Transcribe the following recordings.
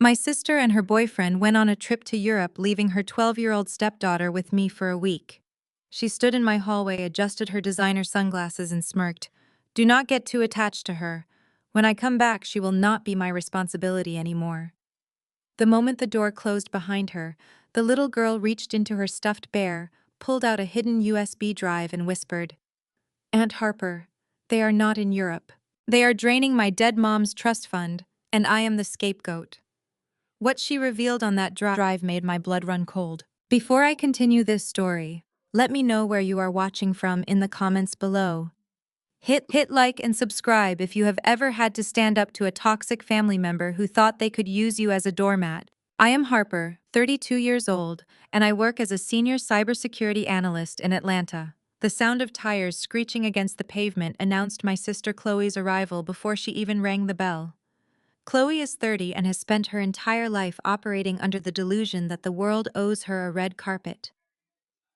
My sister and her boyfriend went on a trip to Europe, leaving her 12-year-old stepdaughter with me for a week. She stood in my hallway, adjusted her designer sunglasses, and smirked. Do not get too attached to her. When I come back, she will not be my responsibility anymore. The moment the door closed behind her, the little girl reached into her stuffed bear, pulled out a hidden USB drive, and whispered, Aunt Harper, they are not in Europe. They are draining my dead mom's trust fund, and I am the scapegoat. What she revealed on that drive made my blood run cold. Before I continue this story, let me know where you are watching from in the comments below. Hit like and subscribe if you have ever had to stand up to a toxic family member who thought they could use you as a doormat. I am Harper, 32 years old, and I work as a senior cybersecurity analyst in Atlanta. The sound of tires screeching against the pavement announced my sister Chloe's arrival before she even rang the bell. Chloe is 30 and has spent her entire life operating under the delusion that the world owes her a red carpet.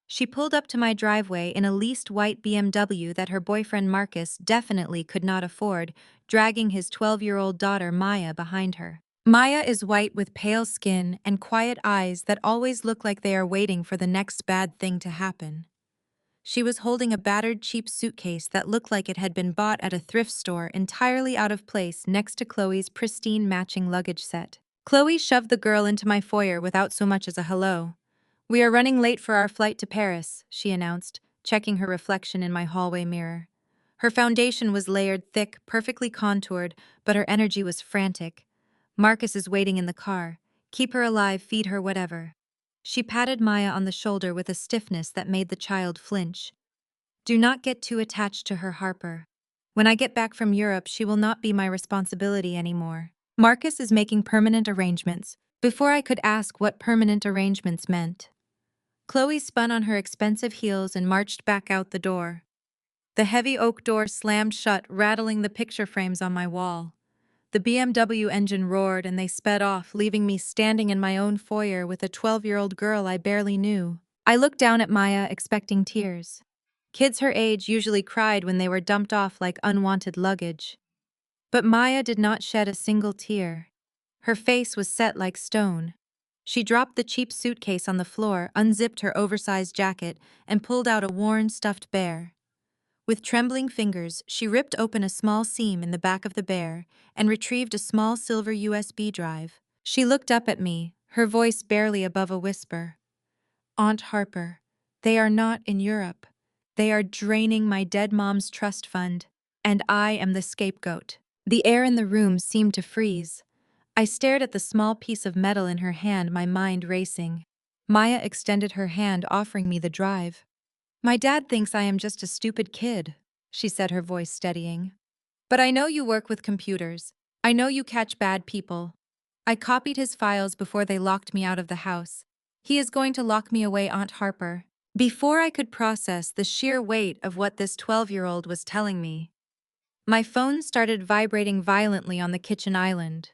She pulled up to my driveway in a leased white BMW that her boyfriend Marcus definitely could not afford, dragging his 12-year-old daughter Maya behind her. Maya is white with pale skin and quiet eyes that always look like they are waiting for the next bad thing to happen. She was holding a battered cheap suitcase that looked like it had been bought at a thrift store, entirely out of place next to Chloe's pristine matching luggage set. Chloe shoved the girl into my foyer without so much as a hello. We are running late for our flight to Paris, she announced, checking her reflection in my hallway mirror. Her foundation was layered thick, perfectly contoured, but her energy was frantic. Marcus is waiting in the car. Keep her alive, feed her, whatever. She patted Maya on the shoulder with a stiffness that made the child flinch. Do not get too attached to her, Harper. When I get back from Europe, she will not be my responsibility anymore. Marcus is making permanent arrangements. Before I could ask what permanent arrangements meant, Chloe spun on her expensive heels and marched back out the door. The heavy oak door slammed shut, rattling the picture frames on my wall. The BMW engine roared and they sped off, leaving me standing in my own foyer with a 12-year-old girl I barely knew. I looked down at Maya, expecting tears. Kids her age usually cried when they were dumped off like unwanted luggage. But Maya did not shed a single tear. Her face was set like stone. She dropped the cheap suitcase on the floor, unzipped her oversized jacket, and pulled out a worn, stuffed bear. With trembling fingers, she ripped open a small seam in the back of the bear and retrieved a small silver USB drive. She looked up at me, her voice barely above a whisper. Aunt Harper, they are not in Europe. They are draining my dead mom's trust fund, and I am the scapegoat. The air in the room seemed to freeze. I stared at the small piece of metal in her hand, my mind racing. Maya extended her hand, offering me the drive. My dad thinks I am just a stupid kid, she said, her voice steadying. But I know you work with computers. I know you catch bad people. I copied his files before they locked me out of the house. He is going to lock me away, Aunt Harper. Before I could process the sheer weight of what this 12-year-old was telling me, my phone started vibrating violently on the kitchen island.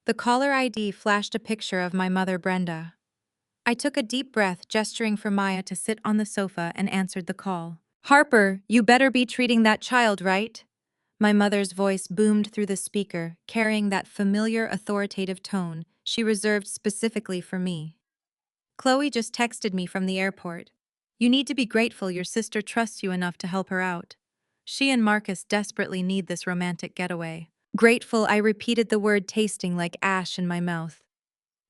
The caller ID flashed a picture of my mother, Brenda. I took a deep breath, gesturing for Maya to sit on the sofa, and answered the call. Harper, you better be treating that child right. My mother's voice boomed through the speaker, carrying that familiar, authoritative tone she reserved specifically for me. Chloe just texted me from the airport. You need to be grateful your sister trusts you enough to help her out. She and Marcus desperately need this romantic getaway. Grateful, I repeated the word, tasting like ash in my mouth.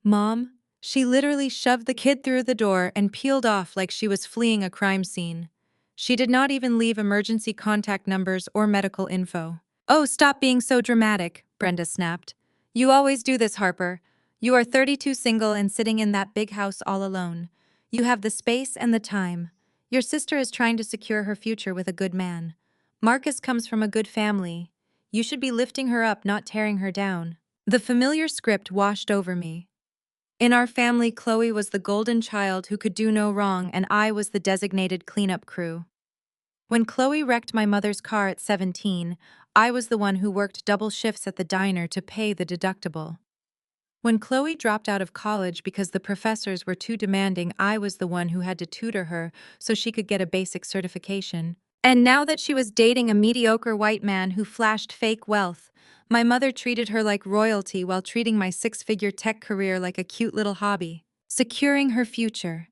Mom? She literally shoved the kid through the door and peeled off like she was fleeing a crime scene. She did not even leave emergency contact numbers or medical info. Oh, stop being so dramatic, Brenda snapped. You always do this, Harper. You are 32, single, and sitting in that big house all alone. You have the space and the time. Your sister is trying to secure her future with a good man. Marcus comes from a good family. You should be lifting her up, not tearing her down. The familiar script washed over me. In our family, Chloe was the golden child who could do no wrong, and I was the designated cleanup crew. When Chloe wrecked my mother's car at 17, I was the one who worked double shifts at the diner to pay the deductible. When Chloe dropped out of college because the professors were too demanding, I was the one who had to tutor her so she could get a basic certification. And now that she was dating a mediocre white man who flashed fake wealth, My mother treated her like royalty while treating my six-figure tech career like a cute little hobby. Securing her future.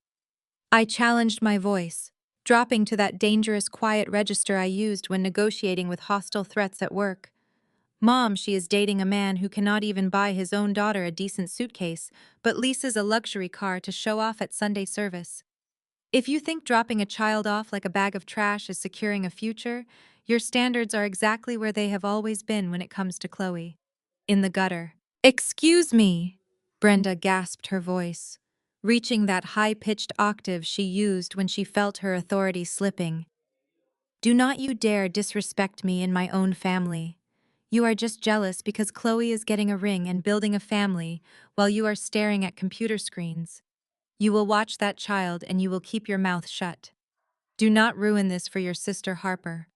I challenged my voice, dropping to that dangerous quiet register I used when negotiating with hostile threats at work. Mom, she is dating a man who cannot even buy his own daughter a decent suitcase, but leases a luxury car to show off at Sunday service. If you think dropping a child off like a bag of trash is securing a future, your standards are exactly where they have always been when it comes to Chloe. In the gutter. Excuse me, Brenda gasped her voice, reaching that high-pitched octave she used when she felt her authority slipping. Do not you dare disrespect me in my own family. You are just jealous because Chloe is getting a ring and building a family while you are staring at computer screens. You will watch that child and you will keep your mouth shut. Do not ruin this for your sister Harper.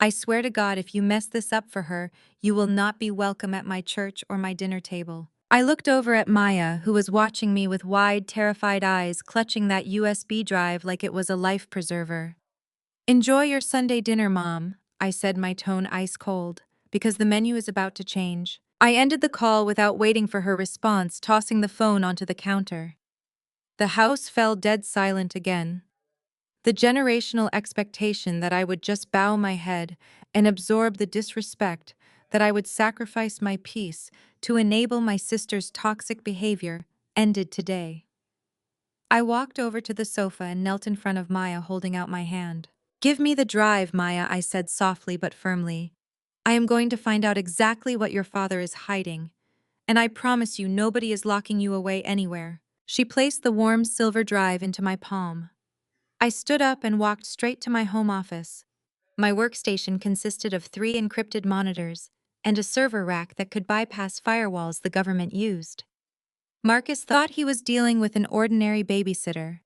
I swear to God, if you mess this up for her, you will not be welcome at my church or my dinner table. I looked over at Maya, who was watching me with wide, terrified eyes, clutching that USB drive like it was a life preserver. Enjoy your Sunday dinner, Mom, I said, my tone ice cold, because the menu is about to change. I ended the call without waiting for her response, tossing the phone onto the counter. The house fell dead silent again. The generational expectation that I would just bow my head and absorb the disrespect, that I would sacrifice my peace to enable my sister's toxic behavior, ended today. I walked over to the sofa and knelt in front of Maya, holding out my hand. Give me the drive, Maya, I said softly but firmly. I am going to find out exactly what your father is hiding, and I promise you nobody is locking you away anywhere. She placed the warm silver drive into my palm. I stood up and walked straight to my home office. My workstation consisted of 3 encrypted monitors and a server rack that could bypass firewalls the government used. Marcus thought he was dealing with an ordinary babysitter.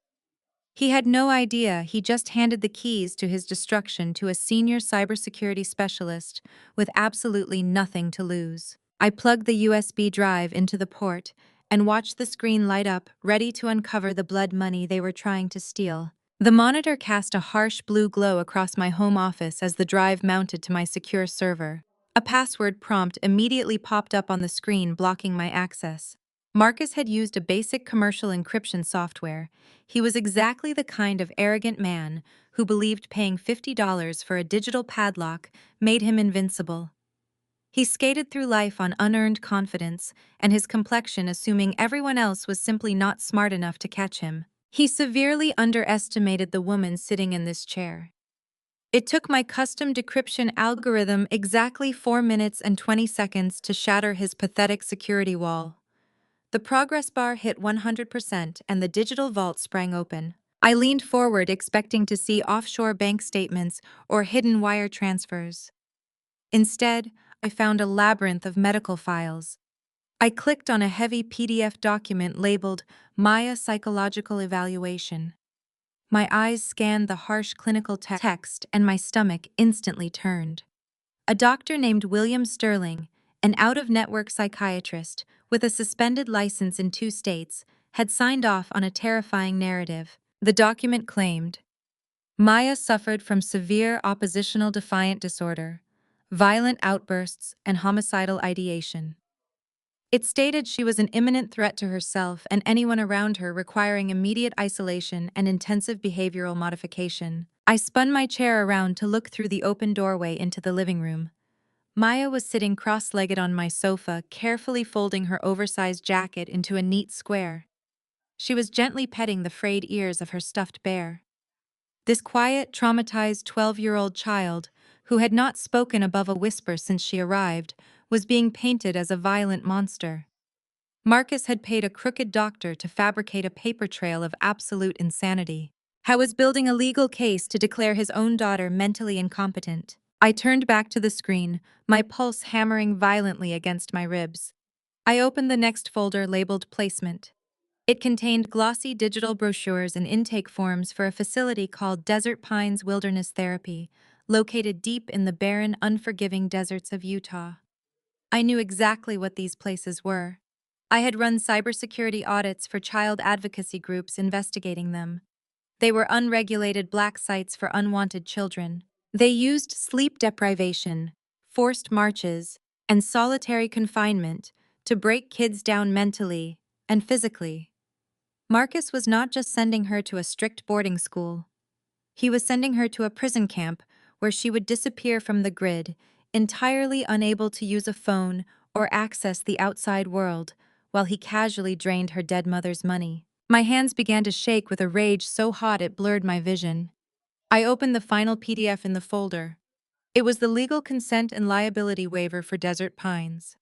He had no idea he just handed the keys to his destruction to a senior cybersecurity specialist with absolutely nothing to lose. I plugged the USB drive into the port and watched the screen light up, ready to uncover the blood money they were trying to steal. The monitor cast a harsh blue glow across my home office as the drive mounted to my secure server. A password prompt immediately popped up on the screen, blocking my access. Marcus had used a basic commercial encryption software. He was exactly the kind of arrogant man who believed paying $50 for a digital padlock made him invincible. He skated through life on unearned confidence, and his complexion assuming everyone else was simply not smart enough to catch him. He severely underestimated the woman sitting in this chair. It took my custom decryption algorithm exactly 4 minutes and 20 seconds to shatter his pathetic security wall. The progress bar hit 100% and the digital vault sprang open. I leaned forward, expecting to see offshore bank statements or hidden wire transfers. Instead, I found a labyrinth of medical files. I clicked on a heavy PDF document labeled Maya Psychological Evaluation. My eyes scanned the harsh clinical text and my stomach instantly turned. A doctor named William Sterling, an out-of-network psychiatrist with a suspended license in 2 states, had signed off on a terrifying narrative. The document claimed, Maya suffered from severe oppositional defiant disorder, violent outbursts, and homicidal ideation. It stated she was an imminent threat to herself and anyone around her, requiring immediate isolation and intensive behavioral modification. I spun my chair around to look through the open doorway into the living room. Maya was sitting cross-legged on my sofa, carefully folding her oversized jacket into a neat square. She was gently petting the frayed ears of her stuffed bear. This quiet, traumatized 12-year-old child, who had not spoken above a whisper since she arrived, was being painted as a violent monster. Marcus had paid a crooked doctor to fabricate a paper trail of absolute insanity. How was building a legal case to declare his own daughter mentally incompetent. I turned back to the screen, my pulse hammering violently against my ribs. I opened the next folder labeled Placement. It contained glossy digital brochures and intake forms for a facility called Desert Pines Wilderness Therapy, located deep in the barren, unforgiving deserts of Utah. I knew exactly what these places were. I had run cybersecurity audits for child advocacy groups investigating them. They were unregulated black sites for unwanted children. They used sleep deprivation, forced marches, and solitary confinement to break kids down mentally and physically. Marcus was not just sending her to a strict boarding school. He was sending her to a prison camp where she would disappear from the grid, entirely unable to use a phone or access the outside world, while he casually drained her dead mother's money. My hands began to shake with a rage so hot it blurred my vision. I opened the final PDF in the folder. It was the legal consent and liability waiver for Desert Pines.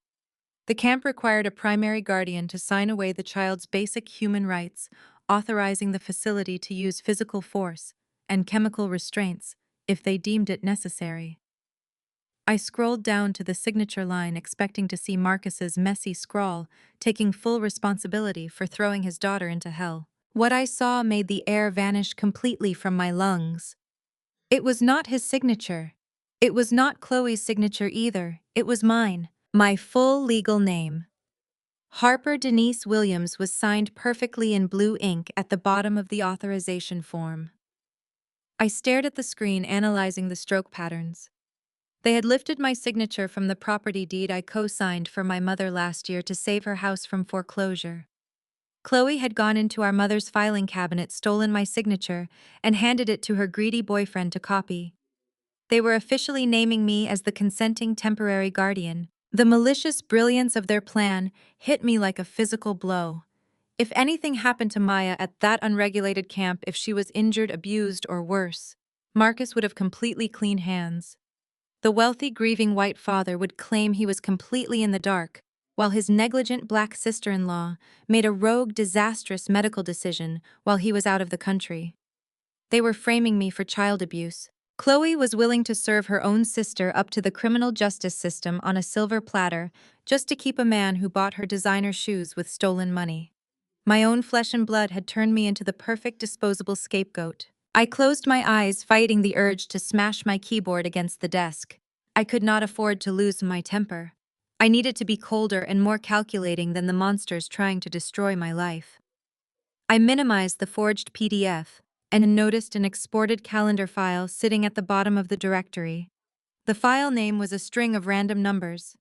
The camp required a primary guardian to sign away the child's basic human rights, authorizing the facility to use physical force and chemical restraints if they deemed it necessary. I scrolled down to the signature line expecting to see Marcus's messy scrawl, taking full responsibility for throwing his daughter into hell. What I saw made the air vanish completely from my lungs. It was not his signature. It was not Chloe's signature either. It was mine. My full legal name. Harper Denise Williams was signed perfectly in blue ink at the bottom of the authorization form. I stared at the screen, analyzing the stroke patterns. They had lifted my signature from the property deed I co-signed for my mother last year to save her house from foreclosure. Chloe had gone into our mother's filing cabinet, stolen my signature, and handed it to her greedy boyfriend to copy. They were officially naming me as the consenting temporary guardian. The malicious brilliance of their plan hit me like a physical blow. If anything happened to Maya at that unregulated camp, if she was injured, abused, or worse, Marcus would have completely clean hands. The wealthy, grieving white father would claim he was completely in the dark, while his negligent black sister-in-law made a rogue, disastrous medical decision while he was out of the country. They were framing me for child abuse. Chloe was willing to serve her own sister up to the criminal justice system on a silver platter just to keep a man who bought her designer shoes with stolen money. My own flesh and blood had turned me into the perfect disposable scapegoat. I closed my eyes, fighting the urge to smash my keyboard against the desk. I could not afford to lose my temper. I needed to be colder and more calculating than the monsters trying to destroy my life. I minimized the forged PDF and noticed an exported calendar file sitting at the bottom of the directory. The file name was a string of random numbers.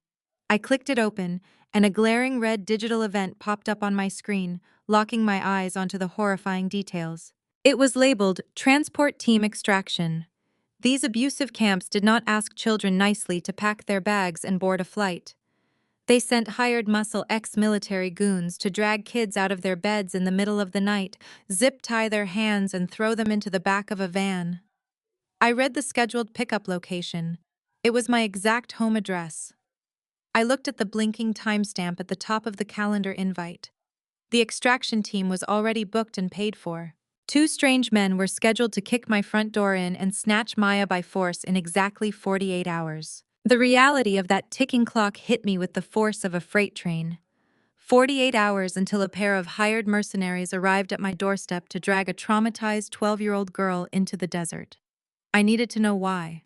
I clicked it open, and a glaring red digital event popped up on my screen, locking my eyes onto the horrifying details. It was labeled Transport Team Extraction. These abusive camps did not ask children nicely to pack their bags and board a flight. They sent hired muscle ex-military goons to drag kids out of their beds in the middle of the night, zip-tie their hands, and throw them into the back of a van. I read the scheduled pickup location. It was my exact home address. I looked at the blinking timestamp at the top of the calendar invite. The extraction team was already booked and paid for. 2 strange men were scheduled to kick my front door in and snatch Maya by force in exactly 48 hours. The reality of that ticking clock hit me with the force of a freight train. 48 hours until a pair of hired mercenaries arrived at my doorstep to drag a traumatized 12-year-old girl into the desert. I needed to know why.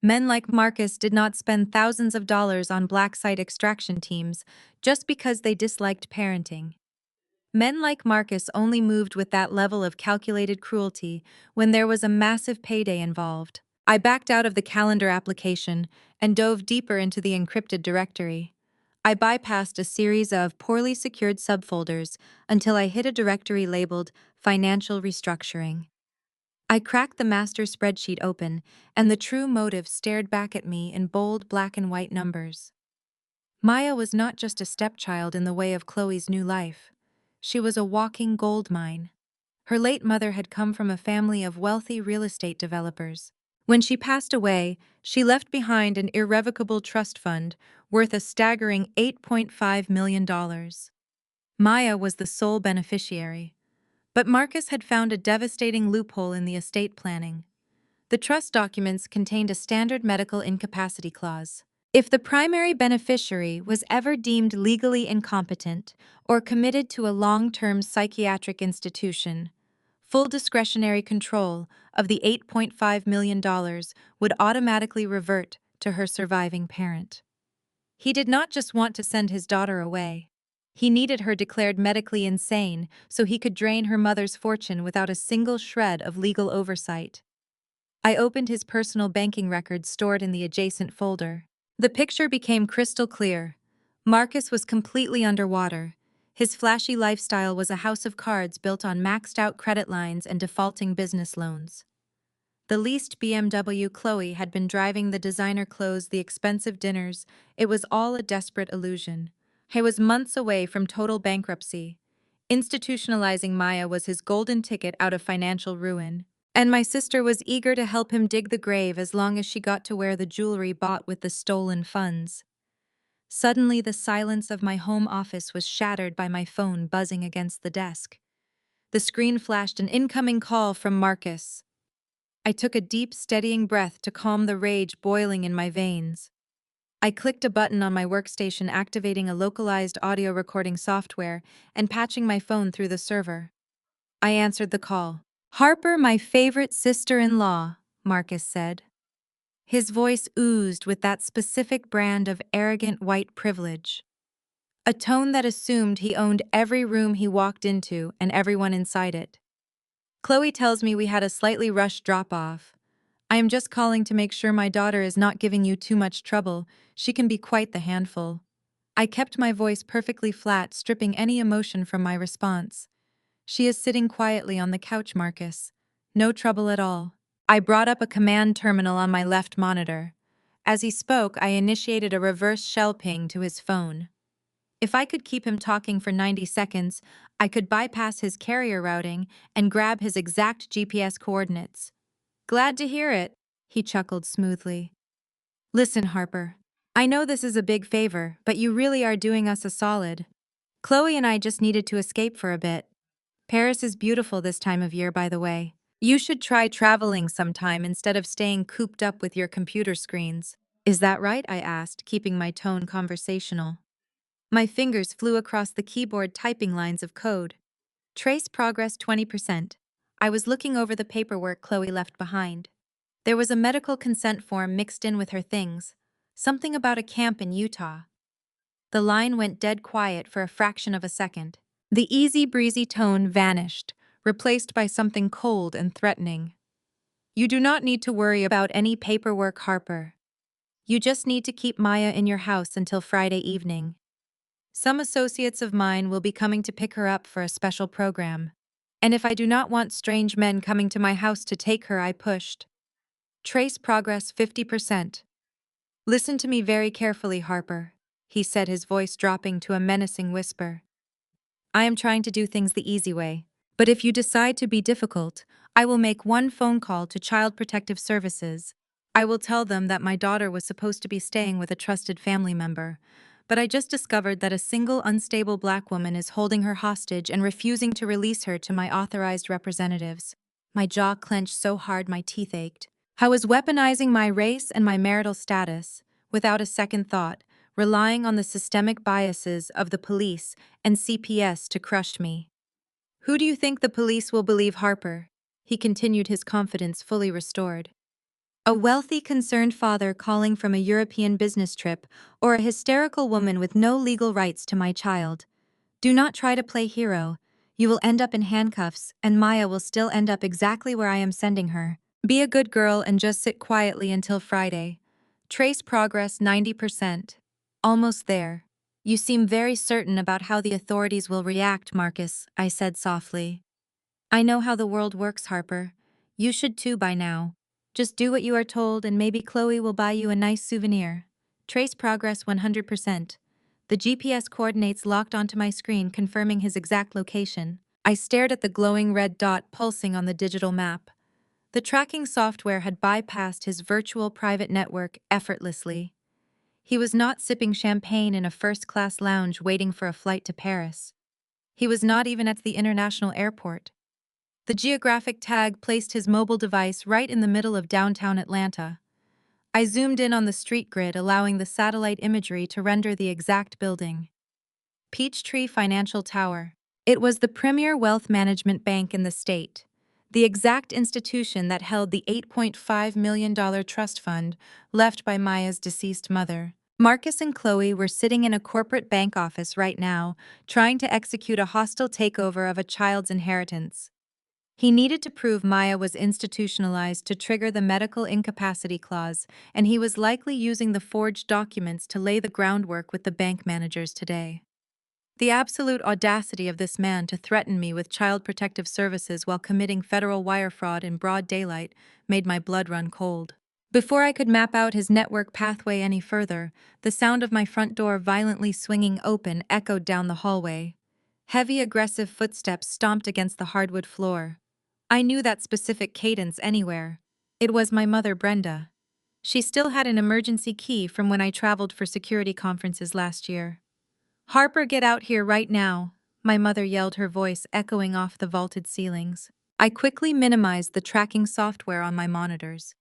Men like Marcus did not spend thousands of dollars on black site extraction teams just because they disliked parenting. Men like Marcus only moved with that level of calculated cruelty when there was a massive payday involved. I backed out of the calendar application and dove deeper into the encrypted directory. I bypassed a series of poorly secured subfolders until I hit a directory labeled Financial Restructuring. I cracked the master spreadsheet open, and the true motive stared back at me in bold black and white numbers. Maya was not just a stepchild in the way of Chloe's new life. She was a walking gold mine. Her late mother had come from a family of wealthy real estate developers. When she passed away, she left behind an irrevocable trust fund worth a staggering $8.5 million. Maya was the sole beneficiary. But Marcus had found a devastating loophole in the estate planning. The trust documents contained a standard medical incapacity clause. If the primary beneficiary was ever deemed legally incompetent or committed to a long-term psychiatric institution, full discretionary control of the $8.5 million would automatically revert to her surviving parent. He did not just want to send his daughter away. He needed her declared medically insane so he could drain her mother's fortune without a single shred of legal oversight. I opened his personal banking records stored in the adjacent folder. The picture became crystal clear. Marcus was completely underwater. His flashy lifestyle was a house of cards built on maxed-out credit lines and defaulting business loans. The leased BMW Chloe had been driving the designer clothes, the expensive dinners. It was all a desperate illusion. He was months away from total bankruptcy. Institutionalizing Maya was his golden ticket out of financial ruin. And my sister was eager to help him dig the grave as long as she got to wear the jewelry bought with the stolen funds. Suddenly, the silence of my home office was shattered by my phone buzzing against the desk. The screen flashed an incoming call from Marcus. I took a deep, steadying breath to calm the rage boiling in my veins. I clicked a button on my workstation, activating a localized audio recording software and patching my phone through the server. I answered the call. "Harper, my favorite sister-in-law," Marcus said. His voice oozed with that specific brand of arrogant white privilege. A tone that assumed he owned every room he walked into and everyone inside it. "Chloe tells me we had a slightly rushed drop-off. I am just calling to make sure my daughter is not giving you too much trouble. She can be quite the handful." I kept my voice perfectly flat, stripping any emotion from my response. "She is sitting quietly on the couch, Marcus. No trouble at all." I brought up a command terminal on my left monitor. As he spoke, I initiated a reverse shell ping to his phone. If I could keep him talking for 90 seconds, I could bypass his carrier routing and grab his exact GPS coordinates. "Glad to hear it," he chuckled smoothly. "Listen, Harper. I know this is a big favor, but you really are doing us a solid. Chloe and I just needed to escape for a bit. Paris is beautiful this time of year, by the way. You should try traveling sometime instead of staying cooped up with your computer screens." "Is that right?" I asked, keeping my tone conversational. My fingers flew across the keyboard, typing lines of code. "Trace progress 20%. I was looking over the paperwork Chloe left behind. There was a medical consent form mixed in with her things. Something about a camp in Utah." The line went dead quiet for a fraction of a second. The easy breezy tone vanished, replaced by something cold and threatening. "You do not need to worry about any paperwork, Harper. You just need to keep Maya in your house until Friday evening. Some associates of mine will be coming to pick her up for a special program. And if I do not want strange men coming to my house to take her," I pushed. "Trace progress 50%. Listen to me very carefully, Harper," he said, his voice dropping to a menacing whisper. "I am trying to do things the easy way. But if you decide to be difficult, I will make one phone call to Child Protective Services. I will tell them that my daughter was supposed to be staying with a trusted family member, but I just discovered that a single unstable black woman is holding her hostage and refusing to release her to my authorized representatives." My jaw clenched so hard my teeth ached. I was weaponizing my race and my marital status, without a second thought, relying on the systemic biases of the police and CPS to crush me. "Who do you think the police will believe, Harper?" He continued, his confidence fully restored. "A wealthy, concerned father calling from a European business trip, or a hysterical woman with no legal rights to my child? Do not try to play hero. You will end up in handcuffs, and Maya will still end up exactly where I am sending her. Be a good girl and just sit quietly until Friday. Trace progress 90%. Almost there." "You seem very certain about how the authorities will react, Marcus," I said softly. "I know how the world works, Harper. You should too by now. Just do what you are told and maybe Chloe will buy you a nice souvenir. Trace progress 100%. The GPS coordinates locked onto my screen, confirming his exact location. I stared at the glowing red dot pulsing on the digital map. The tracking software had bypassed his virtual private network effortlessly. He was not sipping champagne in a first-class lounge waiting for a flight to Paris. He was not even at the international airport. The geographic tag placed his mobile device right in the middle of downtown Atlanta. I zoomed in on the street grid, allowing the satellite imagery to render the exact building. Peachtree Financial Tower. It was the premier wealth management bank in the state, the exact institution that held the $8.5 million trust fund left by Maya's deceased mother. Marcus and Chloe were sitting in a corporate bank office right now, trying to execute a hostile takeover of a child's inheritance. He needed to prove Maya was institutionalized to trigger the medical incapacity clause, and he was likely using the forged documents to lay the groundwork with the bank managers today. The absolute audacity of this man to threaten me with child protective services while committing federal wire fraud in broad daylight made my blood run cold. Before I could map out his network pathway any further, the sound of my front door violently swinging open echoed down the hallway. Heavy, aggressive footsteps stomped against the hardwood floor. I knew that specific cadence anywhere. It was my mother, Brenda. She still had an emergency key from when I traveled for security conferences last year. "Harper, get out here right now," my mother yelled, her voice echoing off the vaulted ceilings. I quickly minimized the tracking software on my monitors.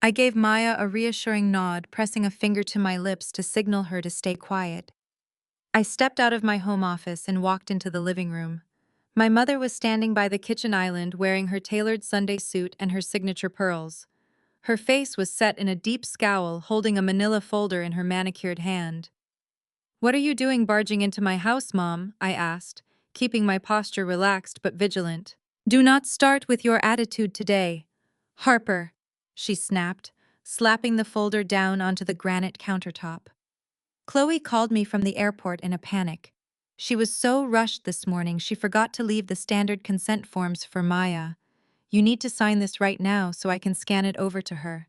I gave Maya a reassuring nod, pressing a finger to my lips to signal her to stay quiet. I stepped out of my home office and walked into the living room. My mother was standing by the kitchen island wearing her tailored Sunday suit and her signature pearls. Her face was set in a deep scowl, holding a manila folder in her manicured hand. "What are you doing barging into my house, Mom?" I asked, keeping my posture relaxed but vigilant. "Do not start with your attitude today, Harper," she snapped, slapping the folder down onto the granite countertop. Chloe called me from the airport in a panic. She was so rushed this morning she forgot to leave the standard consent forms for Maya. "You need to sign this right now so I can scan it over to her.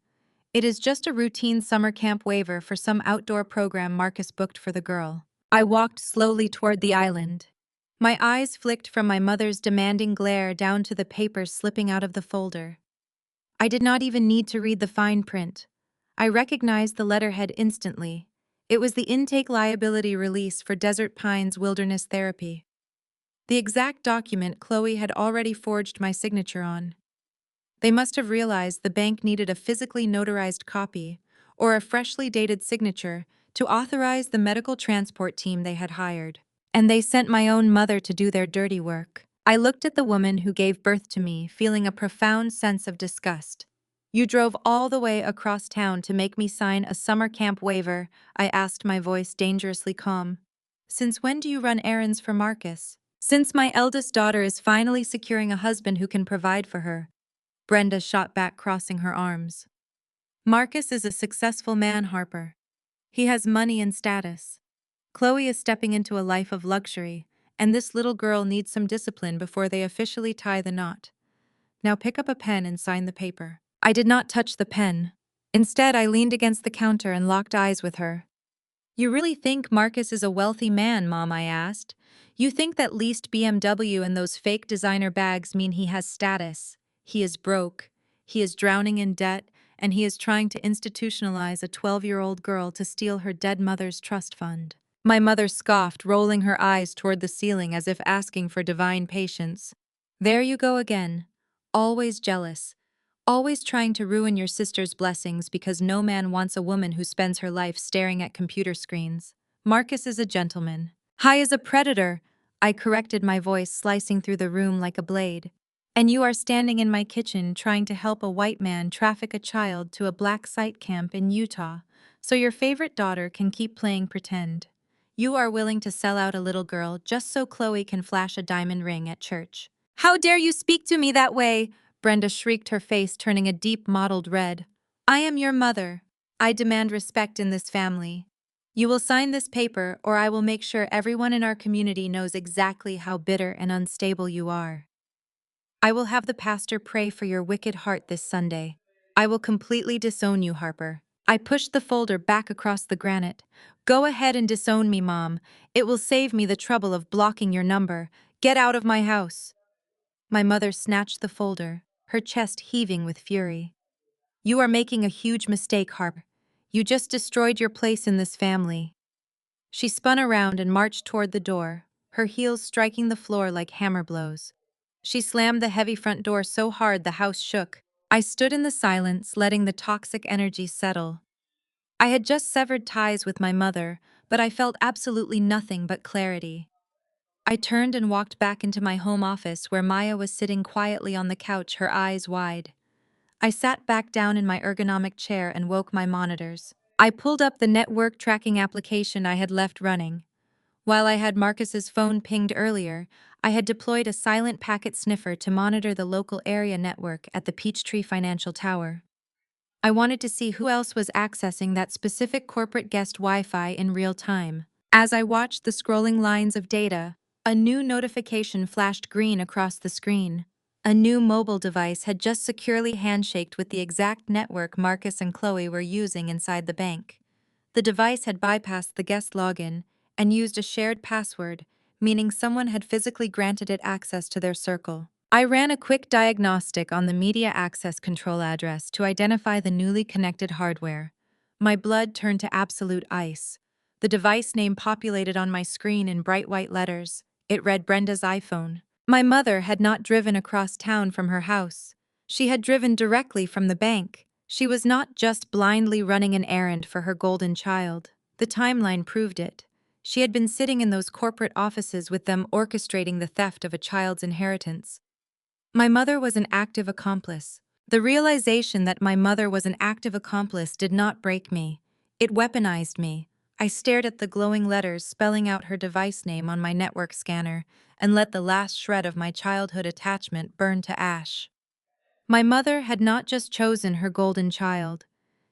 It is just a routine summer camp waiver for some outdoor program Marcus booked for the girl." I walked slowly toward the island. My eyes flicked from my mother's demanding glare down to the papers slipping out of the folder. I did not even need to read the fine print. I recognized the letterhead instantly. It was the intake liability release for Desert Pines Wilderness Therapy. The exact document Chloe had already forged my signature on. They must have realized the bank needed a physically notarized copy, or a freshly dated signature, to authorize the medical transport team they had hired. And they sent my own mother to do their dirty work. I looked at the woman who gave birth to me, feeling a profound sense of disgust. "You drove all the way across town to make me sign a summer camp waiver," I asked, my voice dangerously calm. "Since when do you run errands for Marcus?" "Since my eldest daughter is finally securing a husband who can provide for her," Brenda shot back, crossing her arms. "Marcus is a successful man, Harper. He has money and status. Chloe is stepping into a life of luxury, and this little girl needs some discipline before they officially tie the knot. Now pick up a pen and sign the paper." I did not touch the pen. Instead, I leaned against the counter and locked eyes with her. "You really think Marcus is a wealthy man, Mom?" I asked. "You think that leased BMW and those fake designer bags mean he has status? He is broke, he is drowning in debt, and he is trying to institutionalize a 12-year-old girl to steal her dead mother's trust fund." My mother scoffed, rolling her eyes toward the ceiling as if asking for divine patience. "There you go again. Always jealous. Always trying to ruin your sister's blessings because no man wants a woman who spends her life staring at computer screens. Marcus is a gentleman. High as a predator," I corrected, my voice slicing through the room like a blade. "And you are standing in my kitchen trying to help a white man traffic a child to a black site camp in Utah, so your favorite daughter can keep playing pretend. You are willing to sell out a little girl just so Chloe can flash a diamond ring at church." "How dare you speak to me that way?" Brenda shrieked, her face turning a deep mottled red. "I am your mother. I demand respect in this family. You will sign this paper, or I will make sure everyone in our community knows exactly how bitter and unstable you are. I will have the pastor pray for your wicked heart this Sunday. I will completely disown you, Harper." I pushed the folder back across the granite. "Go ahead and disown me, Mom. It will save me the trouble of blocking your number. Get out of my house." My mother snatched the folder, her chest heaving with fury. "You are making a huge mistake, Harper. You just destroyed your place in this family." She spun around and marched toward the door, her heels striking the floor like hammer blows. She slammed the heavy front door so hard the house shook. I stood in the silence, letting the toxic energy settle. I had just severed ties with my mother, but I felt absolutely nothing but clarity. I turned and walked back into my home office where Maya was sitting quietly on the couch, her eyes wide. I sat back down in my ergonomic chair and woke my monitors. I pulled up the network tracking application I had left running. While I had Marcus's phone pinged earlier, I had deployed a silent packet sniffer to monitor the local area network at the Peachtree Financial Tower. I wanted to see who else was accessing that specific corporate guest Wi-Fi in real time. As I watched the scrolling lines of data, a new notification flashed green across the screen. A new mobile device had just securely handshaked with the exact network Marcus and Chloe were using inside the bank. The device had bypassed the guest login and used a shared password, meaning someone had physically granted it access to their circle. I ran a quick diagnostic on the media access control address to identify the newly connected hardware. My blood turned to absolute ice. The device name populated on my screen in bright white letters. It read Brenda's iPhone. My mother had not driven across town from her house. She had driven directly from the bank. She was not just blindly running an errand for her golden child. The timeline proved it. She had been sitting in those corporate offices with them orchestrating the theft of a child's inheritance. My mother was an active accomplice. The realization that my mother was an active accomplice did not break me. It weaponized me. I stared at the glowing letters spelling out her device name on my network scanner and let the last shred of my childhood attachment burn to ash. My mother had not just chosen her golden child.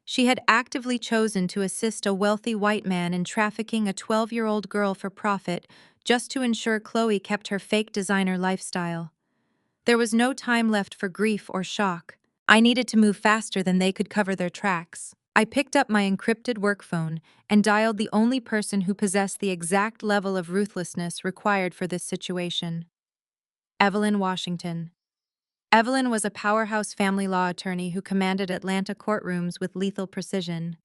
She had actively chosen to assist a wealthy white man in trafficking a 12-year-old girl for profit just to ensure Chloe kept her fake designer lifestyle. There was no time left for grief or shock. I needed to move faster than they could cover their tracks. I picked up my encrypted work phone and dialed the only person who possessed the exact level of ruthlessness required for this situation. Evelyn Washington. Evelyn was a powerhouse family law attorney who commanded Atlanta courtrooms with lethal precision.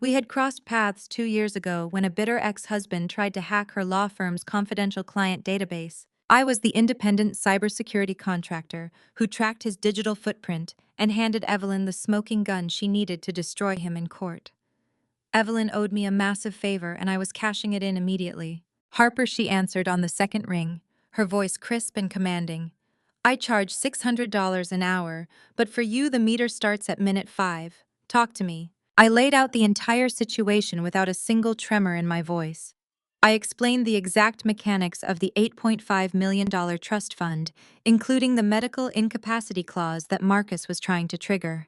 We had crossed paths 2 years ago when a bitter ex-husband tried to hack her law firm's confidential client database. I was the independent cybersecurity contractor who tracked his digital footprint and handed Evelyn the smoking gun she needed to destroy him in court. Evelyn owed me a massive favor and I was cashing it in immediately. Harper, she answered on the second ring, her voice crisp and commanding. I charge $600 an hour, but for you the meter starts at minute 5. Talk to me. I laid out the entire situation without a single tremor in my voice. I explained the exact mechanics of the $8.5 million trust fund, including the medical incapacity clause that Marcus was trying to trigger.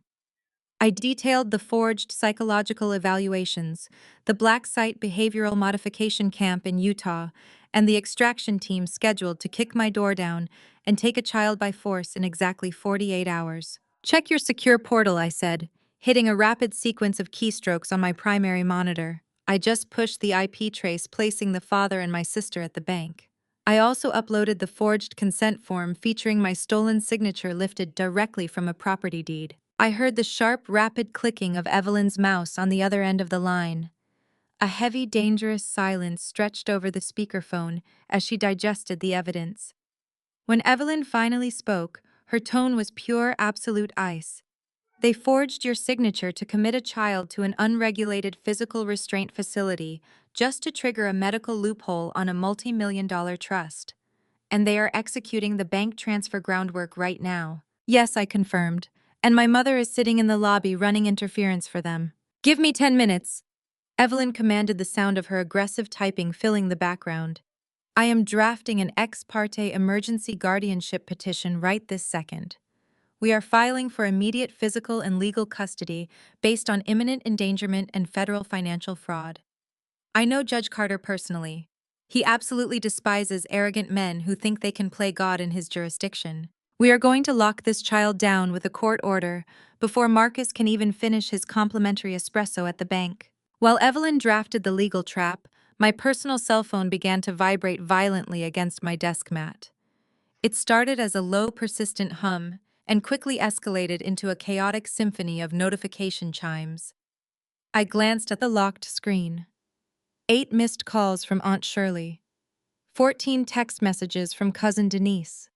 I detailed the forged psychological evaluations, the black site behavioral modification camp in Utah, and the extraction team scheduled to kick my door down and take a child by force in exactly 48 hours. Check your secure portal, I said, hitting a rapid sequence of keystrokes on my primary monitor. I just pushed the IP trace, placing the father and my sister at the bank. I also uploaded the forged consent form featuring my stolen signature lifted directly from a property deed. I heard the sharp, rapid clicking of Evelyn's mouse on the other end of the line. A heavy, dangerous silence stretched over the speakerphone as she digested the evidence. When Evelyn finally spoke, her tone was pure, absolute ice. They forged your signature to commit a child to an unregulated physical restraint facility just to trigger a medical loophole on a multi-million-dollar trust. And they are executing the bank transfer groundwork right now. Yes, I confirmed. And my mother is sitting in the lobby running interference for them. Give me 10 minutes. Evelyn commanded, the sound of her aggressive typing filling the background. I am drafting an ex parte emergency guardianship petition right this second. We are filing for immediate physical and legal custody based on imminent endangerment and federal financial fraud. I know Judge Carter personally. He absolutely despises arrogant men who think they can play God in his jurisdiction. We are going to lock this child down with a court order before Marcus can even finish his complimentary espresso at the bank. While Evelyn drafted the legal trap, my personal cell phone began to vibrate violently against my desk mat. It started as a low, persistent hum and quickly escalated into a chaotic symphony of notification chimes. I glanced at the locked screen. 8 missed calls from Aunt Shirley. 14 text messages from Cousin Denise.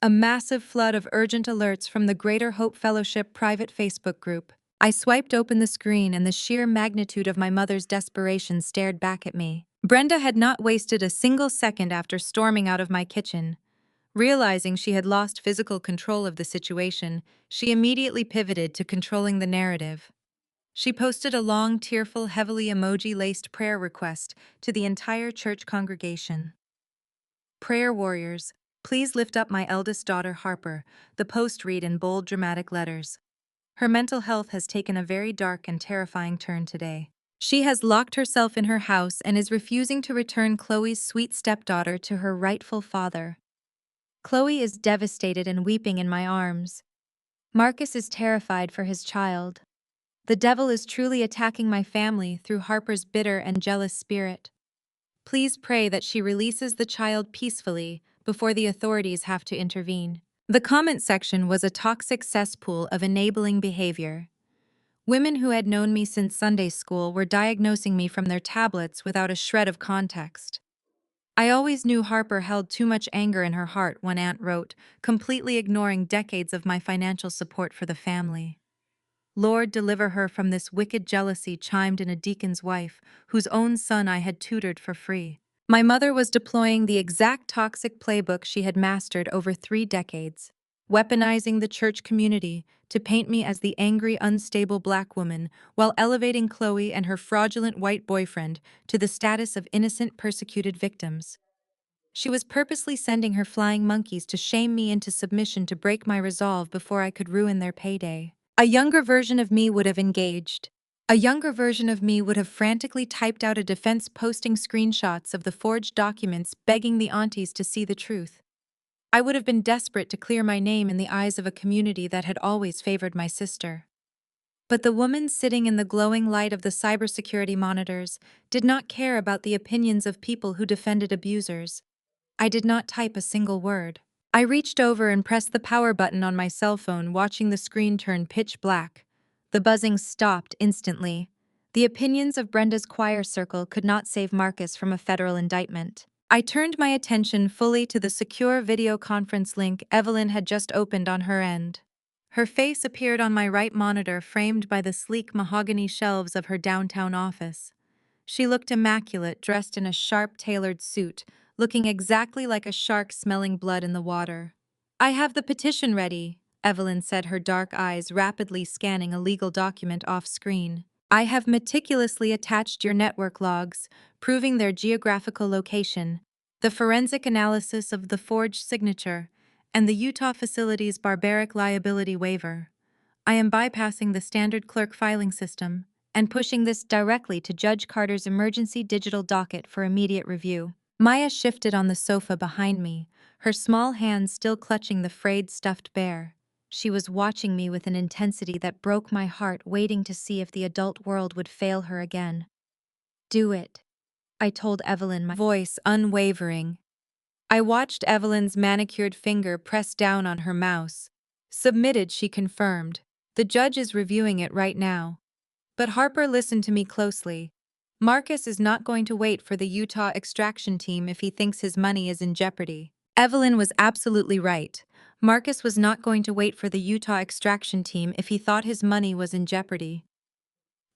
A massive flood of urgent alerts from the Greater Hope Fellowship private Facebook group. I swiped open the screen and the sheer magnitude of my mother's desperation stared back at me. Brenda had not wasted a single second after storming out of my kitchen. Realizing she had lost physical control of the situation, she immediately pivoted to controlling the narrative. She posted a long, tearful, heavily emoji-laced prayer request to the entire church congregation. Prayer warriors, please lift up my eldest daughter, Harper, the post read in bold, dramatic letters. Her mental health has taken a very dark and terrifying turn today. She has locked herself in her house and is refusing to return Chloe's sweet stepdaughter to her rightful father. Chloe is devastated and weeping in my arms. Marcus is terrified for his child. The devil is truly attacking my family through Harper's bitter and jealous spirit. Please pray that she releases the child peacefully before the authorities have to intervene. The comment section was a toxic cesspool of enabling behavior. Women who had known me since Sunday school were diagnosing me from their tablets without a shred of context. I always knew Harper held too much anger in her heart, one aunt wrote, completely ignoring decades of my financial support for the family. Lord, deliver her from this wicked jealousy, chimed in a deacon's wife, whose own son I had tutored for free. My mother was deploying the exact toxic playbook she had mastered over 3 decades, weaponizing the church community to paint me as the angry, unstable black woman while elevating Chloe and her fraudulent white boyfriend to the status of innocent, persecuted victims. She was purposely sending her flying monkeys to shame me into submission to break my resolve before I could ruin their payday. A younger version of me would have engaged. A younger version of me would have frantically typed out a defense posting screenshots of the forged documents begging the aunties to see the truth. I would have been desperate to clear my name in the eyes of a community that had always favored my sister. But the woman sitting in the glowing light of the cybersecurity monitors did not care about the opinions of people who defended abusers. I did not type a single word. I reached over and pressed the power button on my cell phone, watching the screen turn pitch black. The buzzing stopped instantly. The opinions of Brenda's choir circle could not save Marcus from a federal indictment. I turned my attention fully to the secure video conference link Evelyn had just opened on her end. Her face appeared on my right monitor, framed by the sleek mahogany shelves of her downtown office. She looked immaculate, dressed in a sharp, tailored suit, looking exactly like a shark smelling blood in the water. I have the petition ready, Evelyn said, her dark eyes rapidly scanning a legal document off-screen. I have meticulously attached your network logs, proving their geographical location, the forensic analysis of the forged signature, and the Utah facility's barbaric liability waiver. I am bypassing the standard clerk filing system and pushing this directly to Judge Carter's emergency digital docket for immediate review. Maya shifted on the sofa behind me, her small hands still clutching the frayed stuffed bear. She was watching me with an intensity that broke my heart, waiting to see if the adult world would fail her again. Do it, I told Evelyn, my voice unwavering. I watched Evelyn's manicured finger press down on her mouse. Submitted, she confirmed. The judge is reviewing it right now. But Harper listened to me closely. Marcus is not going to wait for the Utah extraction team if he thinks his money is in jeopardy. Evelyn was absolutely right. Marcus was not going to wait for the Utah extraction team if he thought his money was in jeopardy.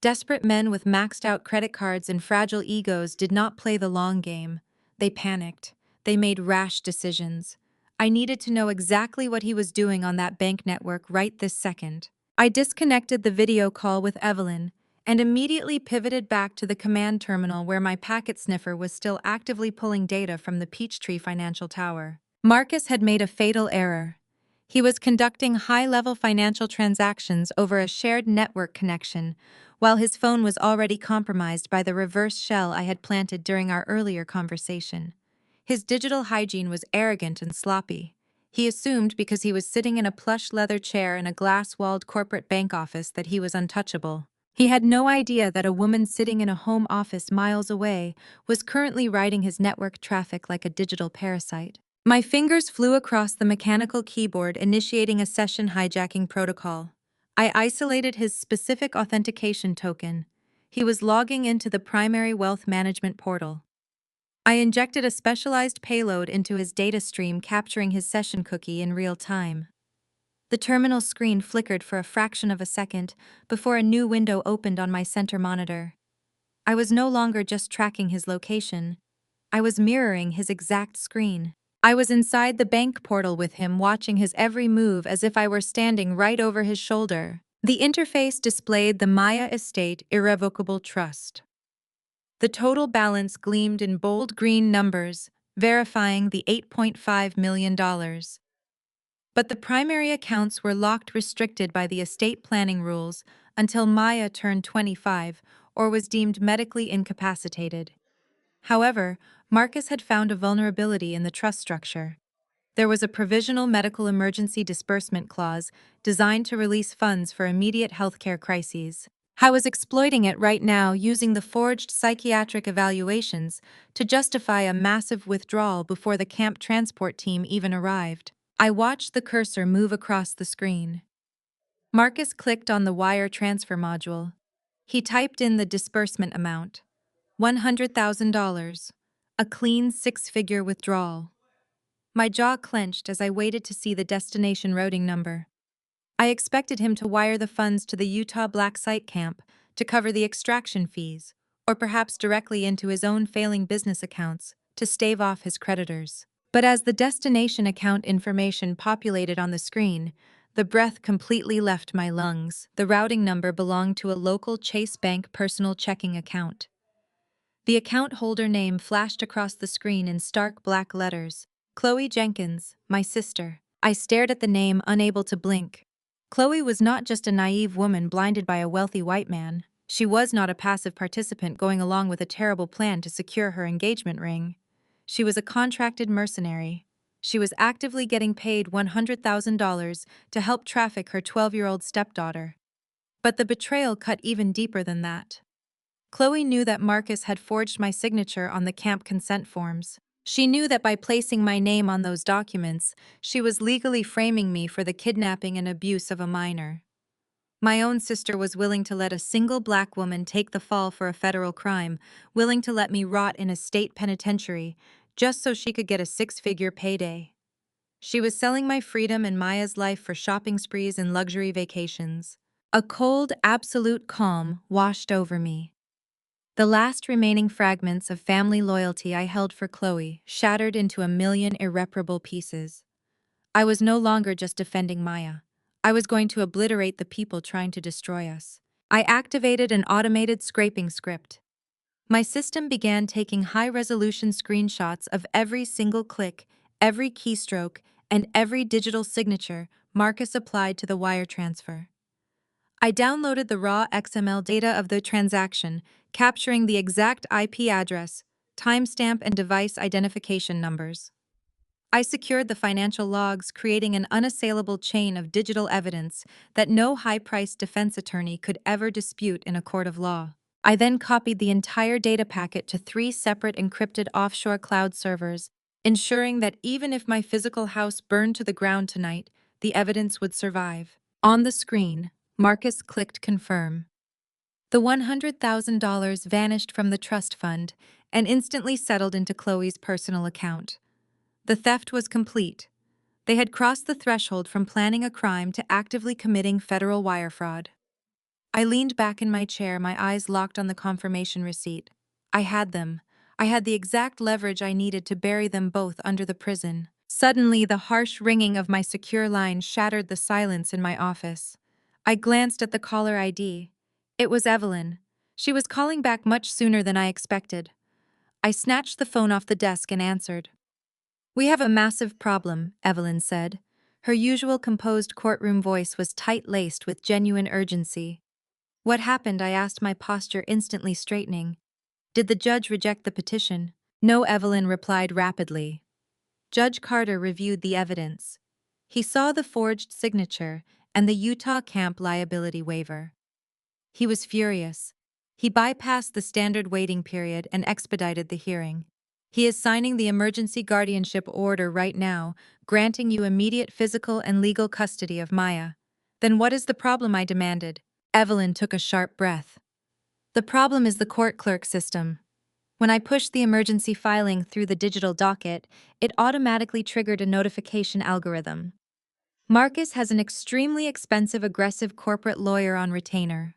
Desperate men with maxed-out credit cards and fragile egos did not play the long game. They panicked. They made rash decisions. I needed to know exactly what he was doing on that bank network right this second. I disconnected the video call with Evelyn and immediately pivoted back to the command terminal where my packet sniffer was still actively pulling data from the Peachtree Financial Tower. Marcus had made a fatal error. He was conducting high-level financial transactions over a shared network connection, while his phone was already compromised by the reverse shell I had planted during our earlier conversation. His digital hygiene was arrogant and sloppy. He assumed because he was sitting in a plush leather chair in a glass-walled corporate bank office that he was untouchable. He had no idea that a woman sitting in a home office miles away was currently riding his network traffic like a digital parasite. My fingers flew across the mechanical keyboard, initiating a session hijacking protocol. I isolated his specific authentication token. He was logging into the primary wealth management portal. I injected a specialized payload into his data stream, capturing his session cookie in real time. The terminal screen flickered for a fraction of a second before a new window opened on my center monitor. I was no longer just tracking his location. I was mirroring his exact screen. I was inside the bank portal with him, watching his every move as if I were standing right over his shoulder. The interface displayed the Maya Estate Irrevocable Trust. The total balance gleamed in bold green numbers, verifying the $8.5 million. But the primary accounts were locked restricted by the estate planning rules until Maya turned 25 or was deemed medically incapacitated. However, Marcus had found a vulnerability in the trust structure. There was a provisional medical emergency disbursement clause designed to release funds for immediate healthcare crises. I was exploiting it right now using the forged psychiatric evaluations to justify a massive withdrawal before the camp transport team even arrived. I watched the cursor move across the screen. Marcus clicked on the wire transfer module. He typed in the disbursement amount, $100,000, a clean six-figure withdrawal. My jaw clenched as I waited to see the destination routing number. I expected him to wire the funds to the Utah Black Site Camp to cover the extraction fees, or perhaps directly into his own failing business accounts to stave off his creditors. But as the destination account information populated on the screen, the breath completely left my lungs. The routing number belonged to a local Chase Bank personal checking account. The account holder name flashed across the screen in stark black letters. Chloe Jenkins, my sister. I stared at the name, unable to blink. Chloe was not just a naive woman blinded by a wealthy white man. She was not a passive participant going along with a terrible plan to secure her engagement ring. She was a contracted mercenary. She was actively getting paid $100,000 to help traffic her 12-year-old stepdaughter. But the betrayal cut even deeper than that. Chloe knew that Marcus had forged my signature on the camp consent forms. She knew that by placing my name on those documents, she was legally framing me for the kidnapping and abuse of a minor. My own sister was willing to let a single black woman take the fall for a federal crime, willing to let me rot in a state penitentiary, just so she could get a six-figure payday. She was selling my freedom and Maya's life for shopping sprees and luxury vacations. A cold, absolute calm washed over me. The last remaining fragments of family loyalty I held for Chloe shattered into a million irreparable pieces. I was no longer just defending Maya. I was going to obliterate the people trying to destroy us. I activated an automated scraping script. My system began taking high-resolution screenshots of every single click, every keystroke, and every digital signature Marcus applied to the wire transfer. I downloaded the raw XML data of the transaction, capturing the exact IP address, timestamp, and device identification numbers. I secured the financial logs, creating an unassailable chain of digital evidence that no high-priced defense attorney could ever dispute in a court of law. I then copied the entire data packet to 3 separate encrypted offshore cloud servers, ensuring that even if my physical house burned to the ground tonight, the evidence would survive. On the screen, Marcus clicked confirm. The $100,000 vanished from the trust fund and instantly settled into Chloe's personal account. The theft was complete. They had crossed the threshold from planning a crime to actively committing federal wire fraud. I leaned back in my chair, my eyes locked on the confirmation receipt. I had them. I had the exact leverage I needed to bury them both under the prison. Suddenly, the harsh ringing of my secure line shattered the silence in my office. I glanced at the caller ID. It was Evelyn. She was calling back much sooner than I expected. I snatched the phone off the desk and answered. "We have a massive problem," Evelyn said. Her usual composed courtroom voice was tight-laced with genuine urgency. "What happened?" I asked, my posture instantly straightening. "Did the judge reject the petition?" "No," Evelyn replied rapidly. Judge Carter reviewed the evidence. He saw the forged signature and the Utah camp liability waiver. He was furious. He bypassed the standard waiting period and expedited the hearing. "He is signing the emergency guardianship order right now, granting you immediate physical and legal custody of Maya." "Then what is the problem?" I demanded. Evelyn took a sharp breath. "The problem is the court clerk system. When I pushed the emergency filing through the digital docket, it automatically triggered a notification algorithm. Marcus has an extremely expensive, aggressive corporate lawyer on retainer.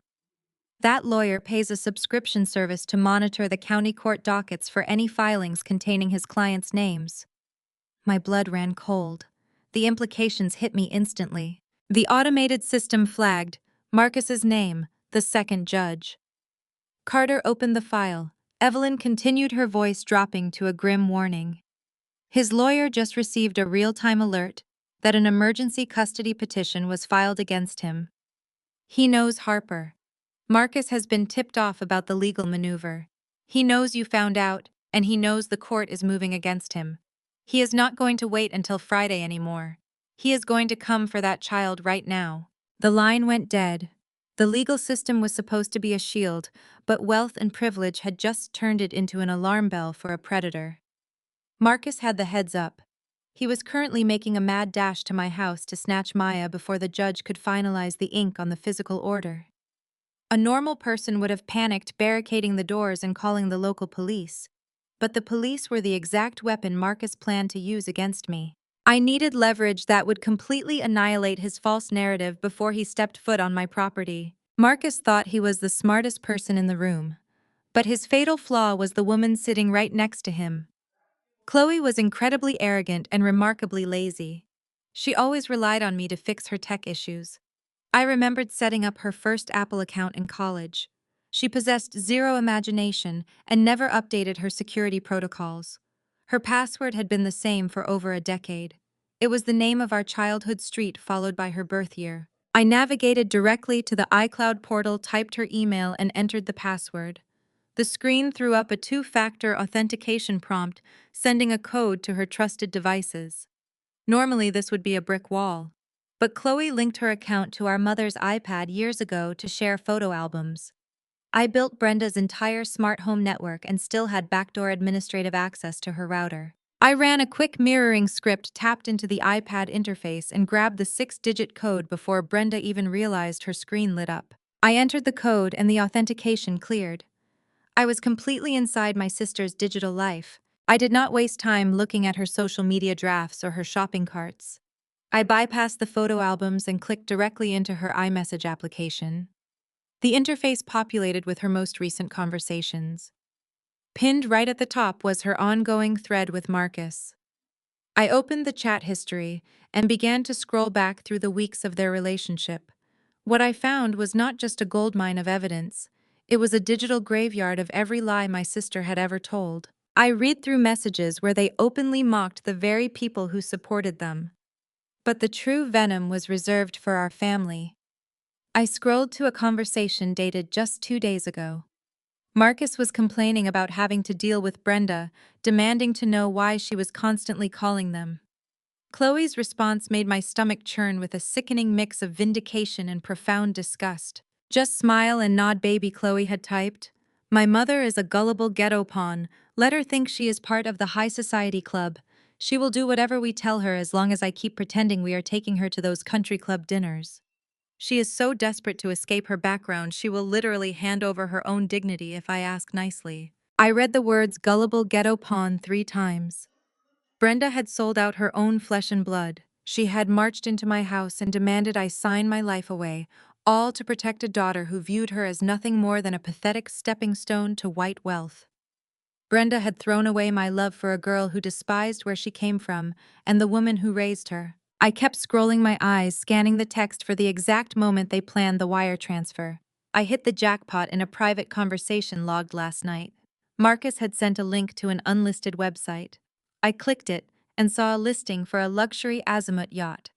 That lawyer pays a subscription service to monitor the county court dockets for any filings containing his clients' names." My blood ran cold. The implications hit me instantly. The automated system flagged, Marcus's name, the second judge. Carter opened the file. Evelyn continued, her voice dropping to a grim warning. His lawyer just received a real-time alert that an emergency custody petition was filed against him. He knows Harper. Marcus has been tipped off about the legal maneuver. He knows you found out, and he knows the court is moving against him. He is not going to wait until Friday anymore. He is going to come for that child right now. The line went dead. The legal system was supposed to be a shield, but wealth and privilege had just turned it into an alarm bell for a predator. Marcus had the heads up. He was currently making a mad dash to my house to snatch Maya before the judge could finalize the ink on the physical order. A normal person would have panicked, barricading the doors and calling the local police. But the police were the exact weapon Marcus planned to use against me. I needed leverage that would completely annihilate his false narrative before he stepped foot on my property. Marcus thought he was the smartest person in the room. But his fatal flaw was the woman sitting right next to him. Chloe was incredibly arrogant and remarkably lazy. She always relied on me to fix her tech issues. I remembered setting up her first Apple account in college. She possessed zero imagination and never updated her security protocols. Her password had been the same for over a decade. It was the name of our childhood street followed by her birth year. I navigated directly to the iCloud portal, typed her email, and entered the password. The screen threw up a two-factor authentication prompt, sending a code to her trusted devices. Normally, this would be a brick wall. But Chloe linked her account to our mother's iPad years ago to share photo albums. I built Brenda's entire smart home network and still had backdoor administrative access to her router. I ran a quick mirroring script, tapped into the iPad interface, and grabbed the 6-digit code before Brenda even realized her screen lit up. I entered the code and the authentication cleared. I was completely inside my sister's digital life. I did not waste time looking at her social media drafts or her shopping carts. I bypassed the photo albums and clicked directly into her iMessage application. The interface populated with her most recent conversations. Pinned right at the top was her ongoing thread with Marcus. I opened the chat history and began to scroll back through the weeks of their relationship. What I found was not just a goldmine of evidence. It was a digital graveyard of every lie my sister had ever told. I read through messages where they openly mocked the very people who supported them. But the true venom was reserved for our family. I scrolled to a conversation dated just 2 days ago. Marcus was complaining about having to deal with Brenda, demanding to know why she was constantly calling them. Chloe's response made my stomach churn with a sickening mix of vindication and profound disgust. "Just smile and nod, baby," Chloe had typed. "My mother is a gullible ghetto pawn. Let her think she is part of the high society club. She will do whatever we tell her as long as I keep pretending we are taking her to those country club dinners. She is so desperate to escape her background, she will literally hand over her own dignity if I ask nicely." I read the words "gullible ghetto pawn" 3 times. Brenda had sold out her own flesh and blood. She had marched into my house and demanded I sign my life away, all to protect a daughter who viewed her as nothing more than a pathetic stepping stone to white wealth. Brenda had thrown away my love for a girl who despised where she came from and the woman who raised her. I kept scrolling my eyes, scanning the text for the exact moment they planned the wire transfer. I hit the jackpot in a private conversation logged last night. Marcus had sent a link to an unlisted website. I clicked it and saw a listing for a luxury Azimuth yacht.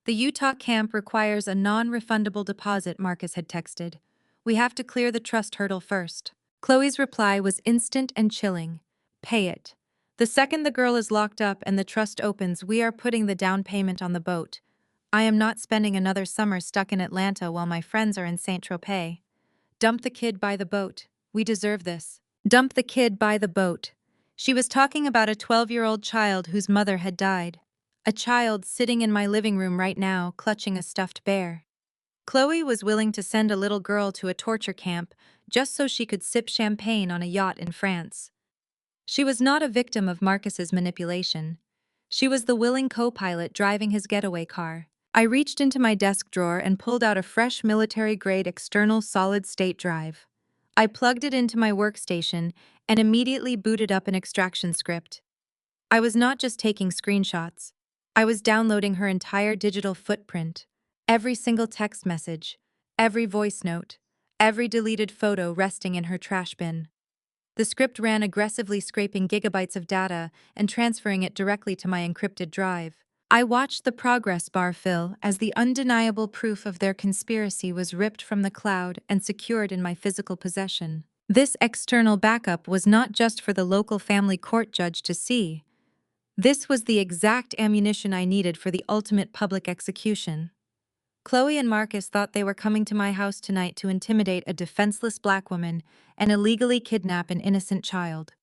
"The Utah camp requires a non-refundable deposit," Marcus had texted. "We have to clear the trust hurdle first." Chloe's reply was instant and chilling. "Pay it. The second the girl is locked up and the trust opens, we are putting the down payment on the boat. I am not spending another summer stuck in Atlanta while my friends are in Saint-Tropez. Dump the kid by the boat. We deserve this." Dump the kid by the boat. She was talking about a 12-year-old child whose mother had died. A child sitting in my living room right now, clutching a stuffed bear. Chloe was willing to send a little girl to a torture camp just so she could sip champagne on a yacht in France. She was not a victim of Marcus's manipulation. She was the willing co-pilot driving his getaway car. I reached into my desk drawer and pulled out a fresh military-grade external solid-state drive. I plugged it into my workstation and immediately booted up an extraction script. I was not just taking screenshots. I was downloading her entire digital footprint. Every single text message, every voice note, every deleted photo resting in her trash bin. The script ran aggressively, scraping gigabytes of data and transferring it directly to my encrypted drive. I watched the progress bar fill as the undeniable proof of their conspiracy was ripped from the cloud and secured in my physical possession. This external backup was not just for the local family court judge to see. This was the exact ammunition I needed for the ultimate public execution. Chloe and Marcus thought they were coming to my house tonight to intimidate a defenseless black woman and illegally kidnap an innocent child.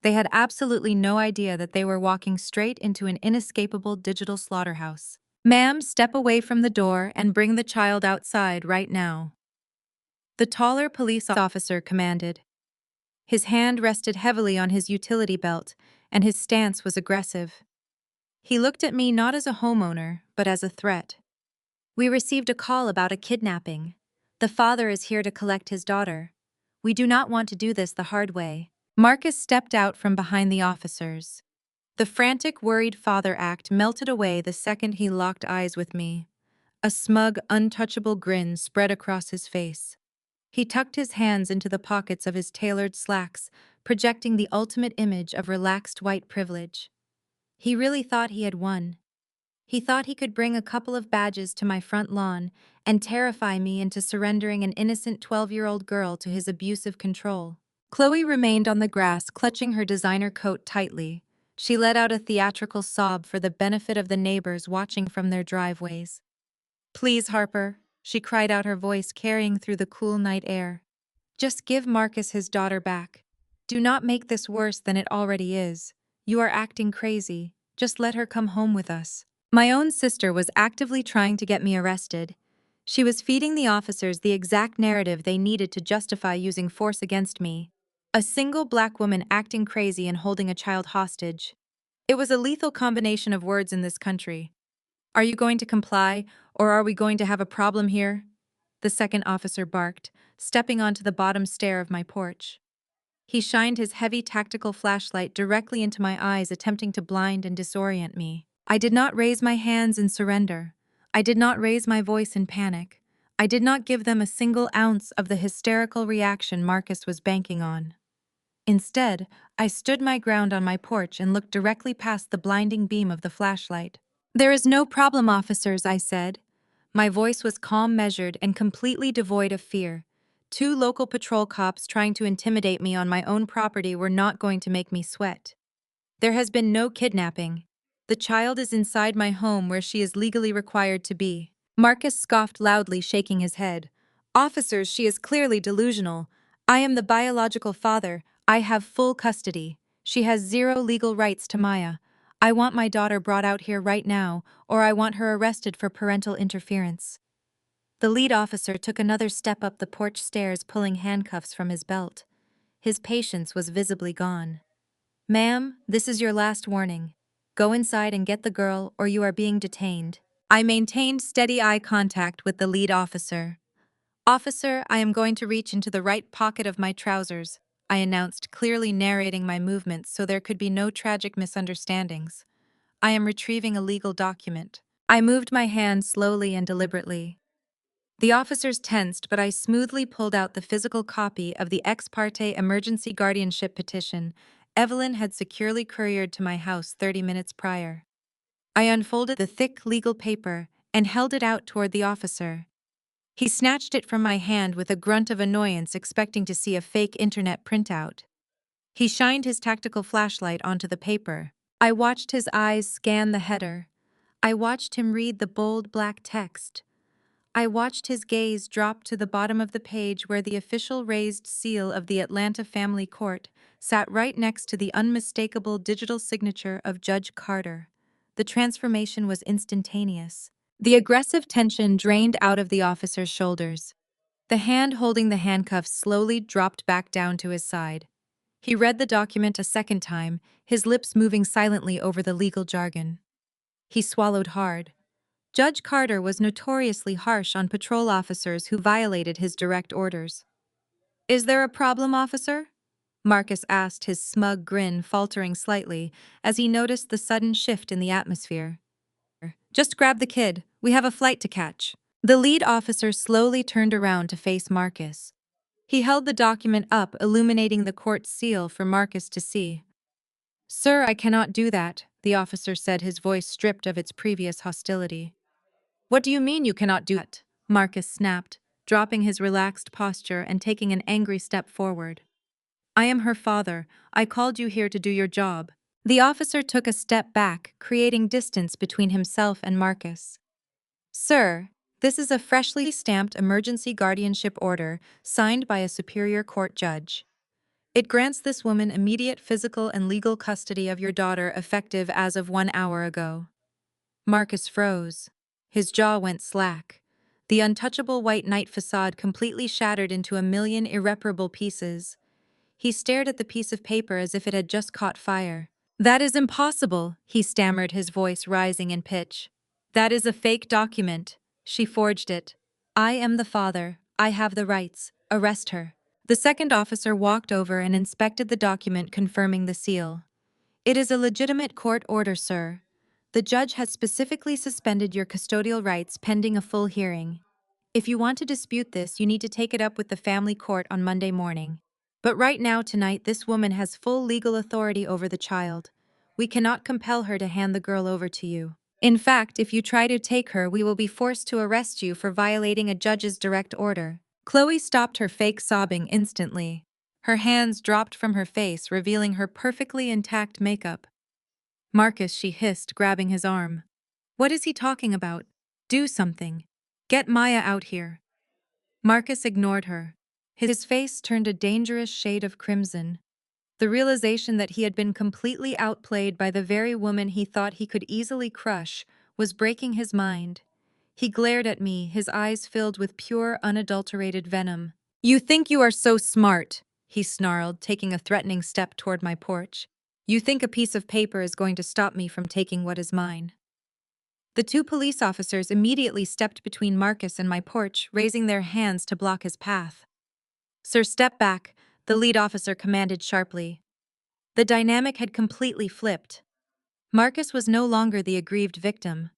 They had absolutely no idea that they were walking straight into an inescapable digital slaughterhouse. "Ma'am, step away from the door and bring the child outside right now," the taller police officer commanded. His hand rested heavily on his utility belt, and his stance was aggressive. He looked at me not as a homeowner, but as a threat. "We received a call about a kidnapping. The father is here to collect his daughter. We do not want to do this the hard way." Marcus stepped out from behind the officers. The frantic, worried father act melted away the second he locked eyes with me. A smug, untouchable grin spread across his face. He tucked his hands into the pockets of his tailored slacks, projecting the ultimate image of relaxed white privilege. He really thought he had won. He thought he could bring a couple of badges to my front lawn and terrify me into surrendering an innocent 12-year-old girl to his abusive control. Chloe remained on the grass, clutching her designer coat tightly. She let out a theatrical sob for the benefit of the neighbors watching from their driveways. "Please, Harper," she cried out, her voice carrying through the cool night air. "Just give Marcus his daughter back. Do not make this worse than it already is. You are acting crazy. Just let her come home with us." My own sister was actively trying to get me arrested. She was feeding the officers the exact narrative they needed to justify using force against me. A single black woman acting crazy and holding a child hostage. It was a lethal combination of words in this country. "Are you going to comply, or are we going to have a problem here?" the second officer barked, stepping onto the bottom stair of my porch. He shined his heavy tactical flashlight directly into my eyes, attempting to blind and disorient me. I did not raise my hands in surrender. I did not raise my voice in panic. I did not give them a single ounce of the hysterical reaction Marcus was banking on. Instead, I stood my ground on my porch and looked directly past the blinding beam of the flashlight. "There is no problem, officers," I said. My voice was calm, measured, and completely devoid of fear. Two local patrol cops trying to intimidate me on my own property were not going to make me sweat. There has been no kidnapping. The child is inside my home where she is legally required to be. Marcus scoffed loudly, shaking his head. "Officers, she is clearly delusional. I am the biological father. I have full custody. She has zero legal rights to Maya. I want my daughter brought out here right now, or I want her arrested for parental interference." The lead officer took another step up the porch stairs, pulling handcuffs from his belt. His patience was visibly gone. "Ma'am, this is your last warning. Go inside and get the girl, or you are being detained." I maintained steady eye contact with the lead officer. "Officer, I am going to reach into the right pocket of my trousers," I announced, clearly narrating my movements so there could be no tragic misunderstandings. "I am retrieving a legal document." I moved my hand slowly and deliberately. The officers tensed, but I smoothly pulled out the physical copy of the ex parte emergency guardianship petition Evelyn had securely couriered to my house 30 minutes prior. I unfolded the thick legal paper and held it out toward the officer. He snatched it from my hand with a grunt of annoyance, expecting to see a fake internet printout. He shined his tactical flashlight onto the paper. I watched his eyes scan the header. I watched him read the bold black text. I watched his gaze drop to the bottom of the page where the official raised seal of the Atlanta Family Court sat right next to the unmistakable digital signature of Judge Carter. The transformation was instantaneous. The aggressive tension drained out of the officer's shoulders. The hand holding the handcuffs slowly dropped back down to his side. He read the document a second time, his lips moving silently over the legal jargon. He swallowed hard. Judge Carter was notoriously harsh on patrol officers who violated his direct orders. "Is there a problem, officer?" Marcus asked, his smug grin faltering slightly as he noticed the sudden shift in the atmosphere. "Just grab the kid. We have a flight to catch." The lead officer slowly turned around to face Marcus. He held the document up, illuminating the court seal for Marcus to see. "Sir, I cannot do that," the officer said, his voice stripped of its previous hostility. "What do you mean you cannot do that?" Marcus snapped, dropping his relaxed posture and taking an angry step forward. "I am her father. I called you here to do your job." The officer took a step back, creating distance between himself and Marcus. "Sir, this is a freshly stamped emergency guardianship order signed by a superior court judge. It grants this woman immediate physical and legal custody of your daughter effective as of 1 hour ago." Marcus froze. His jaw went slack. The untouchable white knight facade completely shattered into a million irreparable pieces. He stared at the piece of paper as if it had just caught fire. "That is impossible," he stammered, his voice rising in pitch. "That is a fake document. She forged it. I am the father. I have the rights. Arrest her." The second officer walked over and inspected the document, confirming the seal. "It is a legitimate court order, sir. The judge has specifically suspended your custodial rights pending a full hearing. If you want to dispute this, you need to take it up with the family court on Monday morning. But right now, tonight, this woman has full legal authority over the child. We cannot compel her to hand the girl over to you. In fact, if you try to take her, we will be forced to arrest you for violating a judge's direct order." Chloe stopped her fake sobbing instantly. Her hands dropped from her face, revealing her perfectly intact makeup. "Marcus," she hissed, grabbing his arm. "What is he talking about? Do something. Get Maya out here." Marcus ignored her. His face turned a dangerous shade of crimson. The realization that he had been completely outplayed by the very woman he thought he could easily crush was breaking his mind. He glared at me, his eyes filled with pure, unadulterated venom. "You think you are so smart," he snarled, taking a threatening step toward my porch. "You think a piece of paper is going to stop me from taking what is mine." The two police officers immediately stepped between Marcus and my porch, raising their hands to block his path. "Sir, step back," the lead officer commanded sharply. The dynamic had completely flipped. Marcus was no longer the aggrieved victim.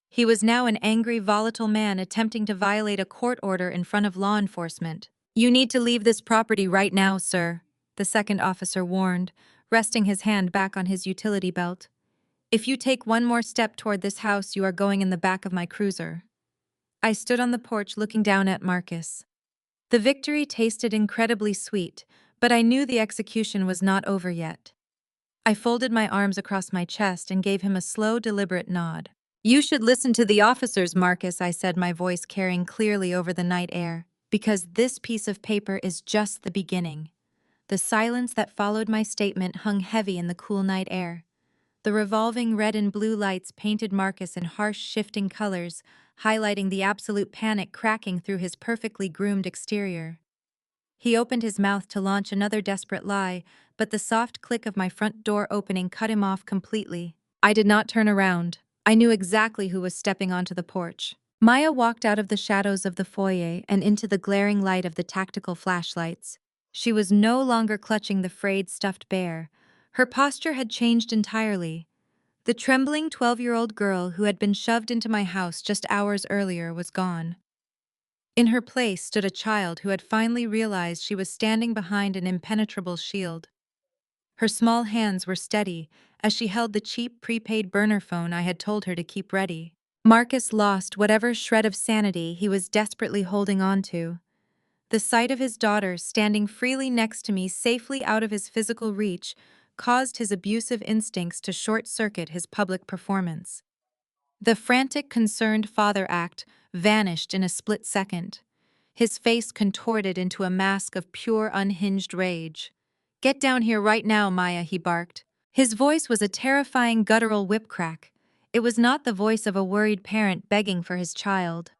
He was now an angry, volatile man attempting to violate a court order in front of law enforcement. "You need to leave this property right now, sir," the second officer warned, resting his hand back on his utility belt. "If you take one more step toward this house, you are going in the back of my cruiser." I stood on the porch looking down at Marcus. The victory tasted incredibly sweet, but I knew the execution was not over yet. I folded my arms across my chest and gave him a slow, deliberate nod. "You should listen to the officers, Marcus," I said, my voice carrying clearly over the night air, "because this piece of paper is just the beginning." The silence that followed my statement hung heavy in the cool night air. The revolving red and blue lights painted Marcus in harsh, shifting colors, highlighting the absolute panic cracking through his perfectly groomed exterior. He opened his mouth to launch another desperate lie, but the soft click of my front door opening cut him off completely. I did not turn around. I knew exactly who was stepping onto the porch. Maya walked out of the shadows of the foyer and into the glaring light of the tactical flashlights. She was no longer clutching the frayed stuffed bear. Her posture had changed entirely. The trembling 12-year-old girl who had been shoved into my house just hours earlier was gone. In her place stood a child who had finally realized she was standing behind an impenetrable shield. Her small hands were steady as she held the cheap prepaid burner phone I had told her to keep ready. Marcus lost whatever shred of sanity he was desperately holding on to. The sight of his daughter standing freely next to me, safely out of his physical reach, caused his abusive instincts to short-circuit his public performance. The frantic, concerned father act vanished in a split second. His face contorted into a mask of pure, unhinged rage. "Get down here right now, Maya," he barked. His voice was a terrifying, guttural whip crack. It was not the voice of a worried parent begging for his child.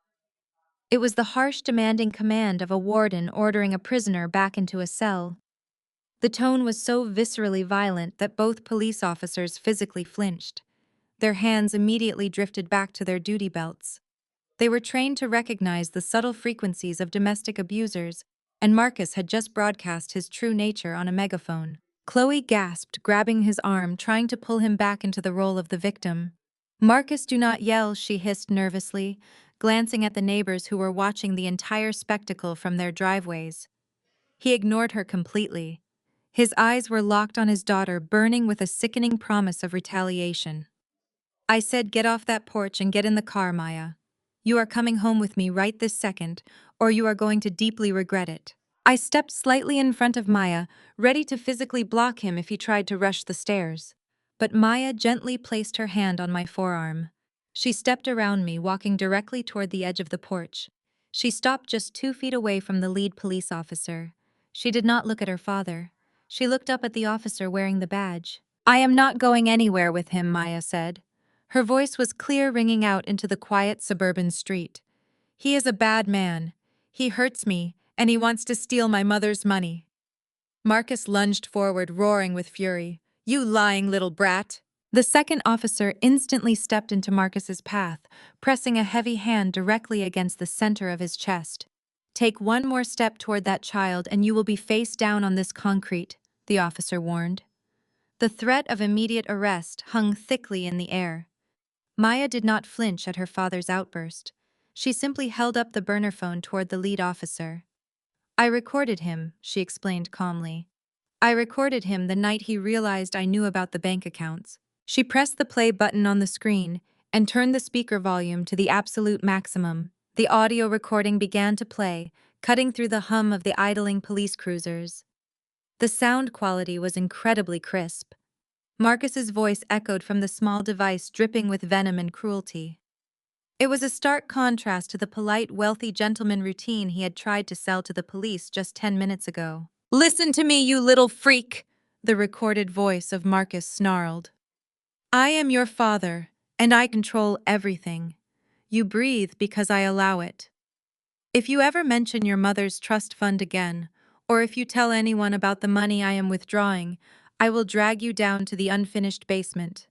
It was the harsh, demanding command of a warden ordering a prisoner back into a cell. The tone was so viscerally violent that both police officers physically flinched. Their hands immediately drifted back to their duty belts. They were trained to recognize the subtle frequencies of domestic abusers, and Marcus had just broadcast his true nature on a megaphone. Chloe gasped, grabbing his arm, trying to pull him back into the role of the victim. "Marcus, do not yell," she hissed nervously, glancing at the neighbors who were watching the entire spectacle from their driveways. He ignored her completely. His eyes were locked on his daughter, burning with a sickening promise of retaliation. I said, "Get off that porch and get in the car, Maya. You are coming home with me right this second, or you are going to deeply regret it." I stepped slightly in front of Maya, ready to physically block him if he tried to rush the stairs. But Maya gently placed her hand on my forearm. She stepped around me, walking directly toward the edge of the porch. She stopped just 2 feet away from the lead police officer. She did not look at her father. She looked up at the officer wearing the badge. "I am not going anywhere with him," Maya said. Her voice was clear, ringing out into the quiet suburban street. "He is a bad man. He hurts me, and he wants to steal my mother's money." Marcus lunged forward, roaring with fury. "You lying little brat!" The second officer instantly stepped into Marcus's path, pressing a heavy hand directly against the center of his chest. "Take one more step toward that child and you will be face down on this concrete," the officer warned. The threat of immediate arrest hung thickly in the air. Maya did not flinch at her father's outburst. She simply held up the burner phone toward the lead officer. "I recorded him," she explained calmly. "I recorded him the night he realized I knew about the bank accounts." She pressed the play button on the screen and turned the speaker volume to the absolute maximum. The audio recording began to play, cutting through the hum of the idling police cruisers. The sound quality was incredibly crisp. Marcus's voice echoed from the small device, dripping with venom and cruelty. It was a stark contrast to the polite, wealthy gentleman routine he had tried to sell to the police just 10 minutes ago. "Listen to me, you little freak!" the recorded voice of Marcus snarled. "I am your father, and I control everything. You breathe because I allow it. If you ever mention your mother's trust fund again, or if you tell anyone about the money I am withdrawing, I will drag you down to the unfinished basement.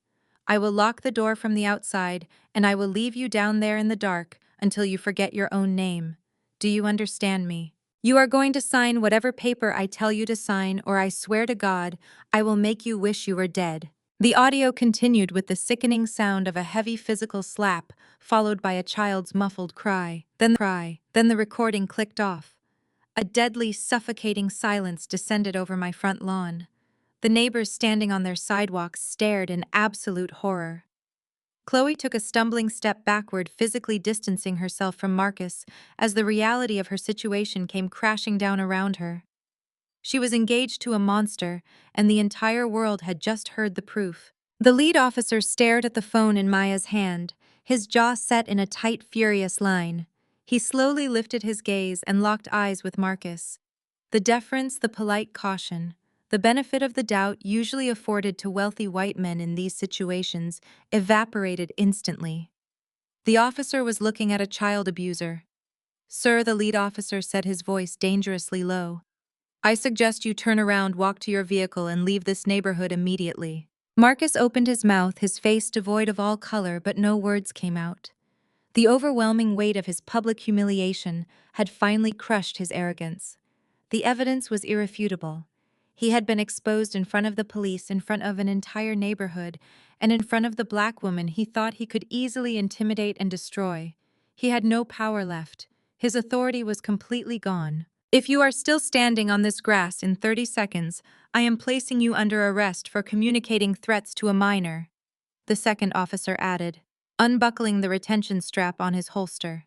I will lock the door from the outside, and I will leave you down there in the dark until you forget your own name. Do you understand me? You are going to sign whatever paper I tell you to sign, or I swear to God, I will make you wish you were dead." The audio continued with the sickening sound of a heavy physical slap, followed by a child's muffled cry. Then the recording clicked off. A deadly, suffocating silence descended over my front lawn. The neighbors standing on their sidewalks stared in absolute horror. Chloe took a stumbling step backward, physically distancing herself from Marcus as the reality of her situation came crashing down around her. She was engaged to a monster, and the entire world had just heard the proof. The lead officer stared at the phone in Maya's hand, his jaw set in a tight, furious line. He slowly lifted his gaze and locked eyes with Marcus. The deference, the polite caution, the benefit of the doubt usually afforded to wealthy white men in these situations evaporated instantly. The officer was looking at a child abuser. "Sir," the lead officer said, his voice dangerously low, "I suggest you turn around, walk to your vehicle, and leave this neighborhood immediately." Marcus opened his mouth, his face devoid of all color, but no words came out. The overwhelming weight of his public humiliation had finally crushed his arrogance. The evidence was irrefutable. He had been exposed in front of the police, in front of an entire neighborhood, and in front of the black woman he thought he could easily intimidate and destroy. He had no power left. His authority was completely gone. "If you are still standing on this grass in 30 seconds, I am placing you under arrest for communicating threats to a minor," the second officer added, unbuckling the retention strap on his holster.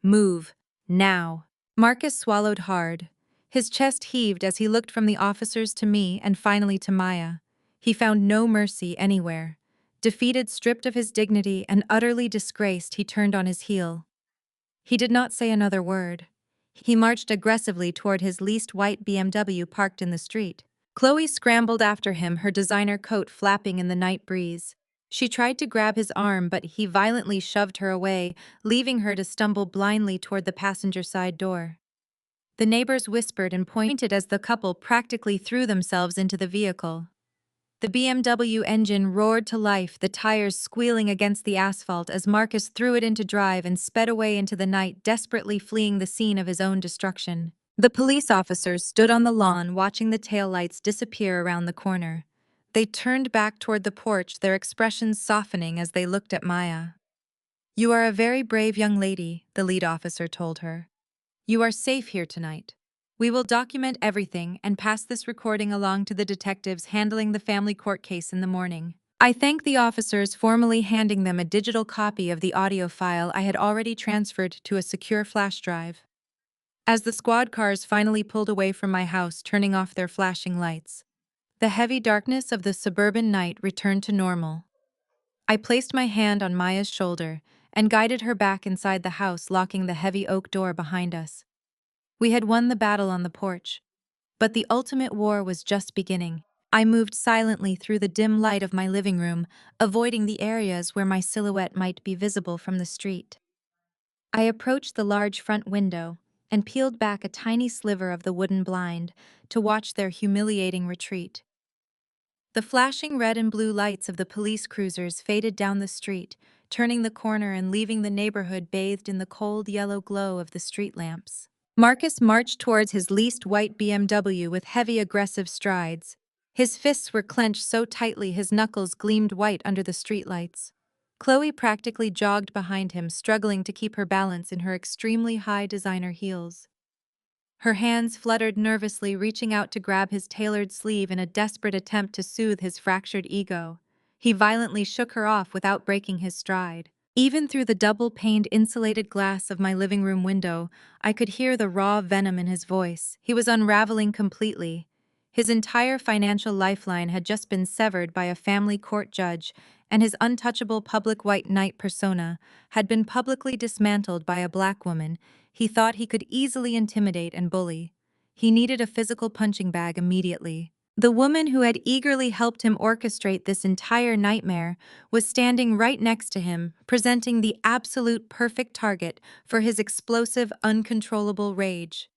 "Move, now." Marcus swallowed hard. His chest heaved as he looked from the officers to me and finally to Maya. He found no mercy anywhere. Defeated, stripped of his dignity, and utterly disgraced, he turned on his heel. He did not say another word. He marched aggressively toward his leased white BMW parked in the street. Chloe scrambled after him, her designer coat flapping in the night breeze. She tried to grab his arm, but he violently shoved her away, leaving her to stumble blindly toward the passenger side door. The neighbors whispered and pointed as the couple practically threw themselves into the vehicle. The BMW engine roared to life, the tires squealing against the asphalt as Marcus threw it into drive and sped away into the night, desperately fleeing the scene of his own destruction. The police officers stood on the lawn watching the taillights disappear around the corner. They turned back toward the porch, their expressions softening as they looked at Maya. "You are a very brave young lady," the lead officer told her. "You are safe here tonight. We will document everything and pass this recording along to the detectives handling the family court case in the morning." I thanked the officers, formally handing them a digital copy of the audio file I had already transferred to a secure flash drive. As the squad cars finally pulled away from my house, turning off their flashing lights, the heavy darkness of the suburban night returned to normal. I placed my hand on Maya's shoulder and guided her back inside the house, locking the heavy oak door behind us. We had won the battle on the porch, but the ultimate war was just beginning. I moved silently through the dim light of my living room, avoiding the areas where my silhouette might be visible from the street. I approached the large front window and peeled back a tiny sliver of the wooden blind to watch their humiliating retreat. The flashing red and blue lights of the police cruisers faded down the street, turning the corner and leaving the neighborhood bathed in the cold yellow glow of the street lamps. Marcus marched towards his leased white BMW with heavy, aggressive strides. His fists were clenched so tightly his knuckles gleamed white under the streetlights. Chloe practically jogged behind him, struggling to keep her balance in her extremely high designer heels. Her hands fluttered nervously, reaching out to grab his tailored sleeve in a desperate attempt to soothe his fractured ego. He violently shook her off without breaking his stride. Even through the double-paned insulated glass of my living room window, I could hear the raw venom in his voice. He was unraveling completely. His entire financial lifeline had just been severed by a family court judge, and his untouchable public white knight persona had been publicly dismantled by a black woman he thought he could easily intimidate and bully. He needed a physical punching bag immediately. The woman who had eagerly helped him orchestrate this entire nightmare was standing right next to him, presenting the absolute perfect target for his explosive, uncontrollable rage.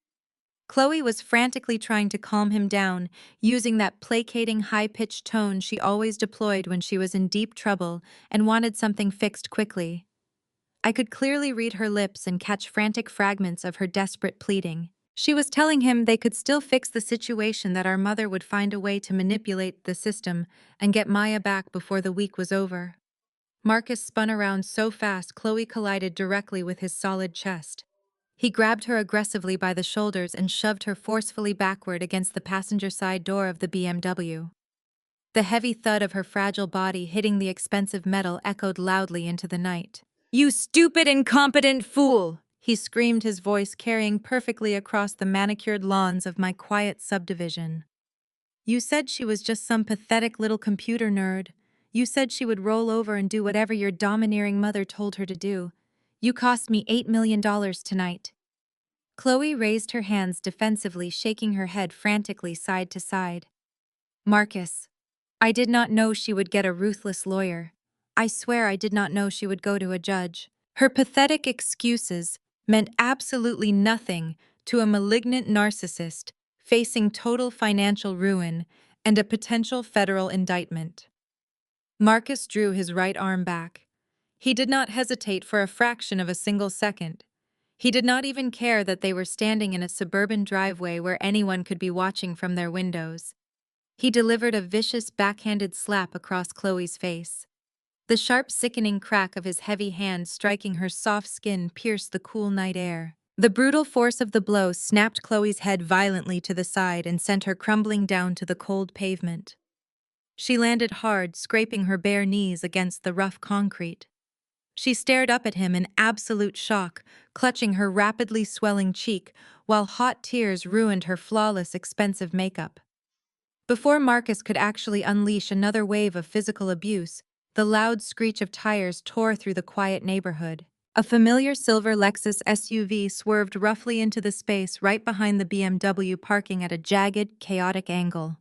Chloe was frantically trying to calm him down, using that placating, high-pitched tone she always deployed when she was in deep trouble and wanted something fixed quickly. I could clearly read her lips and catch frantic fragments of her desperate pleading. She was telling him they could still fix the situation, that our mother would find a way to manipulate the system and get Maya back before the week was over. Marcus spun around so fast Chloe collided directly with his solid chest. He grabbed her aggressively by the shoulders and shoved her forcefully backward against the passenger side door of the BMW. The heavy thud of her fragile body hitting the expensive metal echoed loudly into the night. "You stupid, incompetent fool!" he screamed, his voice carrying perfectly across the manicured lawns of my quiet subdivision. "You said she was just some pathetic little computer nerd. You said she would roll over and do whatever your domineering mother told her to do. You cost me $8 million tonight." Chloe raised her hands defensively, shaking her head frantically side to side. "Marcus, I did not know she would get a ruthless lawyer. I swear I did not know she would go to a judge." Her pathetic excuses meant absolutely nothing to a malignant narcissist facing total financial ruin and a potential federal indictment. Marcus drew his right arm back. He did not hesitate for a fraction of a single second. He did not even care that they were standing in a suburban driveway where anyone could be watching from their windows. He delivered a vicious backhanded slap across Chloe's face. The sharp, sickening crack of his heavy hand striking her soft skin pierced the cool night air. The brutal force of the blow snapped Chloe's head violently to the side and sent her crumbling down to the cold pavement. She landed hard, scraping her bare knees against the rough concrete. She stared up at him in absolute shock, clutching her rapidly swelling cheek, while hot tears ruined her flawless, expensive makeup. Before Marcus could actually unleash another wave of physical abuse, the loud screech of tires tore through the quiet neighborhood. A familiar silver Lexus SUV swerved roughly into the space right behind the BMW, parking at a jagged, chaotic angle.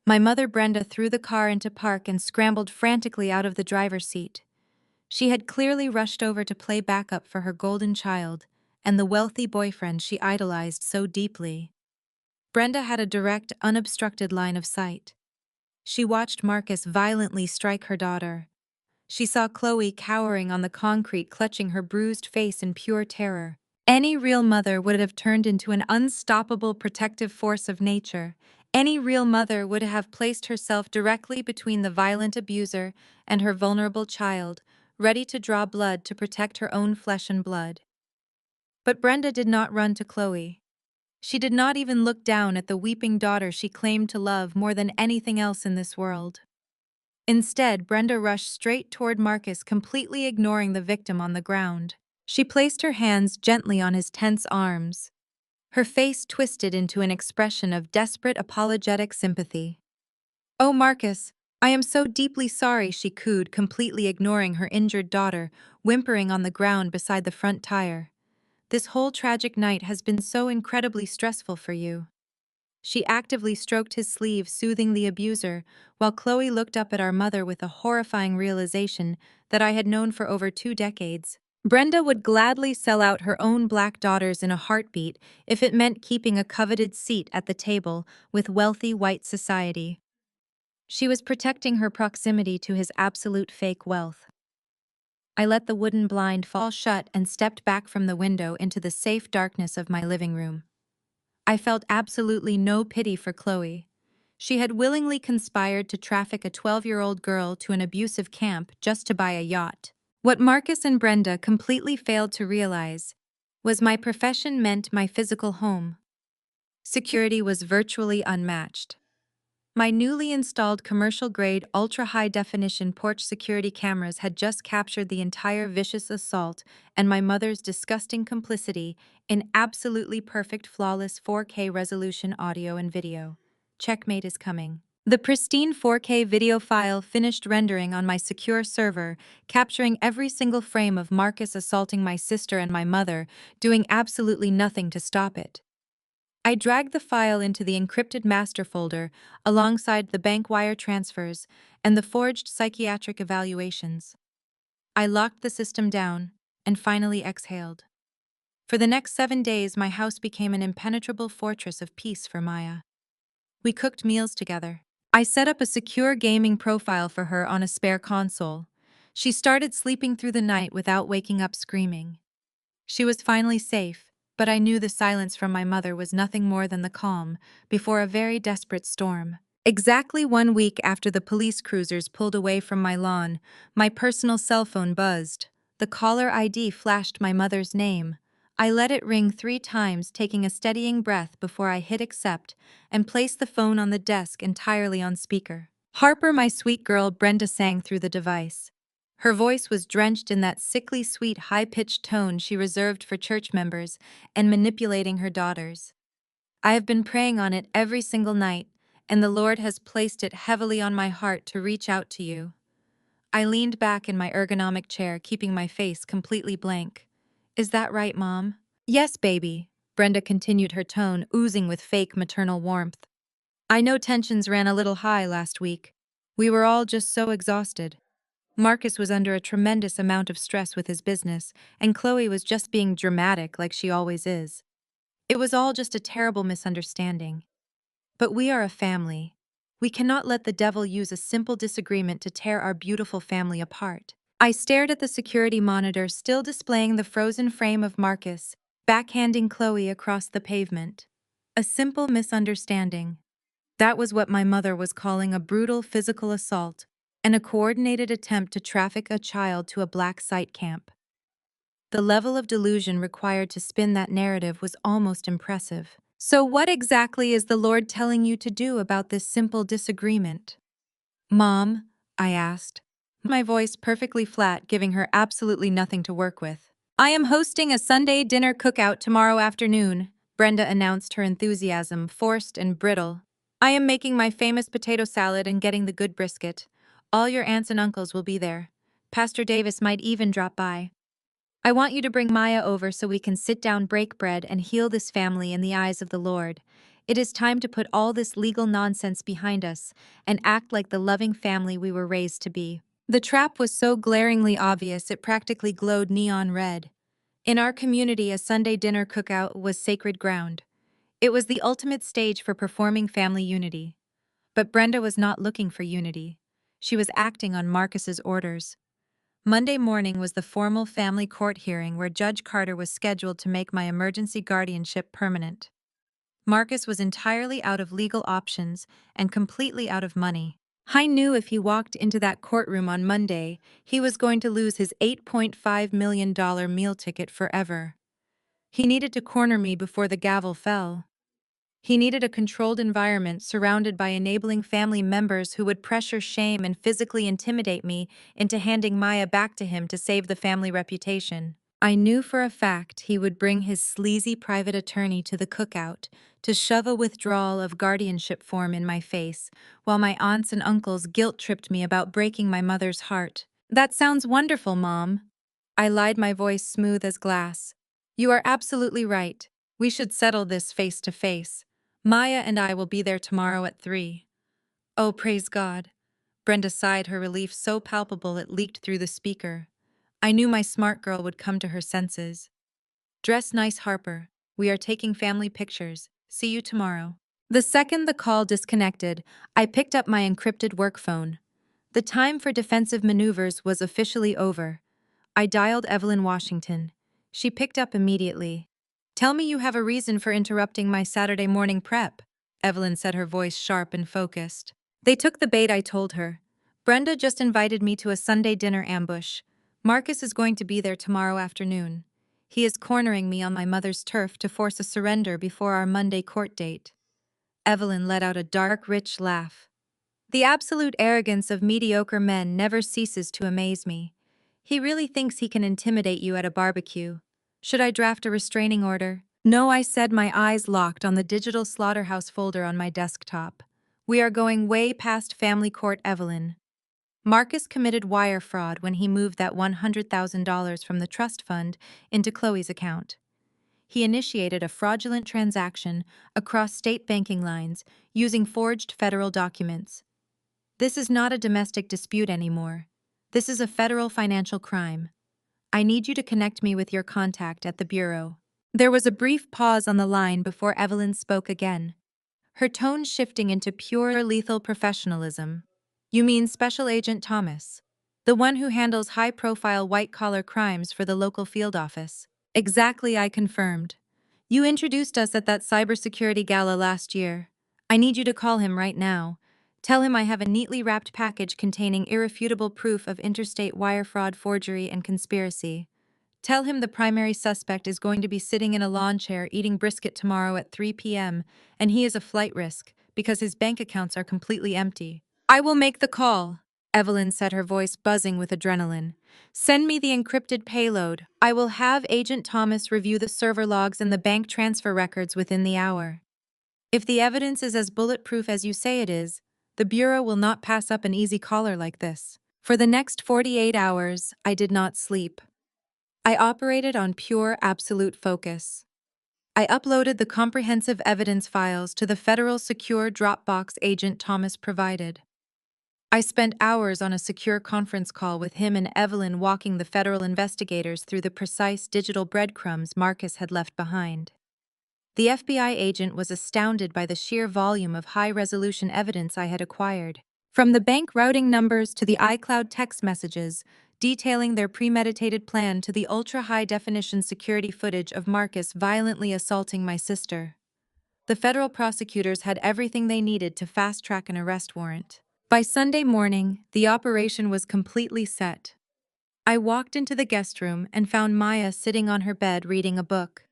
My mother Brenda threw the car into park and scrambled frantically out of the driver's seat. She had clearly rushed over to play backup for her golden child and the wealthy boyfriend she idolized so deeply. Brenda had a direct, unobstructed line of sight. She watched Marcus violently strike her daughter. She saw Chloe cowering on the concrete, clutching her bruised face in pure terror. Any real mother would have turned into an unstoppable protective force of nature. Any real mother would have placed herself directly between the violent abuser and her vulnerable child, ready to draw blood to protect her own flesh and blood. But Brenda did not run to Chloe. She did not even look down at the weeping daughter she claimed to love more than anything else in this world. Instead, Brenda rushed straight toward Marcus, completely ignoring the victim on the ground. She placed her hands gently on his tense arms, her face twisted into an expression of desperate apologetic sympathy. "Oh, Marcus, I am so deeply sorry," she cooed, completely ignoring her injured daughter, whimpering on the ground beside the front tire. "This whole tragic night has been so incredibly stressful for you." She actively stroked his sleeve, soothing the abuser, while Chloe looked up at our mother with a horrifying realization that I had known for over 2 decades. Brenda would gladly sell out her own black daughters in a heartbeat if it meant keeping a coveted seat at the table with wealthy white society. She was protecting her proximity to his absolute fake wealth. I let the wooden blind fall shut and stepped back from the window into the safe darkness of my living room. I felt absolutely no pity for Chloe. She had willingly conspired to traffic a 12-year-old girl to an abusive camp just to buy a yacht. What Marcus and Brenda completely failed to realize was my profession meant my physical home. Security was virtually unmatched. My newly installed commercial-grade ultra-high-definition porch security cameras had just captured the entire vicious assault and my mother's disgusting complicity in absolutely perfect flawless 4K resolution audio and video. Checkmate is coming. The pristine 4K video file finished rendering on my secure server, capturing every single frame of Marcus assaulting my sister and my mother, doing absolutely nothing to stop it. I dragged the file into the encrypted master folder alongside the bank wire transfers and the forged psychiatric evaluations. I locked the system down and finally exhaled. For the next 7 days, my house became an impenetrable fortress of peace for Maya. We cooked meals together. I set up a secure gaming profile for her on a spare console. She started sleeping through the night without waking up screaming. She was finally safe, but I knew the silence from my mother was nothing more than the calm before a very desperate storm. Exactly 1 week after the police cruisers pulled away from my lawn, my personal cell phone buzzed. The caller ID flashed my mother's name. I let it ring 3 times, taking a steadying breath before I hit accept and placed the phone on the desk entirely on speaker. "Harper, my sweet girl," Brenda sang through the device. Her voice was drenched in that sickly sweet high-pitched tone she reserved for church members and manipulating her daughters. "I have been praying on it every single night, and the Lord has placed it heavily on my heart to reach out to you." I leaned back in my ergonomic chair, keeping my face completely blank. "Is that right, Mom?" "Yes, baby," Brenda continued, her tone oozing with fake maternal warmth. "I know tensions ran a little high last week. We were all just so exhausted. Marcus was under a tremendous amount of stress with his business, and Chloe was just being dramatic like she always is. It was all just a terrible misunderstanding. But we are a family. We cannot let the devil use a simple disagreement to tear our beautiful family apart." I stared at the security monitor, still displaying the frozen frame of Marcus, backhanding Chloe across the pavement. A simple misunderstanding. That was what my mother was calling a brutal physical assault and a coordinated attempt to traffic a child to a black site camp. The level of delusion required to spin that narrative was almost impressive. "So what exactly is the Lord telling you to do about this simple disagreement?" "Mom?" I asked, my voice perfectly flat, giving her absolutely nothing to work with. "I am hosting a Sunday dinner cookout tomorrow afternoon," Brenda announced, her enthusiasm forced and brittle. "I am making my famous potato salad and getting the good brisket. All your aunts and uncles will be there. Pastor Davis might even drop by. I want you to bring Maya over so we can sit down, break bread, and heal this family in the eyes of the Lord. It is time to put all this legal nonsense behind us and act like the loving family we were raised to be." The trap was so glaringly obvious it practically glowed neon red. In our community, a Sunday dinner cookout was sacred ground. It was the ultimate stage for performing family unity. But Brenda was not looking for unity. She was acting on Marcus's orders. Monday morning was the formal family court hearing where Judge Carter was scheduled to make my emergency guardianship permanent. Marcus was entirely out of legal options and completely out of money. I knew if he walked into that courtroom on Monday, he was going to lose his $8.5 million meal ticket forever. He needed to corner me before the gavel fell. He needed a controlled environment surrounded by enabling family members who would pressure, shame, and physically intimidate me into handing Maya back to him to save the family reputation. I knew for a fact he would bring his sleazy private attorney to the cookout to shove a withdrawal of guardianship form in my face, while my aunts and uncles guilt-tripped me about breaking my mother's heart. "That sounds wonderful, Mom." I lied, my voice smooth as glass. "You are absolutely right. We should settle this face to face. Maya and I will be there tomorrow at 3. "Oh, praise God." Brenda sighed, her relief so palpable it leaked through the speaker. I knew my smart girl would come to her senses. "Dress nice, Harper. We are taking family pictures. See you tomorrow." The second the call disconnected, I picked up my encrypted work phone. The time for defensive maneuvers was officially over. I dialed Evelyn Washington. She picked up immediately. "Tell me you have a reason for interrupting my Saturday morning prep," Evelyn said, her voice sharp and focused. They took the bait, I told her. "Brenda just invited me to a Sunday dinner ambush. Marcus is going to be there tomorrow afternoon. He is cornering me on my mother's turf to force a surrender before our Monday court date." Evelyn let out a dark, rich laugh. "The absolute arrogance of mediocre men never ceases to amaze me. He really thinks he can intimidate you at a barbecue. Should I draft a restraining order?" "No," I said, my eyes locked on the digital slaughterhouse folder on my desktop. "We are going way past family court, Evelyn. Marcus committed wire fraud when he moved that $100,000 from the trust fund into Chloe's account. He initiated a fraudulent transaction across state banking lines using forged federal documents. This is not a domestic dispute anymore. This is a federal financial crime. I need you to connect me with your contact at the Bureau." There was a brief pause on the line before Evelyn spoke again, her tone shifting into pure lethal professionalism. "You mean Special Agent Thomas, the one who handles high-profile white-collar crimes for the local field office?" "Exactly," I confirmed. "You introduced us at that cybersecurity gala last year. I need you to call him right now. Tell him I have a neatly wrapped package containing irrefutable proof of interstate wire fraud, forgery, and conspiracy. Tell him the primary suspect is going to be sitting in a lawn chair eating brisket tomorrow at 3 p.m., and he is a flight risk because his bank accounts are completely empty." "I will make the call," Evelyn said, her voice buzzing with adrenaline. "Send me the encrypted payload. I will have Agent Thomas review the server logs and the bank transfer records within the hour. If the evidence is as bulletproof as you say it is, the Bureau will not pass up an easy caller like this." For the next 48 hours, I did not sleep. I operated on pure, absolute focus. I uploaded the comprehensive evidence files to the federal secure Dropbox Agent Thomas provided. I spent hours on a secure conference call with him and Evelyn, walking the federal investigators through the precise digital breadcrumbs Marcus had left behind. The FBI agent was astounded by the sheer volume of high-resolution evidence I had acquired. From the bank routing numbers to the iCloud text messages, detailing their premeditated plan, to the ultra-high-definition security footage of Marcus violently assaulting my sister. The federal prosecutors had everything they needed to fast-track an arrest warrant. By Sunday morning, the operation was completely set. I walked into the guest room and found Maya sitting on her bed reading a book.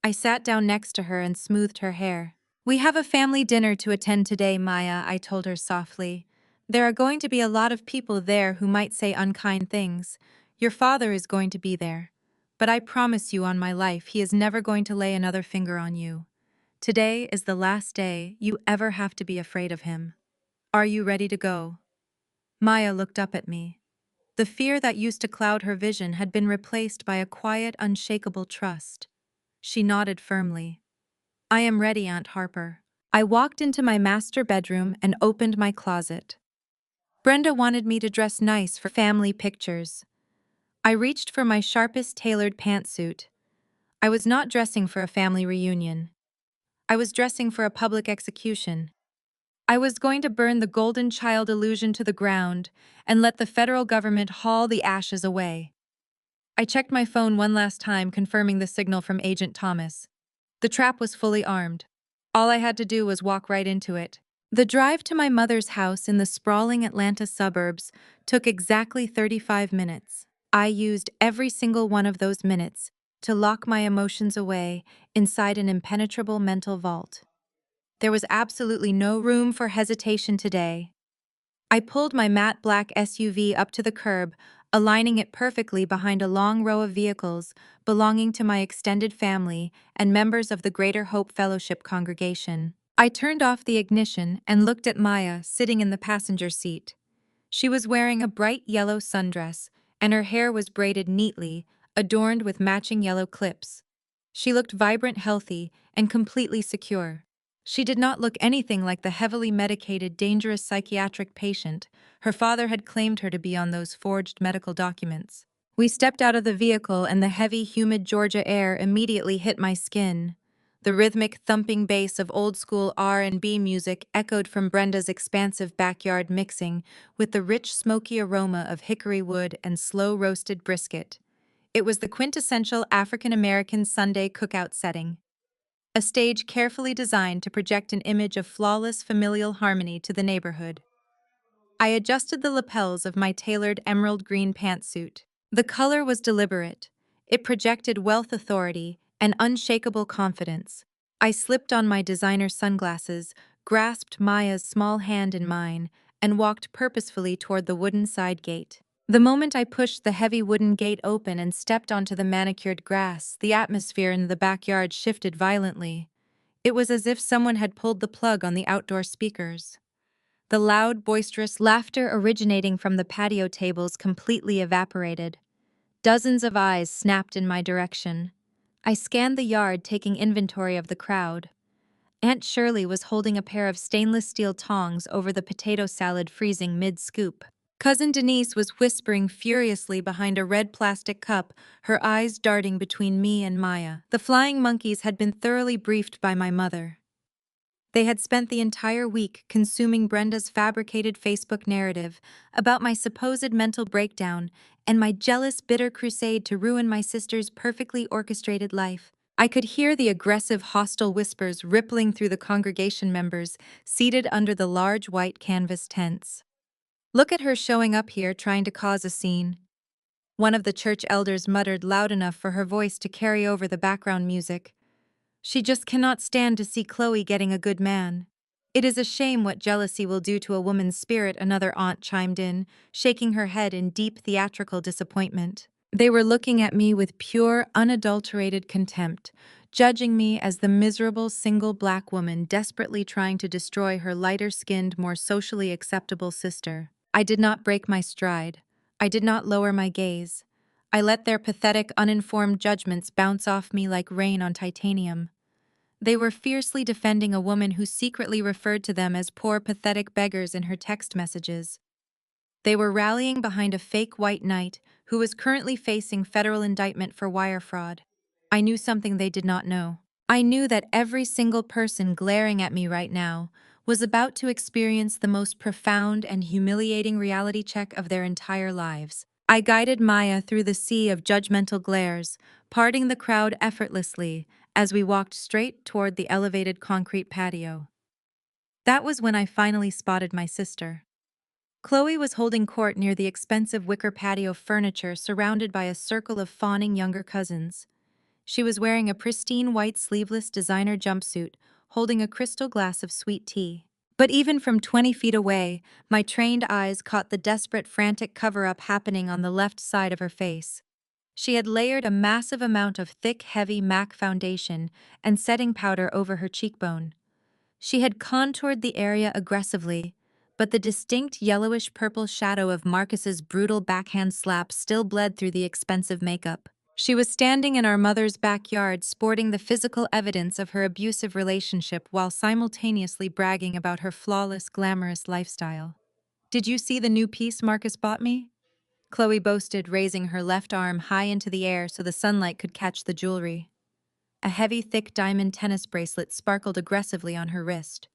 I sat down next to her and smoothed her hair. "We have a family dinner to attend today, Maya," I told her softly. "There are going to be a lot of people there who might say unkind things. Your father is going to be there. But I promise you on my life he is never going to lay another finger on you. Today is the last day you ever have to be afraid of him. Are you ready to go?" Maya looked up at me. The fear that used to cloud her vision had been replaced by a quiet, unshakable trust. She nodded firmly. "I am ready, Aunt Harper." I walked into my master bedroom and opened my closet. Brenda wanted me to dress nice for family pictures. I reached for my sharpest tailored pantsuit. I was not dressing for a family reunion. I was dressing for a public execution. I was going to burn the golden child illusion to the ground and let the federal government haul the ashes away. I checked my phone one last time, confirming the signal from Agent Thomas. The trap was fully armed. All I had to do was walk right into it. The drive to my mother's house in the sprawling Atlanta suburbs took exactly 35 minutes. I used every single one of those minutes to lock my emotions away inside an impenetrable mental vault. There was absolutely no room for hesitation today. I pulled my matte black SUV up to the curb, aligning it perfectly behind a long row of vehicles belonging to my extended family and members of the Greater Hope Fellowship congregation. I turned off the ignition and looked at Maya sitting in the passenger seat. She was wearing a bright yellow sundress, and her hair was braided neatly, adorned with matching yellow clips. She looked vibrant, healthy, and completely secure. She did not look anything like the heavily medicated, dangerous psychiatric patient her father had claimed her to be on those forged medical documents. We stepped out of the vehicle, and the heavy, humid Georgia air immediately hit my skin. The rhythmic, thumping bass of old-school R&B music echoed from Brenda's expansive backyard, mixing with the rich, smoky aroma of hickory wood and slow-roasted brisket. It was the quintessential African-American Sunday cookout setting, a stage carefully designed to project an image of flawless familial harmony to the neighborhood. I adjusted the lapels of my tailored emerald green pantsuit. The color was deliberate. It projected wealth, authority, and unshakable confidence. I slipped on my designer sunglasses, grasped Maya's small hand in mine, and walked purposefully toward the wooden side gate. The moment I pushed the heavy wooden gate open and stepped onto the manicured grass, the atmosphere in the backyard shifted violently. It was as if someone had pulled the plug on the outdoor speakers. The loud, boisterous laughter originating from the patio tables completely evaporated. Dozens of eyes snapped in my direction. I scanned the yard, taking inventory of the crowd. Aunt Shirley was holding a pair of stainless steel tongs over the potato salad freezing mid-scoop. Cousin Denise was whispering furiously behind a red plastic cup, her eyes darting between me and Maya. The flying monkeys had been thoroughly briefed by my mother. They had spent the entire week consuming Brenda's fabricated Facebook narrative about my supposed mental breakdown and my jealous, bitter crusade to ruin my sister's perfectly orchestrated life. I could hear the aggressive, hostile whispers rippling through the congregation members seated under the large white canvas tents. "Look at her showing up here trying to cause a scene," one of the church elders muttered loud enough for her voice to carry over the background music. "She just cannot stand to see Chloe getting a good man." "It is a shame what jealousy will do to a woman's spirit," another aunt chimed in, shaking her head in deep theatrical disappointment. They were looking at me with pure, unadulterated contempt, judging me as the miserable single black woman desperately trying to destroy her lighter-skinned, more socially acceptable sister. I did not break my stride. I did not lower my gaze. I let their pathetic, uninformed judgments bounce off me like rain on titanium. They were fiercely defending a woman who secretly referred to them as poor, pathetic beggars in her text messages. They were rallying behind a fake white knight who was currently facing federal indictment for wire fraud. I knew something they did not know. I knew that every single person glaring at me right now was about to experience the most profound and humiliating reality check of their entire lives. I guided Maya through the sea of judgmental glares, parting the crowd effortlessly as we walked straight toward the elevated concrete patio. That was when I finally spotted my sister. Chloe was holding court near the expensive wicker patio furniture surrounded by a circle of fawning younger cousins. She was wearing a pristine white sleeveless designer jumpsuit, holding a crystal glass of sweet tea. But even from 20 feet away, my trained eyes caught the desperate, frantic cover-up happening on the left side of her face. She had layered a massive amount of thick, heavy MAC foundation and setting powder over her cheekbone. She had contoured the area aggressively, but the distinct yellowish-purple shadow of Marcus's brutal backhand slap still bled through the expensive makeup. She was standing in our mother's backyard sporting the physical evidence of her abusive relationship while simultaneously bragging about her flawless, glamorous lifestyle. "Did you see the new piece Marcus bought me?" Chloe boasted, raising her left arm high into the air so the sunlight could catch the jewelry. A heavy, thick diamond tennis bracelet sparkled aggressively on her wrist.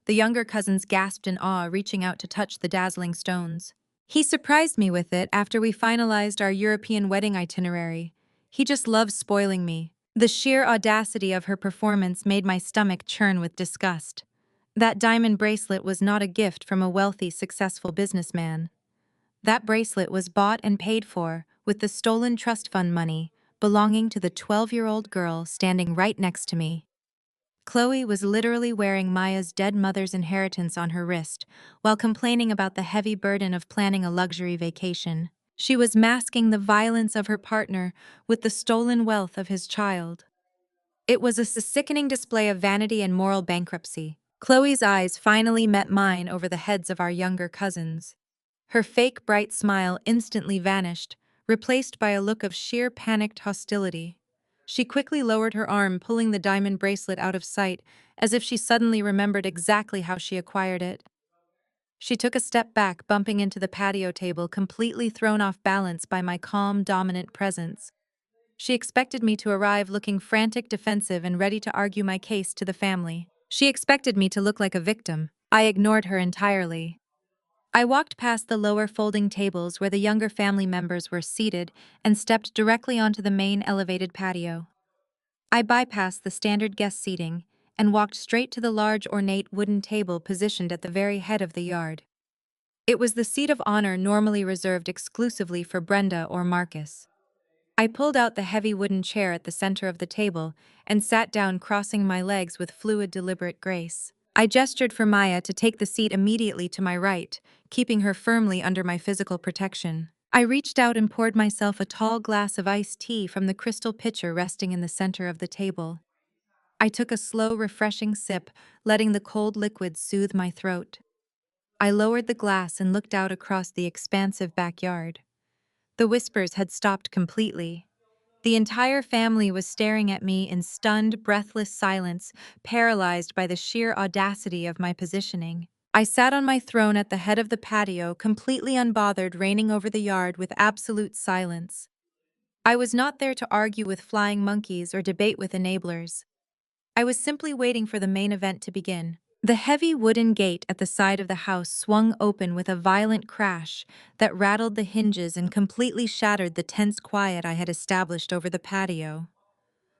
The younger cousins gasped in awe, reaching out to touch the dazzling stones. "He surprised me with it after we finalized our European wedding itinerary. He just loves spoiling me." The sheer audacity of her performance made my stomach churn with disgust. That diamond bracelet was not a gift from a wealthy, successful businessman. That bracelet was bought and paid for with the stolen trust fund money belonging to the 12-year-old girl standing right next to me. Chloe was literally wearing Maya's dead mother's inheritance on her wrist while complaining about the heavy burden of planning a luxury vacation. She was masking the violence of her partner with the stolen wealth of his child. It was a sickening display of vanity and moral bankruptcy. Chloe's eyes finally met mine over the heads of our younger cousins. Her fake bright smile instantly vanished, replaced by a look of sheer panicked hostility. She quickly lowered her arm, pulling the diamond bracelet out of sight, as if she suddenly remembered exactly how she acquired it. She took a step back, bumping into the patio table, completely thrown off balance by my calm, dominant presence. She expected me to arrive looking frantic, defensive, and ready to argue my case to the family. She expected me to look like a victim. I ignored her entirely. I walked past the lower folding tables where the younger family members were seated and stepped directly onto the main elevated patio. I bypassed the standard guest seating and walked straight to the large ornate wooden table positioned at the very head of the yard. It was the seat of honor normally reserved exclusively for Brenda or Marcus. I pulled out the heavy wooden chair at the center of the table and sat down, crossing my legs with fluid, deliberate grace. I gestured for Maya to take the seat immediately to my right, keeping her firmly under my physical protection. I reached out and poured myself a tall glass of iced tea from the crystal pitcher resting in the center of the table. I took a slow, refreshing sip, letting the cold liquid soothe my throat. I lowered the glass and looked out across the expansive backyard. The whispers had stopped completely. The entire family was staring at me in stunned, breathless silence, paralyzed by the sheer audacity of my positioning. I sat on my throne at the head of the patio, completely unbothered, reigning over the yard with absolute silence. I was not there to argue with flying monkeys or debate with enablers. I was simply waiting for the main event to begin. The heavy wooden gate at the side of the house swung open with a violent crash that rattled the hinges and completely shattered the tense quiet I had established over the patio.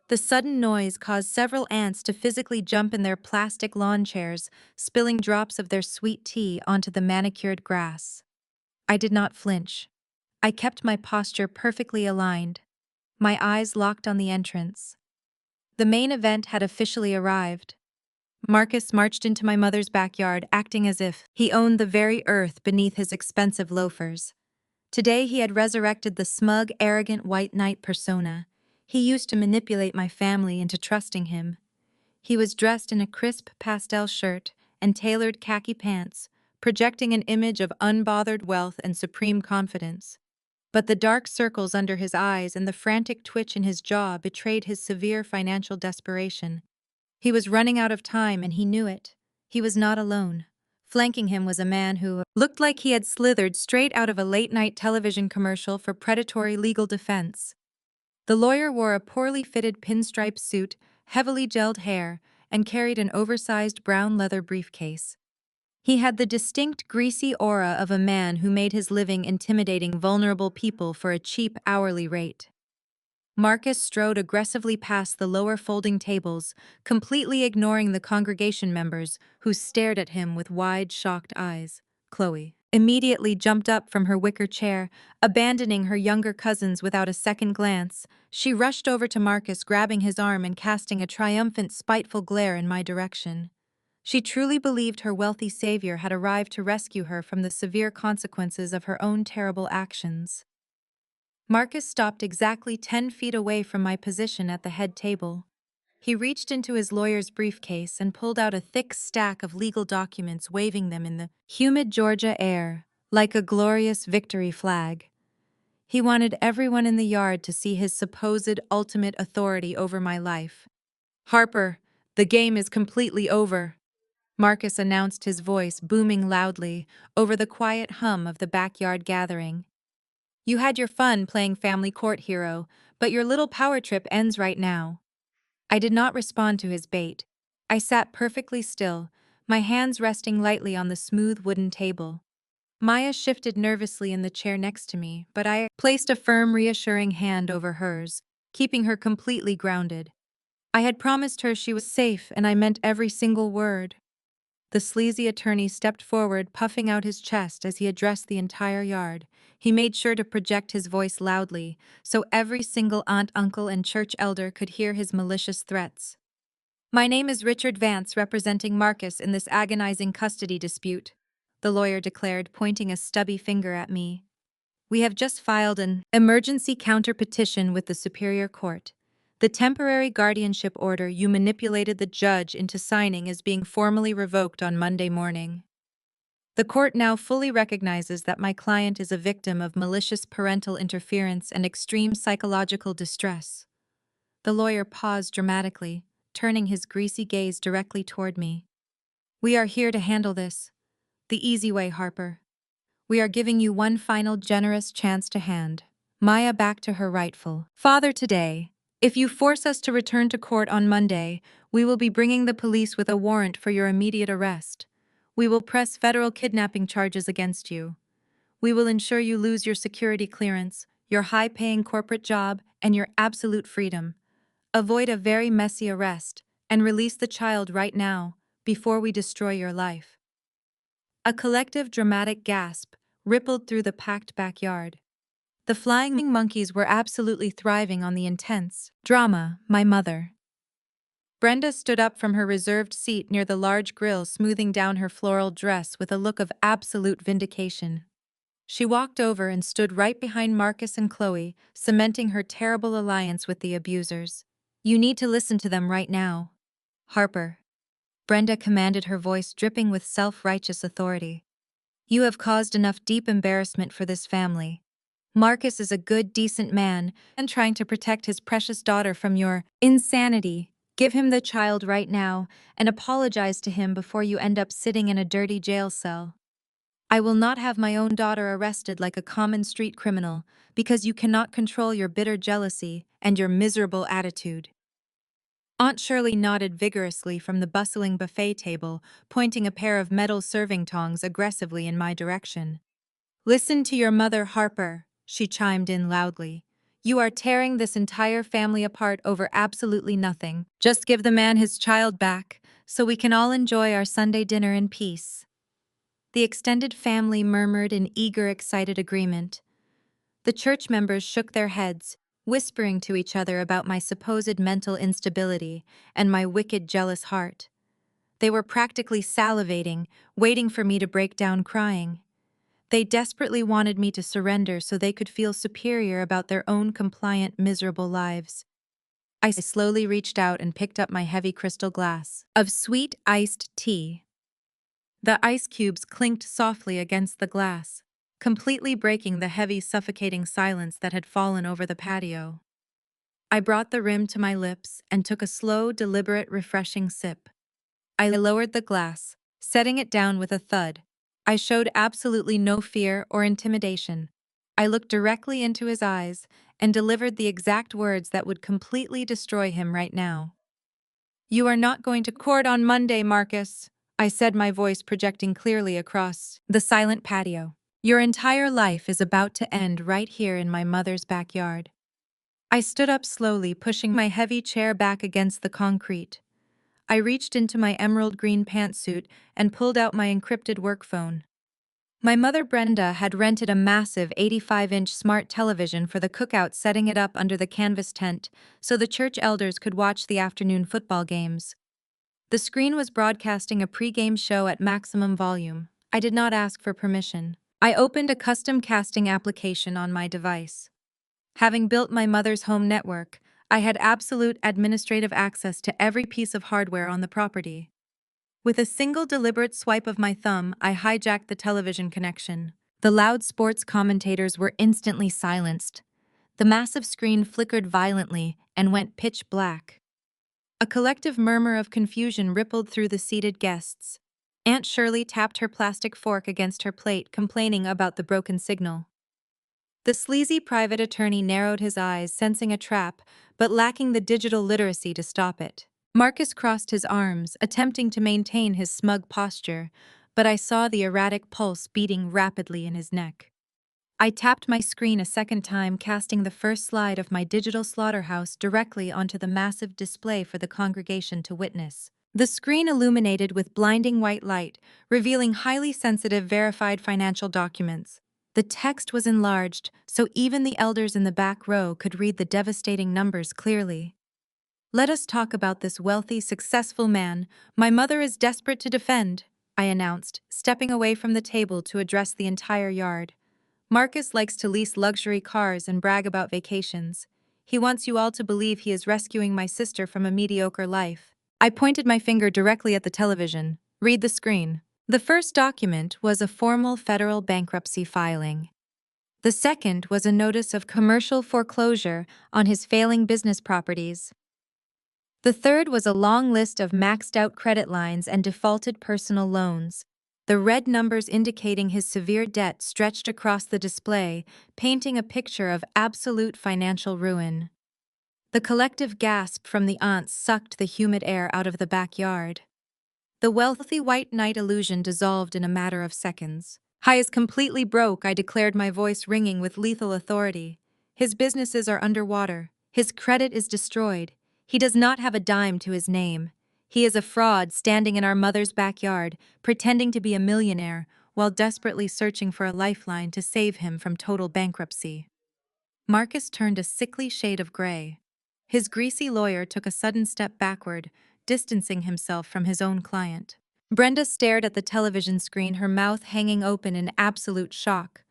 The sudden noise caused several ants to physically jump in their plastic lawn chairs, spilling drops of their sweet tea onto the manicured grass. I did not flinch. I kept my posture perfectly aligned, my eyes locked on the entrance. The main event had officially arrived. Marcus marched into my mother's backyard, acting as if he owned the very earth beneath his expensive loafers. Today he had resurrected the smug, arrogant white knight persona he used to manipulate my family into trusting him. He was dressed in a crisp pastel shirt and tailored khaki pants, projecting an image of unbothered wealth and supreme confidence. But the dark circles under his eyes and the frantic twitch in his jaw betrayed his severe financial desperation. He was running out of time, and he knew it. He was not alone. Flanking him was a man who looked like he had slithered straight out of a late-night television commercial for predatory legal defense. The lawyer wore a poorly fitted pinstripe suit, heavily gelled hair, and carried an oversized brown leather briefcase. He had the distinct, greasy aura of a man who made his living intimidating vulnerable people for a cheap hourly rate. Marcus strode aggressively past the lower folding tables, completely ignoring the congregation members who stared at him with wide, shocked eyes. Chloe immediately jumped up from her wicker chair, abandoning her younger cousins without a second glance. She rushed over to Marcus, grabbing his arm and casting a triumphant, spiteful glare in my direction. She truly believed her wealthy savior had arrived to rescue her from the severe consequences of her own terrible actions. Marcus stopped exactly 10 feet away from my position at the head table. He reached into his lawyer's briefcase and pulled out a thick stack of legal documents, waving them in the humid Georgia air, like a glorious victory flag. He wanted everyone in the yard to see his supposed ultimate authority over my life. "Harper, the game is completely over," Marcus announced, his voice booming loudly over the quiet hum of the backyard gathering. "You had your fun playing family court hero, but your little power trip ends right now." I did not respond to his bait. I sat perfectly still, my hands resting lightly on the smooth wooden table. Maya shifted nervously in the chair next to me, but I placed a firm, reassuring hand over hers, keeping her completely grounded. I had promised her she was safe, and I meant every single word. The sleazy attorney stepped forward, puffing out his chest as he addressed the entire yard. He made sure to project his voice loudly, so every single aunt, uncle, and church elder could hear his malicious threats. "My name is Richard Vance, representing Marcus in this agonizing custody dispute," the lawyer declared, pointing a stubby finger at me. "We have just filed an emergency counter-petition with the Superior Court. The temporary guardianship order you manipulated the judge into signing is being formally revoked on Monday morning. The court now fully recognizes that my client is a victim of malicious parental interference and extreme psychological distress." The lawyer paused dramatically, turning his greasy gaze directly toward me. "We are here to handle this the easy way, Harper. We are giving you one final generous chance to hand Maya back to her rightful father today. If you force us to return to court on Monday, we will be bringing the police with a warrant for your immediate arrest. We will press federal kidnapping charges against you. We will ensure you lose your security clearance, your high-paying corporate job, and your absolute freedom. Avoid a very messy arrest and release the child right now before we destroy your life." A collective dramatic gasp rippled through the packed backyard. The flying monkeys were absolutely thriving on the intense drama. My mother, Brenda, stood up from her reserved seat near the large grill, smoothing down her floral dress with a look of absolute vindication. She walked over and stood right behind Marcus and Chloe, cementing her terrible alliance with the abusers. "You need to listen to them right now, Harper," Brenda commanded, her voice dripping with self-righteous authority. "You have caused enough deep embarrassment for this family. Marcus is a good, decent man and trying to protect his precious daughter from your insanity. Give him the child right now and apologize to him before you end up sitting in a dirty jail cell. I will not have my own daughter arrested like a common street criminal because you cannot control your bitter jealousy and your miserable attitude." Aunt Shirley nodded vigorously from the bustling buffet table, pointing a pair of metal serving tongs aggressively in my direction. "Listen to your mother, Harper," she chimed in loudly. "You are tearing this entire family apart over absolutely nothing. Just give the man his child back, so we can all enjoy our Sunday dinner in peace." The extended family murmured in eager, excited agreement. The church members shook their heads, whispering to each other about my supposed mental instability and my wicked, jealous heart. They were practically salivating, waiting for me to break down crying. They desperately wanted me to surrender so they could feel superior about their own compliant, miserable lives. I slowly reached out and picked up my heavy crystal glass of sweet iced tea. The ice cubes clinked softly against the glass, completely breaking the heavy, suffocating silence that had fallen over the patio. I brought the rim to my lips and took a slow, deliberate, refreshing sip. I lowered the glass, setting it down with a thud. I showed absolutely no fear or intimidation. I looked directly into his eyes and delivered the exact words that would completely destroy him right now. "You are not going to court on Monday, Marcus," I said, my voice projecting clearly across the silent patio. "Your entire life is about to end right here in my mother's backyard." I stood up slowly, pushing my heavy chair back against the concrete. I reached into my emerald green pantsuit and pulled out my encrypted work phone. My mother, Brenda, had rented a massive 85-inch smart television for the cookout, setting it up under the canvas tent so the church elders could watch the afternoon football games. The screen was broadcasting a pre-game show at maximum volume. I did not ask for permission. I opened a custom casting application on my device. Having built my mother's home network, I had absolute administrative access to every piece of hardware on the property. With a single deliberate swipe of my thumb, I hijacked the television connection. The loud sports commentators were instantly silenced. The massive screen flickered violently and went pitch black. A collective murmur of confusion rippled through the seated guests. Aunt Shirley tapped her plastic fork against her plate, complaining about the broken signal. The sleazy private attorney narrowed his eyes, sensing a trap, but lacking the digital literacy to stop it. Marcus crossed his arms, attempting to maintain his smug posture, but I saw the erratic pulse beating rapidly in his neck. I tapped my screen a second time, casting the first slide of my digital slaughterhouse directly onto the massive display for the congregation to witness. The screen illuminated with blinding white light, revealing highly sensitive verified financial documents. The text was enlarged, so even the elders in the back row could read the devastating numbers clearly. "Let us talk about this wealthy, successful man. My mother is desperate to defend," I announced, stepping away from the table to address the entire yard. "Marcus likes to lease luxury cars and brag about vacations. He wants you all to believe he is rescuing my sister from a mediocre life." I pointed my finger directly at the television. "Read the screen." The first document was a formal federal bankruptcy filing. The second was a notice of commercial foreclosure on his failing business properties. The third was a long list of maxed-out credit lines and defaulted personal loans. The red numbers indicating his severe debt stretched across the display, painting a picture of absolute financial ruin. The collective gasp from the aunts sucked the humid air out of the backyard. The wealthy white knight illusion dissolved in a matter of seconds. "Hi is completely broke," I declared, my voice ringing with lethal authority. "His businesses are underwater. His credit is destroyed. He does not have a dime to his name. He is a fraud standing in our mother's backyard, pretending to be a millionaire, while desperately searching for a lifeline to save him from total bankruptcy." Marcus turned a sickly shade of gray. His greasy lawyer took a sudden step backward, distancing himself from his own client. Brenda stared at the television screen, her mouth hanging open in absolute shock.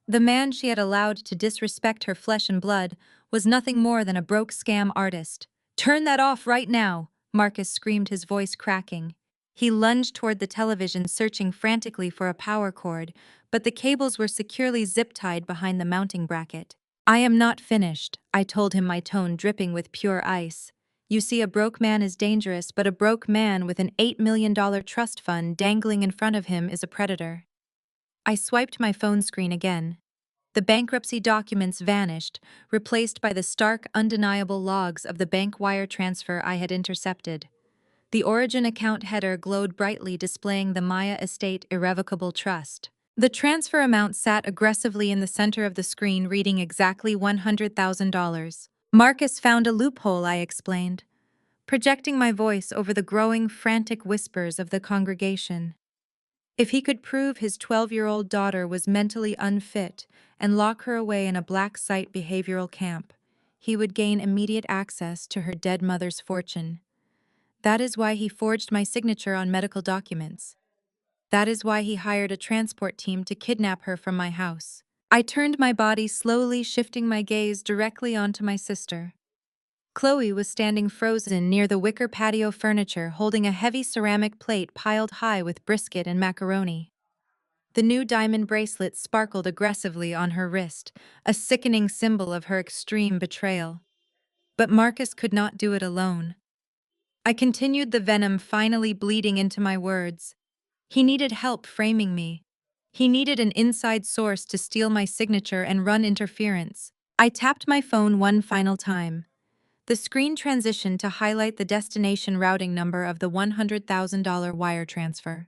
The man she had allowed to disrespect her flesh and blood was nothing more than a broke scam artist. "Turn that off right now!" Marcus screamed, his voice cracking. He lunged toward the television, searching frantically for a power cord, but the cables were securely zip-tied behind the mounting bracket. "I am not finished," I told him, my tone dripping with pure ice. "You see, a broke man is dangerous, but a broke man with an $8 million trust fund dangling in front of him is a predator." I swiped my phone screen again. The bankruptcy documents vanished, replaced by the stark, undeniable logs of the bank wire transfer I had intercepted. The origin account header glowed brightly, displaying the Maya Estate Irrevocable Trust. The transfer amount sat aggressively in the center of the screen, reading exactly $100,000. "Marcus found a loophole," I explained, projecting my voice over the growing, frantic whispers of the congregation. "If he could prove his 12-year-old daughter was mentally unfit and lock her away in a black site behavioral camp, he would gain immediate access to her dead mother's fortune. That is why he forged my signature on medical documents. That is why he hired a transport team to kidnap her from my house." I turned my body slowly, shifting my gaze directly onto my sister. Chloe was standing frozen near the wicker patio furniture, holding a heavy ceramic plate piled high with brisket and macaroni. The new diamond bracelet sparkled aggressively on her wrist, a sickening symbol of her extreme betrayal. But Marcus could not do it alone. I continued, the venom finally bleeding into my words. He needed help framing me. He needed an inside source to steal my signature and run interference. I tapped my phone one final time. The screen transitioned to highlight the destination routing number of the $100,000 wire transfer.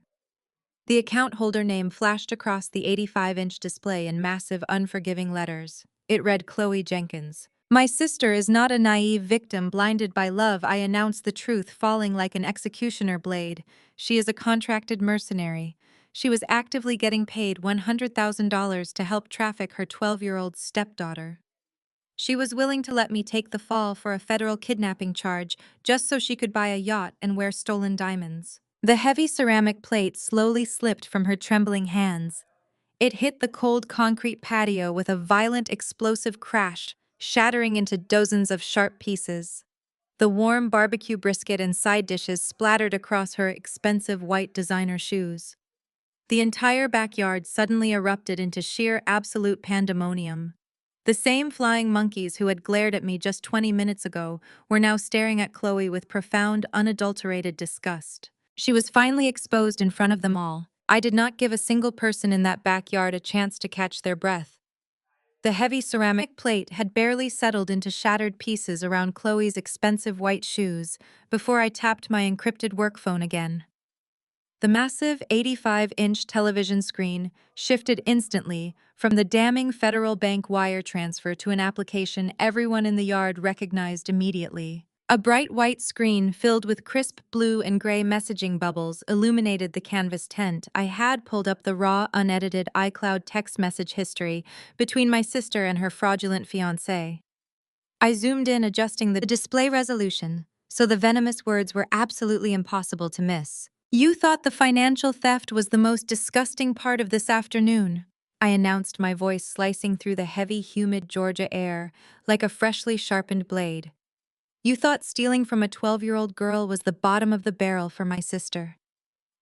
The account holder name flashed across the 85-inch display in massive, unforgiving letters. It read Chloe Jenkins. "My sister is not a naive victim blinded by love," I announced, the truth falling like an executioner blade. "She is a contracted mercenary. She was actively getting paid $100,000 to help traffic her 12-year-old stepdaughter. She was willing to let me take the fall for a federal kidnapping charge just so she could buy a yacht and wear stolen diamonds." The heavy ceramic plate slowly slipped from her trembling hands. It hit the cold concrete patio with a violent, explosive crash, shattering into dozens of sharp pieces. The warm barbecue brisket and side dishes splattered across her expensive white designer shoes. The entire backyard suddenly erupted into sheer, absolute pandemonium. The same flying monkeys who had glared at me just 20 minutes ago were now staring at Chloe with profound, unadulterated disgust. She was finally exposed in front of them all. I did not give a single person in that backyard a chance to catch their breath. The heavy ceramic plate had barely settled into shattered pieces around Chloe's expensive white shoes before I tapped my encrypted work phone again. The massive 85-inch television screen shifted instantly from the damning federal bank wire transfer to an application everyone in the yard recognized immediately. A bright white screen filled with crisp blue and gray messaging bubbles illuminated the canvas tent. I had pulled up the raw, unedited iCloud text message history between my sister and her fraudulent fiancé. I zoomed in, adjusting the display resolution, so the venomous words were absolutely impossible to miss. "You thought the financial theft was the most disgusting part of this afternoon," I announced, my voice slicing through the heavy, humid Georgia air like a freshly sharpened blade. "You thought stealing from a 12-year-old girl was the bottom of the barrel for my sister.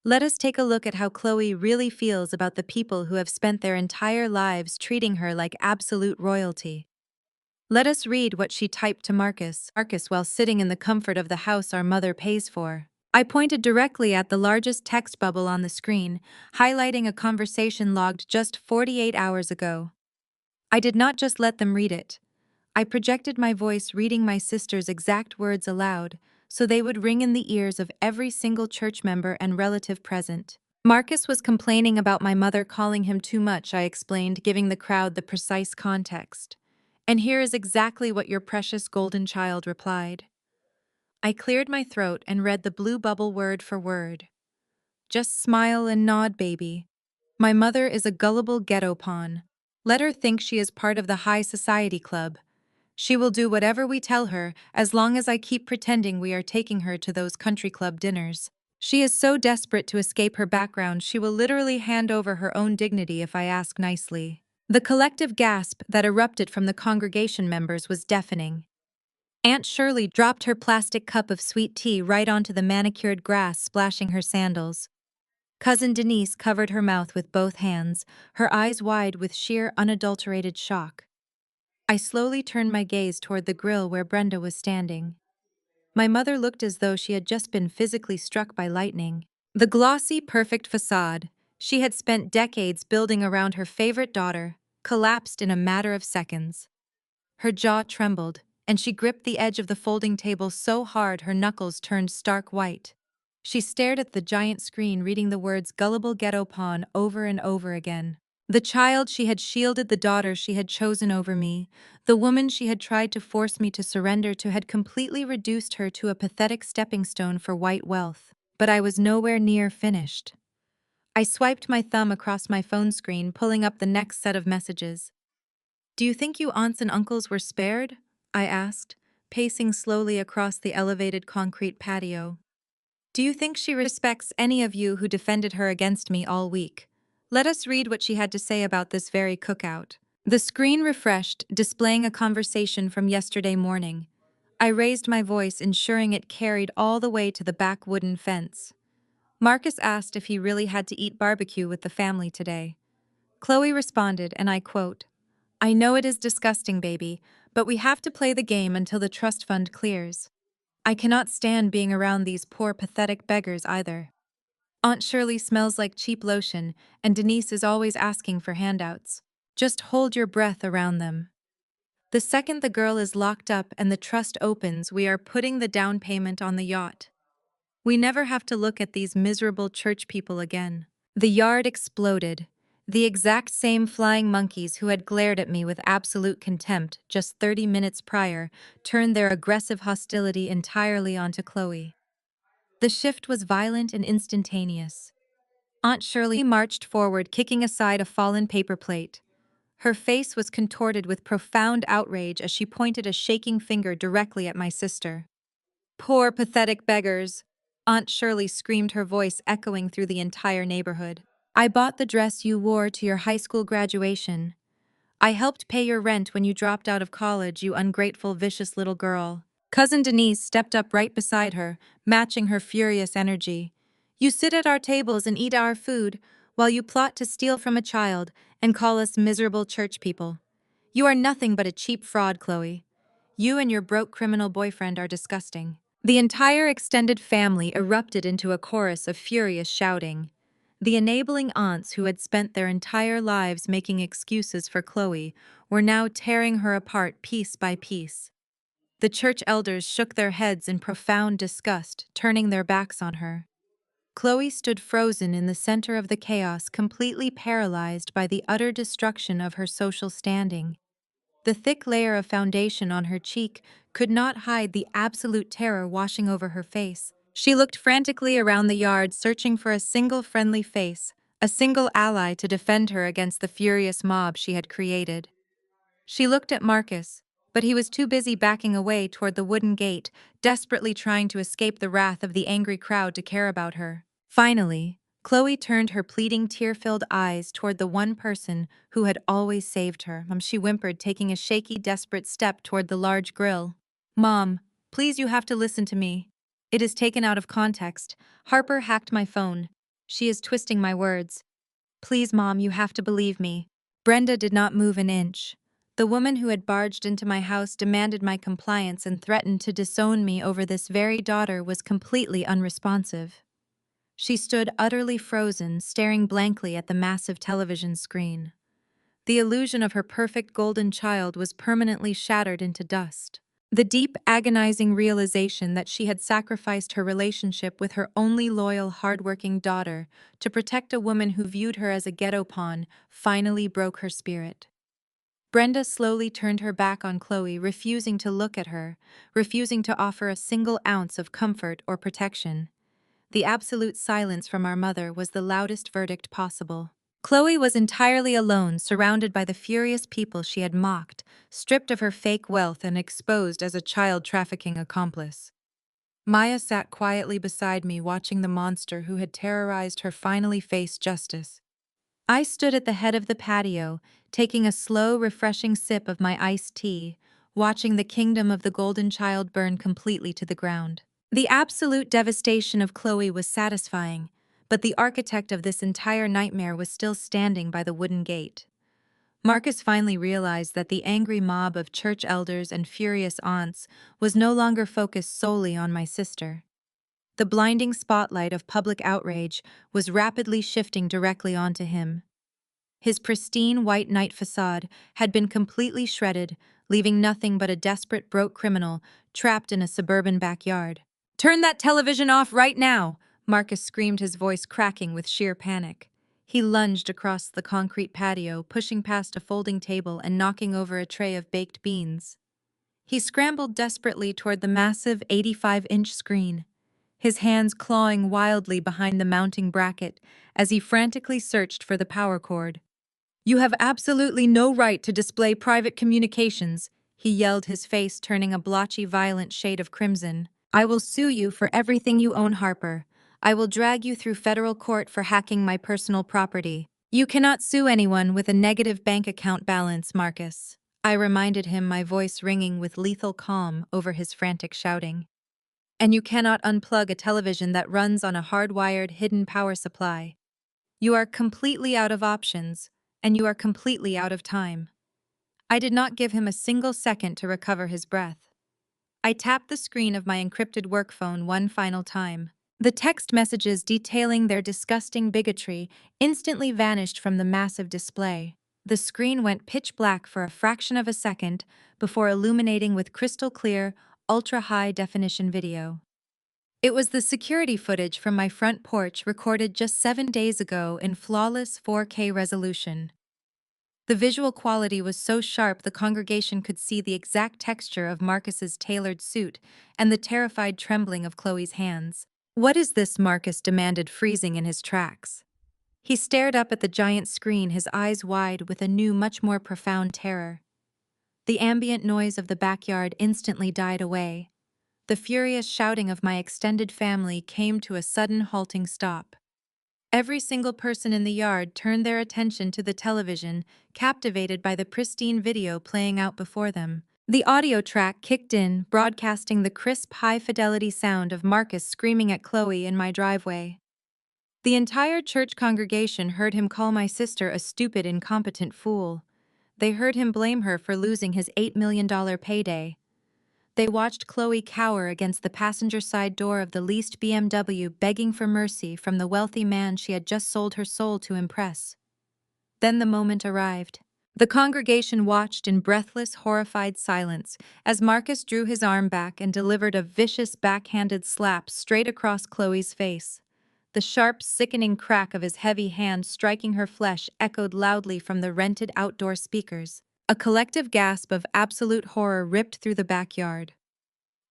Let us take a look at how Chloe really feels about the people who have spent their entire lives treating her like absolute royalty." Let us read what she typed to Marcus while sitting in the comfort of the house our mother pays for. I pointed directly at the largest text bubble on the screen, highlighting a conversation logged just 48 hours ago. I did not just let them read it. I projected my voice, reading my sister's exact words aloud, so they would ring in the ears of every single church member and relative present. Marcus was complaining about my mother calling him too much, I explained, giving the crowd the precise context. "And here is exactly what your precious golden child replied." I cleared my throat and read the blue bubble word for word. "Just smile and nod, baby. My mother is a gullible ghetto pawn. Let her think she is part of the high society club. She will do whatever we tell her as long as I keep pretending we are taking her to those country club dinners. She is so desperate to escape her background she will literally hand over her own dignity if I ask nicely." The collective gasp that erupted from the congregation members was deafening. Aunt Shirley dropped her plastic cup of sweet tea right onto the manicured grass, splashing her sandals. Cousin Denise covered her mouth with both hands, her eyes wide with sheer, unadulterated shock. I slowly turned my gaze toward the grill where Brenda was standing. My mother looked as though she had just been physically struck by lightning. The glossy, perfect facade she had spent decades building around her favorite daughter collapsed in a matter of seconds. Her jaw trembled, and she gripped the edge of the folding table so hard her knuckles turned stark white. She stared at the giant screen, reading the words "gullible ghetto pawn" over and over again. The child she had shielded, the daughter she had chosen over me, the woman she had tried to force me to surrender to, had completely reduced her to a pathetic stepping stone for white wealth. But I was nowhere near finished. I swiped my thumb across my phone screen, pulling up the next set of messages. "Do you think you aunts and uncles were spared?" I asked, pacing slowly across the elevated concrete patio. "Do you think she respects any of you who defended her against me all week? Let us read what she had to say about this very cookout." The screen refreshed, displaying a conversation from yesterday morning. I raised my voice, ensuring it carried all the way to the back wooden fence. Marcus asked if he really had to eat barbecue with the family today. Chloe responded, and I quote, "I know it is disgusting, baby, but we have to play the game until the trust fund clears. I cannot stand being around these poor, pathetic beggars either. Aunt Shirley smells like cheap lotion, and Denise is always asking for handouts. Just hold your breath around them. The second the girl is locked up and the trust opens, we are putting the down payment on the yacht. We never have to look at these miserable church people again." The yard exploded. The exact same flying monkeys who had glared at me with absolute contempt just 30 minutes prior turned their aggressive hostility entirely onto Chloe. The shift was violent and instantaneous. Aunt Shirley marched forward, kicking aside a fallen paper plate. Her face was contorted with profound outrage as she pointed a shaking finger directly at my sister. "Poor, pathetic beggars," Aunt Shirley screamed, her voice echoing through the entire neighborhood. "I bought the dress you wore to your high school graduation. I helped pay your rent when you dropped out of college, you ungrateful, vicious little girl." Cousin Denise stepped up right beside her, matching her furious energy. "You sit at our tables and eat our food, while you plot to steal from a child and call us miserable church people. You are nothing but a cheap fraud, Chloe. You and your broke criminal boyfriend are disgusting." The entire extended family erupted into a chorus of furious shouting. The enabling aunts who had spent their entire lives making excuses for Chloe were now tearing her apart piece by piece. The church elders shook their heads in profound disgust, turning their backs on her. Chloe stood frozen in the center of the chaos, completely paralyzed by the utter destruction of her social standing. The thick layer of foundation on her cheek could not hide the absolute terror washing over her face. She looked frantically around the yard, searching for a single friendly face, a single ally to defend her against the furious mob she had created. She looked at Marcus, but he was too busy backing away toward the wooden gate, desperately trying to escape the wrath of the angry crowd to care about her. Finally, Chloe turned her pleading, tear-filled eyes toward the one person who had always saved her. She whimpered, taking a shaky, desperate step toward the large grill. "Mom, please, you have to listen to me. It is taken out of context. Harper hacked my phone. She is twisting my words. Please, Mom, you have to believe me." Brenda did not move an inch. The woman who had barged into my house demanded my compliance and threatened to disown me over this very daughter was completely unresponsive. She stood utterly frozen, staring blankly at the massive television screen. The illusion of her perfect golden child was permanently shattered into dust. The deep, agonizing realization that she had sacrificed her relationship with her only loyal, hardworking daughter to protect a woman who viewed her as a ghetto pawn finally broke her spirit. Brenda slowly turned her back on Chloe, refusing to look at her, refusing to offer a single ounce of comfort or protection. The absolute silence from our mother was the loudest verdict possible. Chloe was entirely alone, surrounded by the furious people she had mocked, stripped of her fake wealth and exposed as a child trafficking accomplice. Maya sat quietly beside me, watching the monster who had terrorized her finally face justice. I stood at the head of the patio, taking a slow, refreshing sip of my iced tea, watching the kingdom of the golden child burn completely to the ground. The absolute devastation of Chloe was satisfying, but the architect of this entire nightmare was still standing by the wooden gate. Marcus finally realized that the angry mob of church elders and furious aunts was no longer focused solely on my sister. The blinding spotlight of public outrage was rapidly shifting directly onto him. His pristine white knight facade had been completely shredded, leaving nothing but a desperate broke criminal trapped in a suburban backyard. "Turn that television off right now!" Marcus screamed, his voice cracking with sheer panic. He lunged across the concrete patio, pushing past a folding table and knocking over a tray of baked beans. He scrambled desperately toward the massive 85-inch screen, his hands clawing wildly behind the mounting bracket as he frantically searched for the power cord. "You have absolutely no right to display private communications," he yelled, his face turning a blotchy, violent shade of crimson. "I will sue you for everything you own, Harper. I will drag you through federal court for hacking my personal property." "You cannot sue anyone with a negative bank account balance, Marcus," I reminded him, my voice ringing with lethal calm over his frantic shouting. "And you cannot unplug a television that runs on a hardwired hidden power supply. You are completely out of options, and you are completely out of time." I did not give him a single second to recover his breath. I tapped the screen of my encrypted work phone one final time. The text messages detailing their disgusting bigotry instantly vanished from the massive display. The screen went pitch black for a fraction of a second before illuminating with crystal clear, ultra-high definition video. It was the security footage from my front porch recorded just 7 days ago in flawless 4K resolution. The visual quality was so sharp the congregation could see the exact texture of Marcus's tailored suit and the terrified trembling of Chloe's hands. "What is this?" Marcus demanded, freezing in his tracks. He stared up at the giant screen, his eyes wide with a new, much more profound terror. The ambient noise of the backyard instantly died away. The furious shouting of my extended family came to a sudden, halting stop. Every single person in the yard turned their attention to the television, captivated by the pristine video playing out before them. The audio track kicked in, broadcasting the crisp, high-fidelity sound of Marcus screaming at Chloe in my driveway. The entire church congregation heard him call my sister a stupid, incompetent fool. They heard him blame her for losing his $8 million payday. They watched Chloe cower against the passenger side door of the leased BMW, begging for mercy from the wealthy man she had just sold her soul to impress. Then the moment arrived. The congregation watched in breathless, horrified silence as Marcus drew his arm back and delivered a vicious, backhanded slap straight across Chloe's face. The sharp, sickening crack of his heavy hand striking her flesh echoed loudly from the rented outdoor speakers. A collective gasp of absolute horror ripped through the backyard.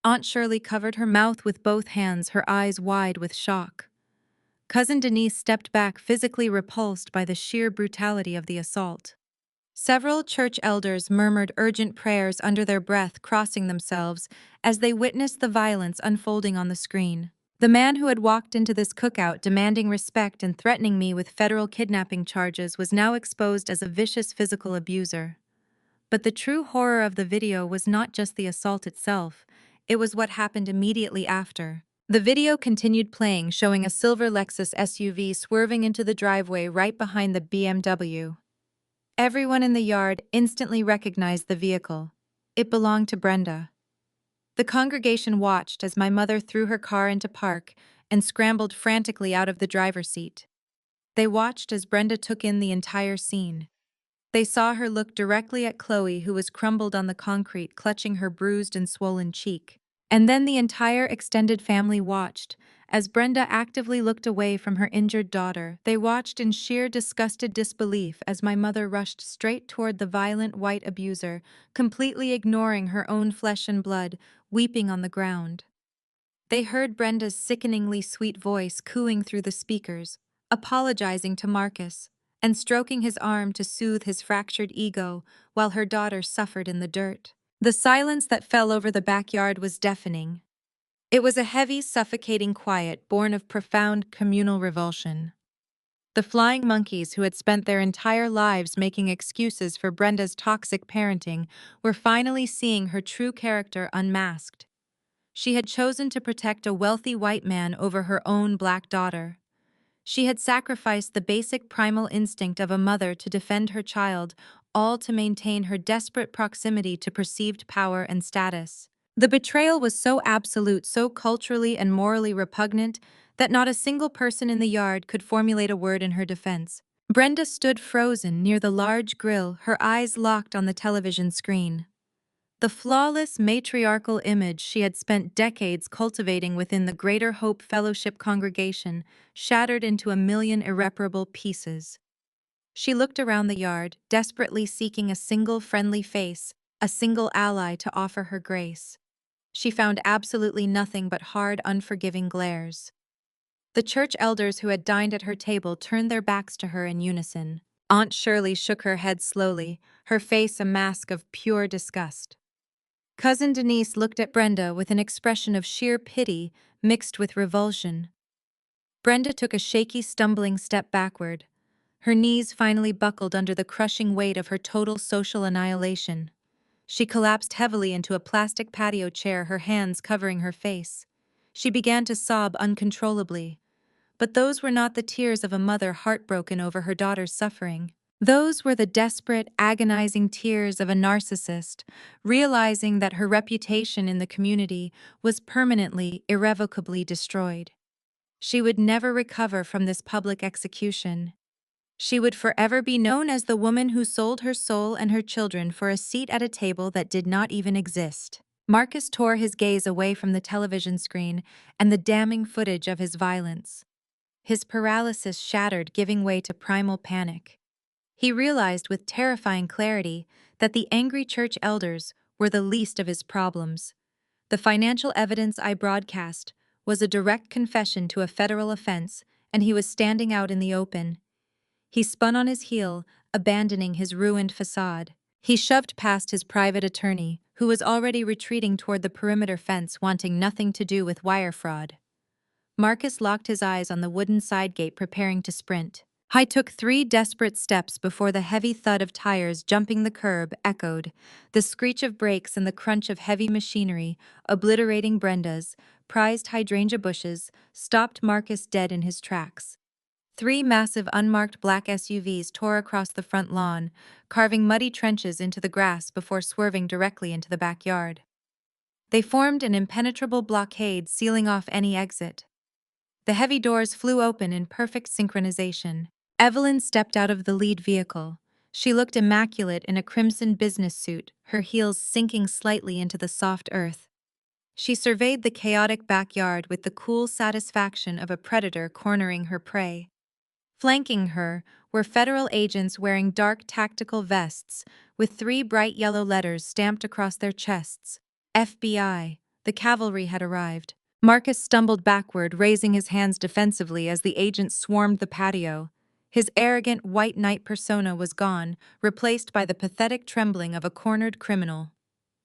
Aunt Shirley covered her mouth with both hands, her eyes wide with shock. Cousin Denise stepped back, physically repulsed by the sheer brutality of the assault. Several church elders murmured urgent prayers under their breath, crossing themselves as they witnessed the violence unfolding on the screen. The man who had walked into this cookout demanding respect and threatening me with federal kidnapping charges was now exposed as a vicious physical abuser. But the true horror of the video was not just the assault itself, it was what happened immediately after. The video continued playing, showing a silver Lexus SUV swerving into the driveway right behind the BMW. Everyone in the yard instantly recognized the vehicle. It belonged to Brenda. The congregation watched as my mother threw her car into park and scrambled frantically out of the driver's seat. They watched as Brenda took in the entire scene. They saw her look directly at Chloe, who was crumbled on the concrete, clutching her bruised and swollen cheek. And then the entire extended family watched, as Brenda actively looked away from her injured daughter. They watched in sheer disgusted disbelief as my mother rushed straight toward the violent white abuser, completely ignoring her own flesh and blood, weeping on the ground. They heard Brenda's sickeningly sweet voice cooing through the speakers, apologizing to Marcus, and stroking his arm to soothe his fractured ego while her daughter suffered in the dirt. The silence that fell over the backyard was deafening. It was a heavy, suffocating quiet born of profound communal revulsion. The flying monkeys, who had spent their entire lives making excuses for Brenda's toxic parenting, were finally seeing her true character unmasked. She had chosen to protect a wealthy white man over her own black daughter. She had sacrificed the basic primal instinct of a mother to defend her child, all to maintain her desperate proximity to perceived power and status. The betrayal was so absolute, so culturally and morally repugnant, that not a single person in the yard could formulate a word in her defense. Brenda stood frozen near the large grill, her eyes locked on the television screen. The flawless matriarchal image she had spent decades cultivating within the Greater Hope Fellowship congregation shattered into a million irreparable pieces. She looked around the yard, desperately seeking a single friendly face, a single ally to offer her grace. She found absolutely nothing but hard, unforgiving glares. The church elders who had dined at her table turned their backs to her in unison. Aunt Shirley shook her head slowly, her face a mask of pure disgust. Cousin Denise looked at Brenda with an expression of sheer pity mixed with revulsion. Brenda took a shaky, stumbling step backward. Her knees finally buckled under the crushing weight of her total social annihilation. She collapsed heavily into a plastic patio chair, her hands covering her face. She began to sob uncontrollably. But those were not the tears of a mother heartbroken over her daughter's suffering. Those were the desperate, agonizing tears of a narcissist, realizing that her reputation in the community was permanently, irrevocably destroyed. She would never recover from this public execution. She would forever be known as the woman who sold her soul and her children for a seat at a table that did not even exist. Marcus tore his gaze away from the television screen and the damning footage of his violence. His paralysis shattered, giving way to primal panic. He realized with terrifying clarity that the angry church elders were the least of his problems. The financial evidence I broadcast was a direct confession to a federal offense, and he was standing out in the open. He spun on his heel, abandoning his ruined facade. He shoved past his private attorney, who was already retreating toward the perimeter fence, wanting nothing to do with wire fraud. Marcus locked his eyes on the wooden side gate, preparing to sprint. I took 3 desperate steps before the heavy thud of tires jumping the curb echoed, the screech of brakes and the crunch of heavy machinery, obliterating Brenda's prized hydrangea bushes, stopped Marcus dead in his tracks. 3 massive unmarked black SUVs tore across the front lawn, carving muddy trenches into the grass before swerving directly into the backyard. They formed an impenetrable blockade, sealing off any exit. The heavy doors flew open in perfect synchronization. Evelyn stepped out of the lead vehicle. She looked immaculate in a crimson business suit, her heels sinking slightly into the soft earth. She surveyed the chaotic backyard with the cool satisfaction of a predator cornering her prey. Flanking her were federal agents wearing dark tactical vests with 3 bright yellow letters stamped across their chests. FBI. The cavalry had arrived. Marcus stumbled backward, raising his hands defensively as the agents swarmed the patio. His arrogant white knight persona was gone, replaced by the pathetic trembling of a cornered criminal.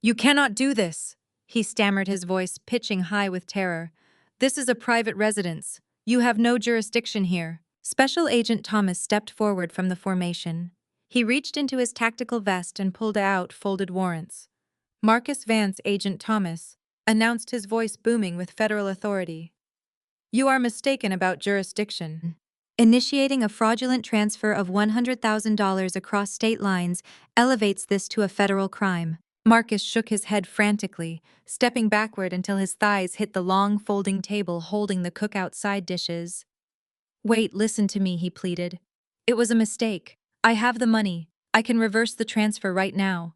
"You cannot do this," he stammered, his voice pitching high with terror. "This is a private residence. You have no jurisdiction here." Special Agent Thomas stepped forward from the formation. He reached into his tactical vest and pulled out folded warrants. "Marcus Vance, Agent Thomas," announced, his voice booming with federal authority. "You are mistaken about jurisdiction. Initiating a fraudulent transfer of $100,000 across state lines elevates this to a federal crime." Marcus shook his head frantically, stepping backward until his thighs hit the long folding table holding the cookout side dishes. "Wait, listen to me," he pleaded. "It was a mistake. I have the money. I can reverse the transfer right now."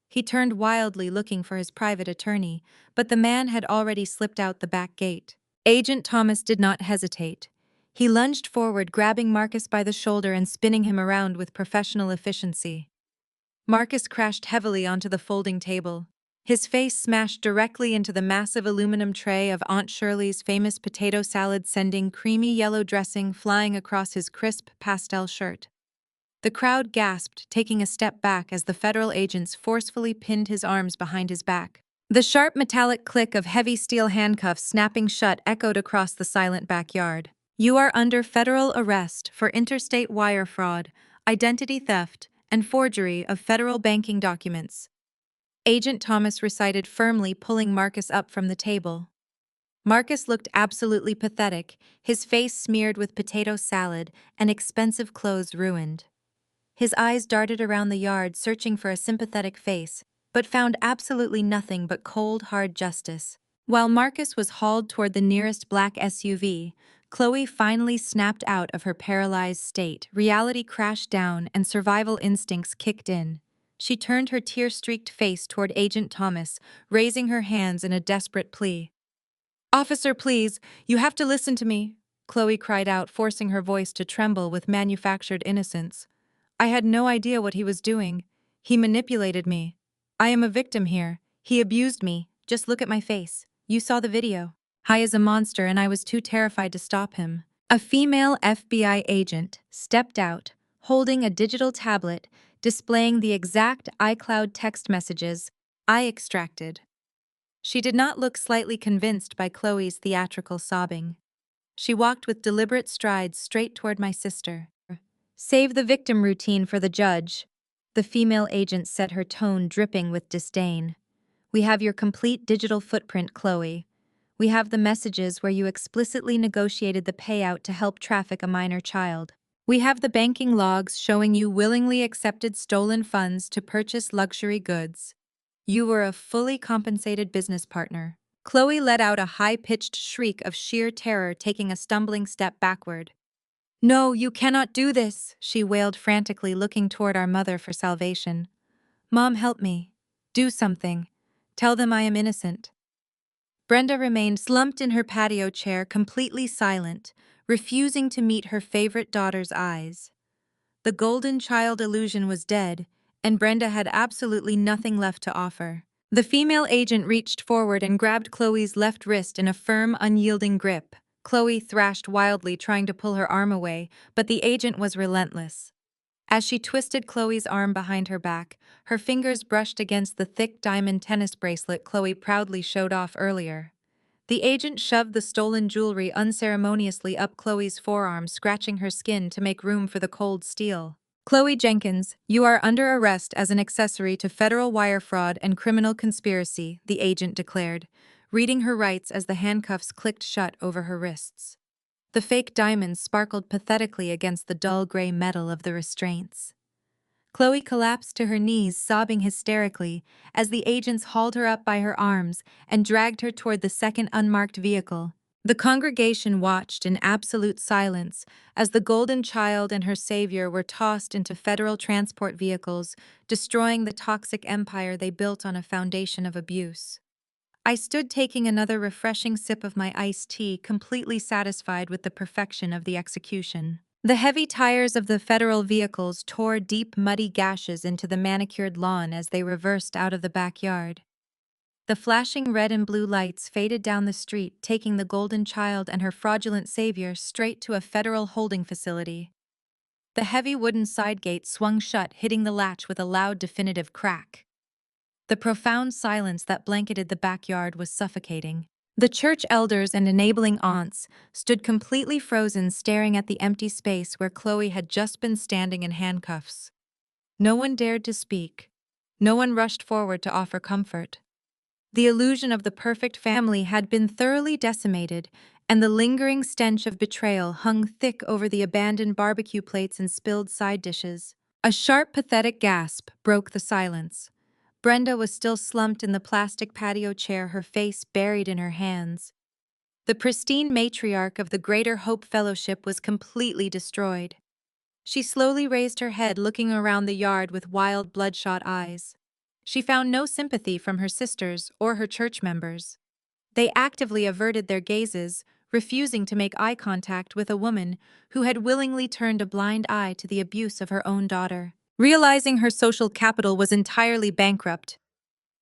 He turned wildly, looking for his private attorney, but the man had already slipped out the back gate. Agent Thomas did not hesitate. He lunged forward, grabbing Marcus by the shoulder and spinning him around with professional efficiency. Marcus crashed heavily onto the folding table. His face smashed directly into the massive aluminum tray of Aunt Shirley's famous potato salad, sending creamy yellow dressing flying across his crisp pastel shirt. The crowd gasped, taking a step back as the federal agents forcefully pinned his arms behind his back. The sharp metallic click of heavy steel handcuffs snapping shut echoed across the silent backyard. "You are under federal arrest for interstate wire fraud, identity theft, and forgery of federal banking documents," Agent Thomas recited firmly, pulling Marcus up from the table. Marcus looked absolutely pathetic, his face smeared with potato salad and expensive clothes ruined. His eyes darted around the yard, searching for a sympathetic face, but found absolutely nothing but cold, hard justice. While Marcus was hauled toward the nearest black SUV, Chloe finally snapped out of her paralyzed state. Reality crashed down and survival instincts kicked in. She turned her tear-streaked face toward Agent Thomas, raising her hands in a desperate plea. "Officer, please, you have to listen to me," Chloe cried out, forcing her voice to tremble with manufactured innocence. "I had no idea what he was doing. He manipulated me. I am a victim here. He abused me. Just look at my face. You saw the video. High as a monster, and I was too terrified to stop him." A female FBI agent stepped out, holding a digital tablet displaying the exact iCloud text messages I extracted. She did not look slightly convinced by Chloe's theatrical sobbing. She walked with deliberate strides straight toward my sister. "Save the victim routine for the judge," the female agent said, her tone dripping with disdain. "We have your complete digital footprint, Chloe. We have the messages where you explicitly negotiated the payout to help traffic a minor child. We have the banking logs showing you willingly accepted stolen funds to purchase luxury goods. You were a fully compensated business partner." Chloe let out a high-pitched shriek of sheer terror, taking a stumbling step backward. "No, you cannot do this," she wailed frantically, looking toward our mother for salvation. "Mom, help me. Do something. Tell them I am innocent." Brenda remained slumped in her patio chair, completely silent, refusing to meet her favorite daughter's eyes. The golden child illusion was dead, and Brenda had absolutely nothing left to offer. The female agent reached forward and grabbed Chloe's left wrist in a firm, unyielding grip. Chloe thrashed wildly, trying to pull her arm away, but the agent was relentless. As she twisted Chloe's arm behind her back, her fingers brushed against the thick diamond tennis bracelet Chloe proudly showed off earlier. The agent shoved the stolen jewelry unceremoniously up Chloe's forearm, scratching her skin to make room for the cold steel. "Chloe Jenkins, you are under arrest as an accessory to federal wire fraud and criminal conspiracy," the agent declared, reading her rights as the handcuffs clicked shut over her wrists. The fake diamonds sparkled pathetically against the dull gray metal of the restraints. Chloe collapsed to her knees, sobbing hysterically, as the agents hauled her up by her arms and dragged her toward the second unmarked vehicle. The congregation watched in absolute silence as the golden child and her savior were tossed into federal transport vehicles, destroying the toxic empire they built on a foundation of abuse. I stood taking another refreshing sip of my iced tea, completely satisfied with the perfection of the execution. The heavy tires of the federal vehicles tore deep, muddy gashes into the manicured lawn as they reversed out of the backyard. The flashing red and blue lights faded down the street, taking the golden child and her fraudulent savior straight to a federal holding facility. The heavy wooden side gate swung shut, hitting the latch with a loud, definitive crack. The profound silence that blanketed the backyard was suffocating. The church elders and enabling aunts stood completely frozen, staring at the empty space where Chloe had just been standing in handcuffs. No one dared to speak. No one rushed forward to offer comfort. The illusion of the perfect family had been thoroughly decimated, and the lingering stench of betrayal hung thick over the abandoned barbecue plates and spilled side dishes. A sharp, pathetic gasp broke the silence. Brenda was still slumped in the plastic patio chair, her face buried in her hands. The pristine matriarch of the Greater Hope Fellowship was completely destroyed. She slowly raised her head, looking around the yard with wild, bloodshot eyes. She found no sympathy from her sisters or her church members. They actively averted their gazes, refusing to make eye contact with a woman who had willingly turned a blind eye to the abuse of her own daughter. Realizing her social capital was entirely bankrupt,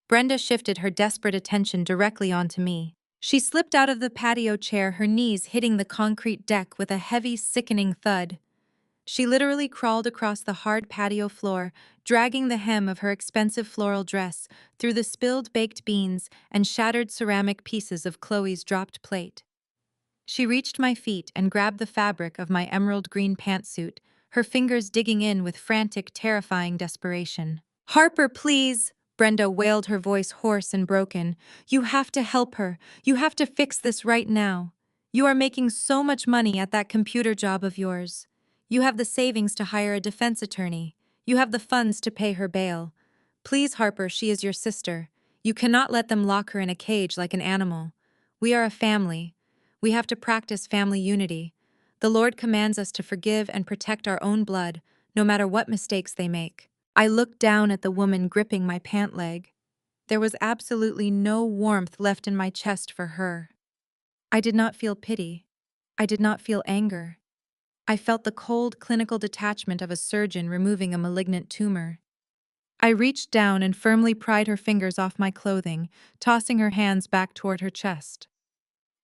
Brenda shifted her desperate attention directly onto me. She slipped out of the patio chair, her knees hitting the concrete deck with a heavy, sickening thud. She literally crawled across the hard patio floor, dragging the hem of her expensive floral dress through the spilled baked beans and shattered ceramic pieces of Chloe's dropped plate. She reached my feet and grabbed the fabric of my emerald green pantsuit, her fingers digging in with frantic, terrifying desperation. "Harper, please!" Brenda wailed, her voice hoarse and broken. "You have to help her. You have to fix this right now. You are making so much money at that computer job of yours. You have the savings to hire a defense attorney. You have the funds to pay her bail. Please, Harper, she is your sister. You cannot let them lock her in a cage like an animal. We are a family. We have to practice family unity. The Lord commands us to forgive and protect our own blood, no matter what mistakes they make." I looked down at the woman gripping my pant leg. There was absolutely no warmth left in my chest for her. I did not feel pity. I did not feel anger. I felt the cold, clinical detachment of a surgeon removing a malignant tumor. I reached down and firmly pried her fingers off my clothing, tossing her hands back toward her chest.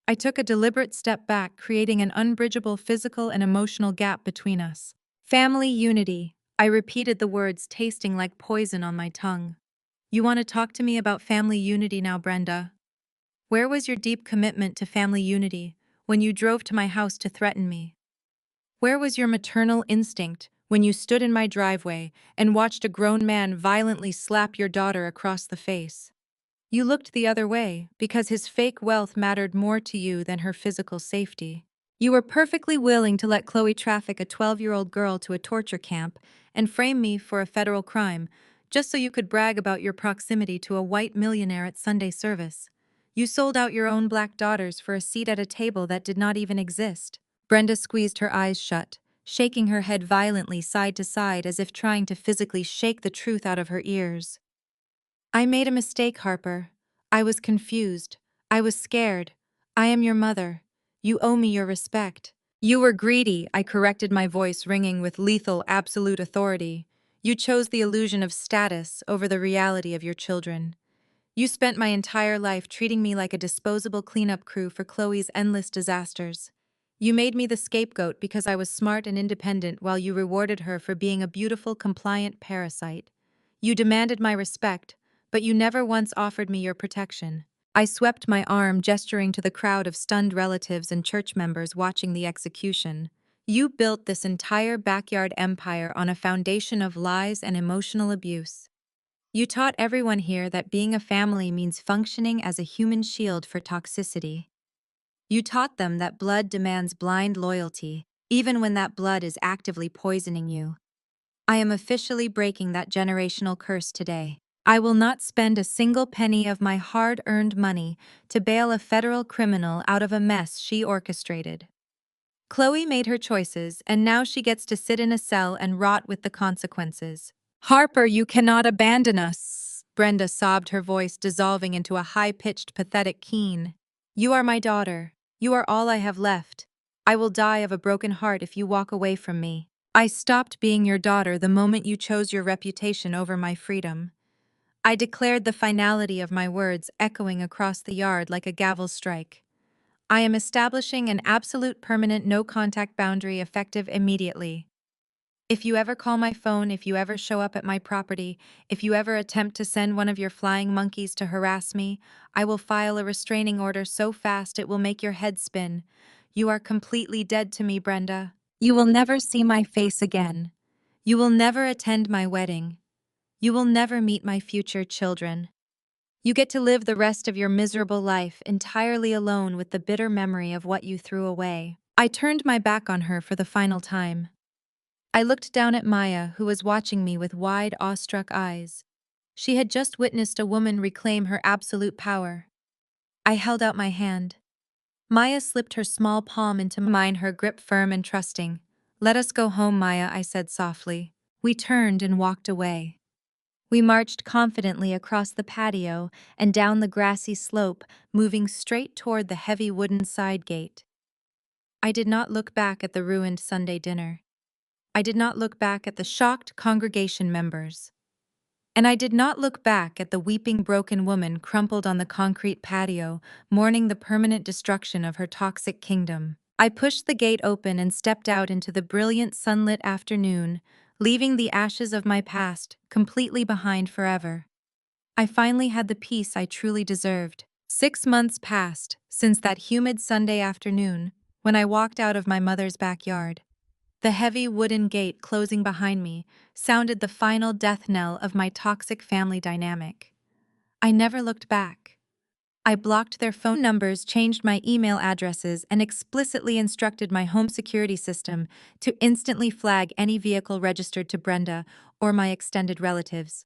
I took a deliberate step back, creating an unbridgeable physical and emotional gap between us. Family unity. I repeated the words, tasting like poison on my tongue. "You want to talk to me about family unity now, Brenda? Where was your deep commitment to family unity when you drove to my house to threaten me? Where was your maternal instinct when you stood in my driveway and watched a grown man violently slap your daughter across the face? You looked the other way because his fake wealth mattered more to you than her physical safety. You were perfectly willing to let Chloe traffic a 12-year-old girl to a torture camp and frame me for a federal crime, just so you could brag about your proximity to a white millionaire at Sunday service. You sold out your own black daughters for a seat at a table that did not even exist." Brenda squeezed her eyes shut, shaking her head violently side to side as if trying to physically shake the truth out of her ears. "I made a mistake, Harper. I was confused. I was scared. I am your mother. You owe me your respect." "You were greedy," I corrected, my voice ringing with lethal, absolute authority. "You chose the illusion of status over the reality of your children. You spent my entire life treating me like a disposable cleanup crew for Chloe's endless disasters. You made me the scapegoat because I was smart and independent, while you rewarded her for being a beautiful, compliant parasite. You demanded my respect, but you never once offered me your protection." I swept my arm, gesturing to the crowd of stunned relatives and church members watching the execution. "You built this entire backyard empire on a foundation of lies and emotional abuse. You taught everyone here that being a family means functioning as a human shield for toxicity. You taught them that blood demands blind loyalty, even when that blood is actively poisoning you. I am officially breaking that generational curse today. I will not spend a single penny of my hard-earned money to bail a federal criminal out of a mess she orchestrated. Chloe made her choices, and now she gets to sit in a cell and rot with the consequences." "Harper, you cannot abandon us," Brenda sobbed, her voice dissolving into a high-pitched, pathetic keen. "You are my daughter. You are all I have left. I will die of a broken heart if you walk away from me. I stopped being your daughter the moment you chose your reputation over my freedom. I declared the finality of my words echoing across the yard like a gavel strike. I am establishing an absolute permanent no-contact boundary effective immediately. If you ever call my phone, if you ever show up at my property, if you ever attempt to send one of your flying monkeys to harass me, I will file a restraining order so fast it will make your head spin. You are completely dead to me, Brenda. You will never see my face again. You will never attend my wedding. You will never meet my future children. You get to live the rest of your miserable life entirely alone with the bitter memory of what you threw away. I turned my back on her for the final time. I looked down at Maya, who was watching me with wide, awestruck eyes. She had just witnessed a woman reclaim her absolute power. I held out my hand. Maya slipped her small palm into mine, her grip firm and trusting. "Let us go home, Maya," I said softly. We turned and walked away. We marched confidently across the patio and down the grassy slope, moving straight toward the heavy wooden side gate. I did not look back at the ruined Sunday dinner. I did not look back at the shocked congregation members. And I did not look back at the weeping broken woman crumpled on the concrete patio, mourning the permanent destruction of her toxic kingdom. I pushed the gate open and stepped out into the brilliant sunlit afternoon, leaving the ashes of my past completely behind forever. I finally had the peace I truly deserved. 6 months passed since that humid Sunday afternoon when I walked out of my mother's backyard. The heavy wooden gate closing behind me sounded the final death knell of my toxic family dynamic. I never looked back. I blocked their phone numbers, changed my email addresses, and explicitly instructed my home security system to instantly flag any vehicle registered to Brenda or my extended relatives.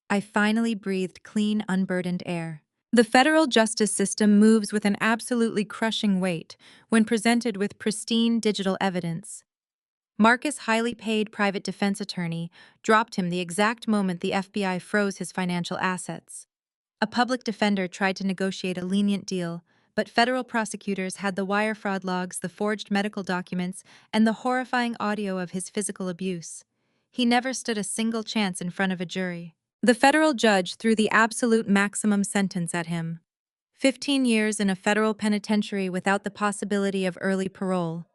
I finally breathed clean, unburdened air. The federal justice system moves with an absolutely crushing weight when presented with pristine digital evidence. Marcus' highly paid private defense attorney dropped him the exact moment the FBI froze his financial assets. A public defender tried to negotiate a lenient deal, but federal prosecutors had the wire fraud logs, the forged medical documents, and the horrifying audio of his physical abuse. He never stood a single chance in front of a jury. The federal judge threw the absolute maximum sentence at him: 15 years in a federal penitentiary without the possibility of early parole.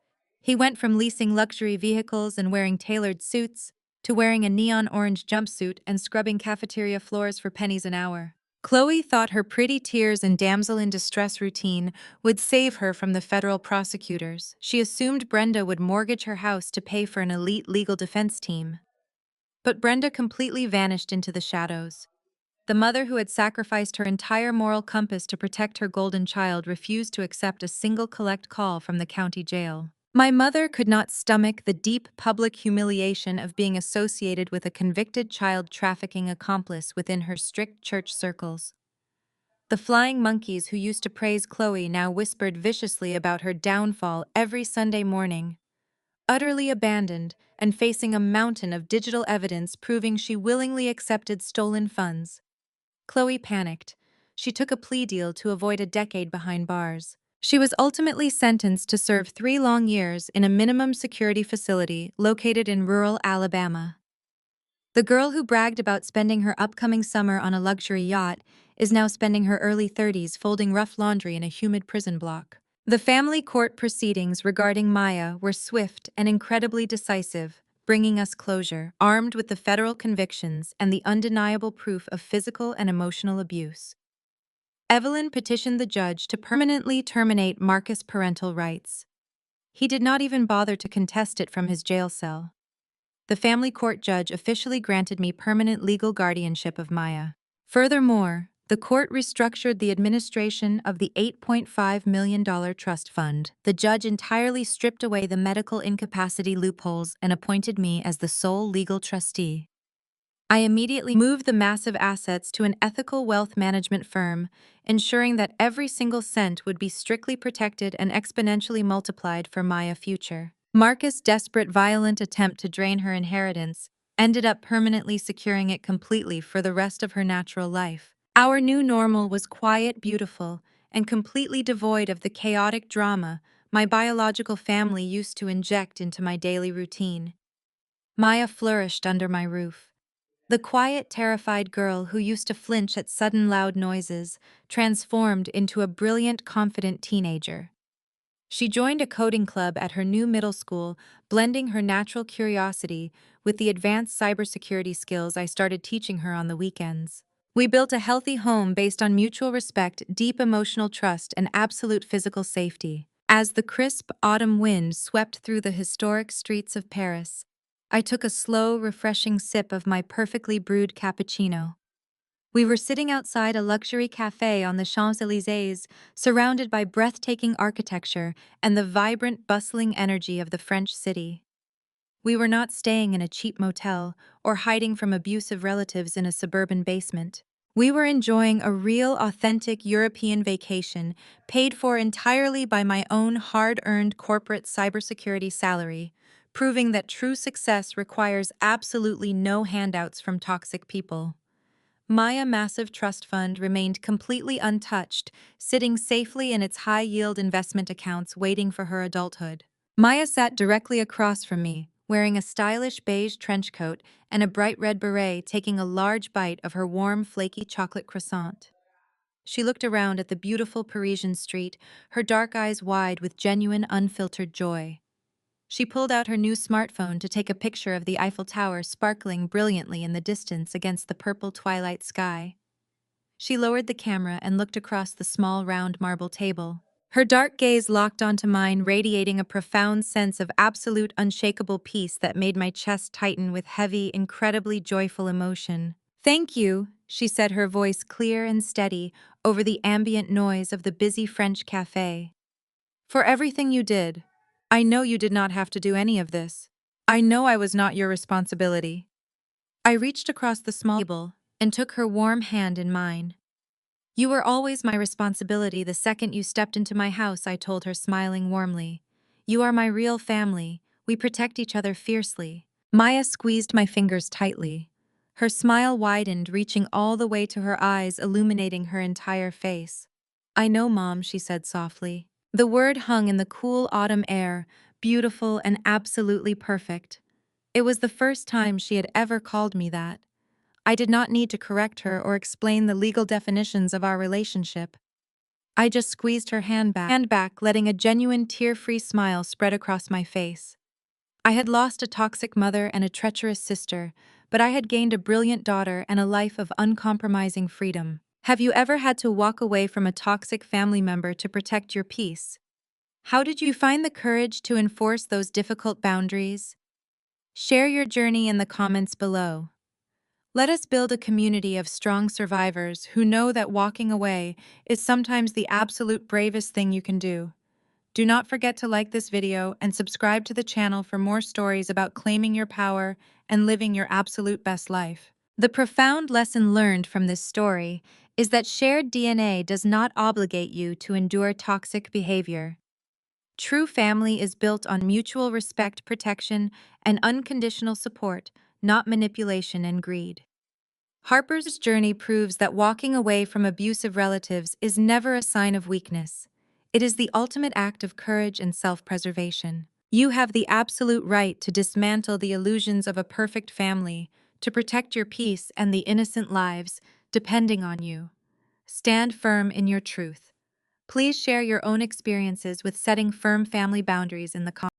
He went from leasing luxury vehicles and wearing tailored suits to wearing a neon orange jumpsuit and scrubbing cafeteria floors for pennies an hour. Chloe thought her pretty tears and damsel in distress routine would save her from the federal prosecutors. She assumed Brenda would mortgage her house to pay for an elite legal defense team. But Brenda completely vanished into the shadows. The mother who had sacrificed her entire moral compass to protect her golden child refused to accept a single collect call from the county jail. My mother could not stomach the deep public humiliation of being associated with a convicted child trafficking accomplice within her strict church circles. The flying monkeys who used to praise Chloe now whispered viciously about her downfall every Sunday morning. Utterly abandoned and facing a mountain of digital evidence proving she willingly accepted stolen funds, Chloe panicked. She took a plea deal to avoid a decade behind bars. She was ultimately sentenced to serve 3 long years in a minimum security facility located in rural Alabama. The girl who bragged about spending her upcoming summer on a luxury yacht is now spending her early 30s folding rough laundry in a humid prison block. The family court proceedings regarding Maya were swift and incredibly decisive, bringing us closure, armed with the federal convictions and the undeniable proof of physical and emotional abuse. Evelyn petitioned the judge to permanently terminate Marcus' parental rights. He did not even bother to contest it from his jail cell. The family court judge officially granted me permanent legal guardianship of Maya. Furthermore, the court restructured the administration of the $8.5 million trust fund. The judge entirely stripped away the medical incapacity loopholes and appointed me as the sole legal trustee. I immediately moved the massive assets to an ethical wealth management firm, ensuring that every single cent would be strictly protected and exponentially multiplied for Maya future. Marcus' desperate, violent attempt to drain her inheritance ended up permanently securing it completely for the rest of her natural life. Our new normal was quiet, beautiful, and completely devoid of the chaotic drama my biological family used to inject into my daily routine. Maya flourished under my roof. The quiet, terrified girl who used to flinch at sudden loud noises transformed into a brilliant, confident teenager. She joined a coding club at her new middle school, blending her natural curiosity with the advanced cybersecurity skills I started teaching her on the weekends. We built a healthy home based on mutual respect, deep emotional trust, and absolute physical safety. As the crisp autumn wind swept through the historic streets of Paris, I took a slow, refreshing sip of my perfectly brewed cappuccino. We were sitting outside a luxury cafe on the Champs-Élysées, surrounded by breathtaking architecture and the vibrant, bustling energy of the French city. We were not staying in a cheap motel or hiding from abusive relatives in a suburban basement. We were enjoying a real, authentic European vacation, paid for entirely by my own hard-earned corporate cybersecurity salary, proving that true success requires absolutely no handouts from toxic people. Maya Massive Trust Fund remained completely untouched, sitting safely in its high-yield investment accounts waiting for her adulthood. Maya sat directly across from me, wearing a stylish beige trench coat and a bright red beret, taking a large bite of her warm, flaky chocolate croissant. She looked around at the beautiful Parisian street, her dark eyes wide with genuine, unfiltered joy. She pulled out her new smartphone to take a picture of the Eiffel Tower sparkling brilliantly in the distance against the purple twilight sky. She lowered the camera and looked across the small round marble table. Her dark gaze locked onto mine, radiating a profound sense of absolute unshakable peace that made my chest tighten with heavy, incredibly joyful emotion. "Thank you," she said, her voice clear and steady over the ambient noise of the busy French cafe. "For everything you did. I know you did not have to do any of this. I know I was not your responsibility." I reached across the small table and took her warm hand in mine. "You were always my responsibility the second you stepped into my house," I told her, smiling warmly. "You are my real family. We protect each other fiercely." Maya squeezed my fingers tightly. Her smile widened, reaching all the way to her eyes, illuminating her entire face. "I know, Mom," she said softly. The word hung in the cool autumn air, beautiful and absolutely perfect. It was the first time she had ever called me that. I did not need to correct her or explain the legal definitions of our relationship. I just squeezed her hand back, letting a genuine tear-free smile spread across my face. I had lost a toxic mother and a treacherous sister, but I had gained a brilliant daughter and a life of uncompromising freedom. Have you ever had to walk away from a toxic family member to protect your peace? How did you find the courage to enforce those difficult boundaries? Share your journey in the comments below. Let us build a community of strong survivors who know that walking away is sometimes the absolute bravest thing you can do. Do not forget to like this video and subscribe to the channel for more stories about claiming your power and living your absolute best life. The profound lesson learned from this story is that shared DNA does not obligate you to endure toxic behavior. True family is built on mutual respect, protection, and unconditional support, not manipulation and greed. Harper's journey proves that walking away from abusive relatives is never a sign of weakness. It is the ultimate act of courage and self-preservation. You have the absolute right to dismantle the illusions of a perfect family, to protect your peace and the innocent lives depending on you. Stand firm in your truth. Please share your own experiences with setting firm family boundaries in the comments.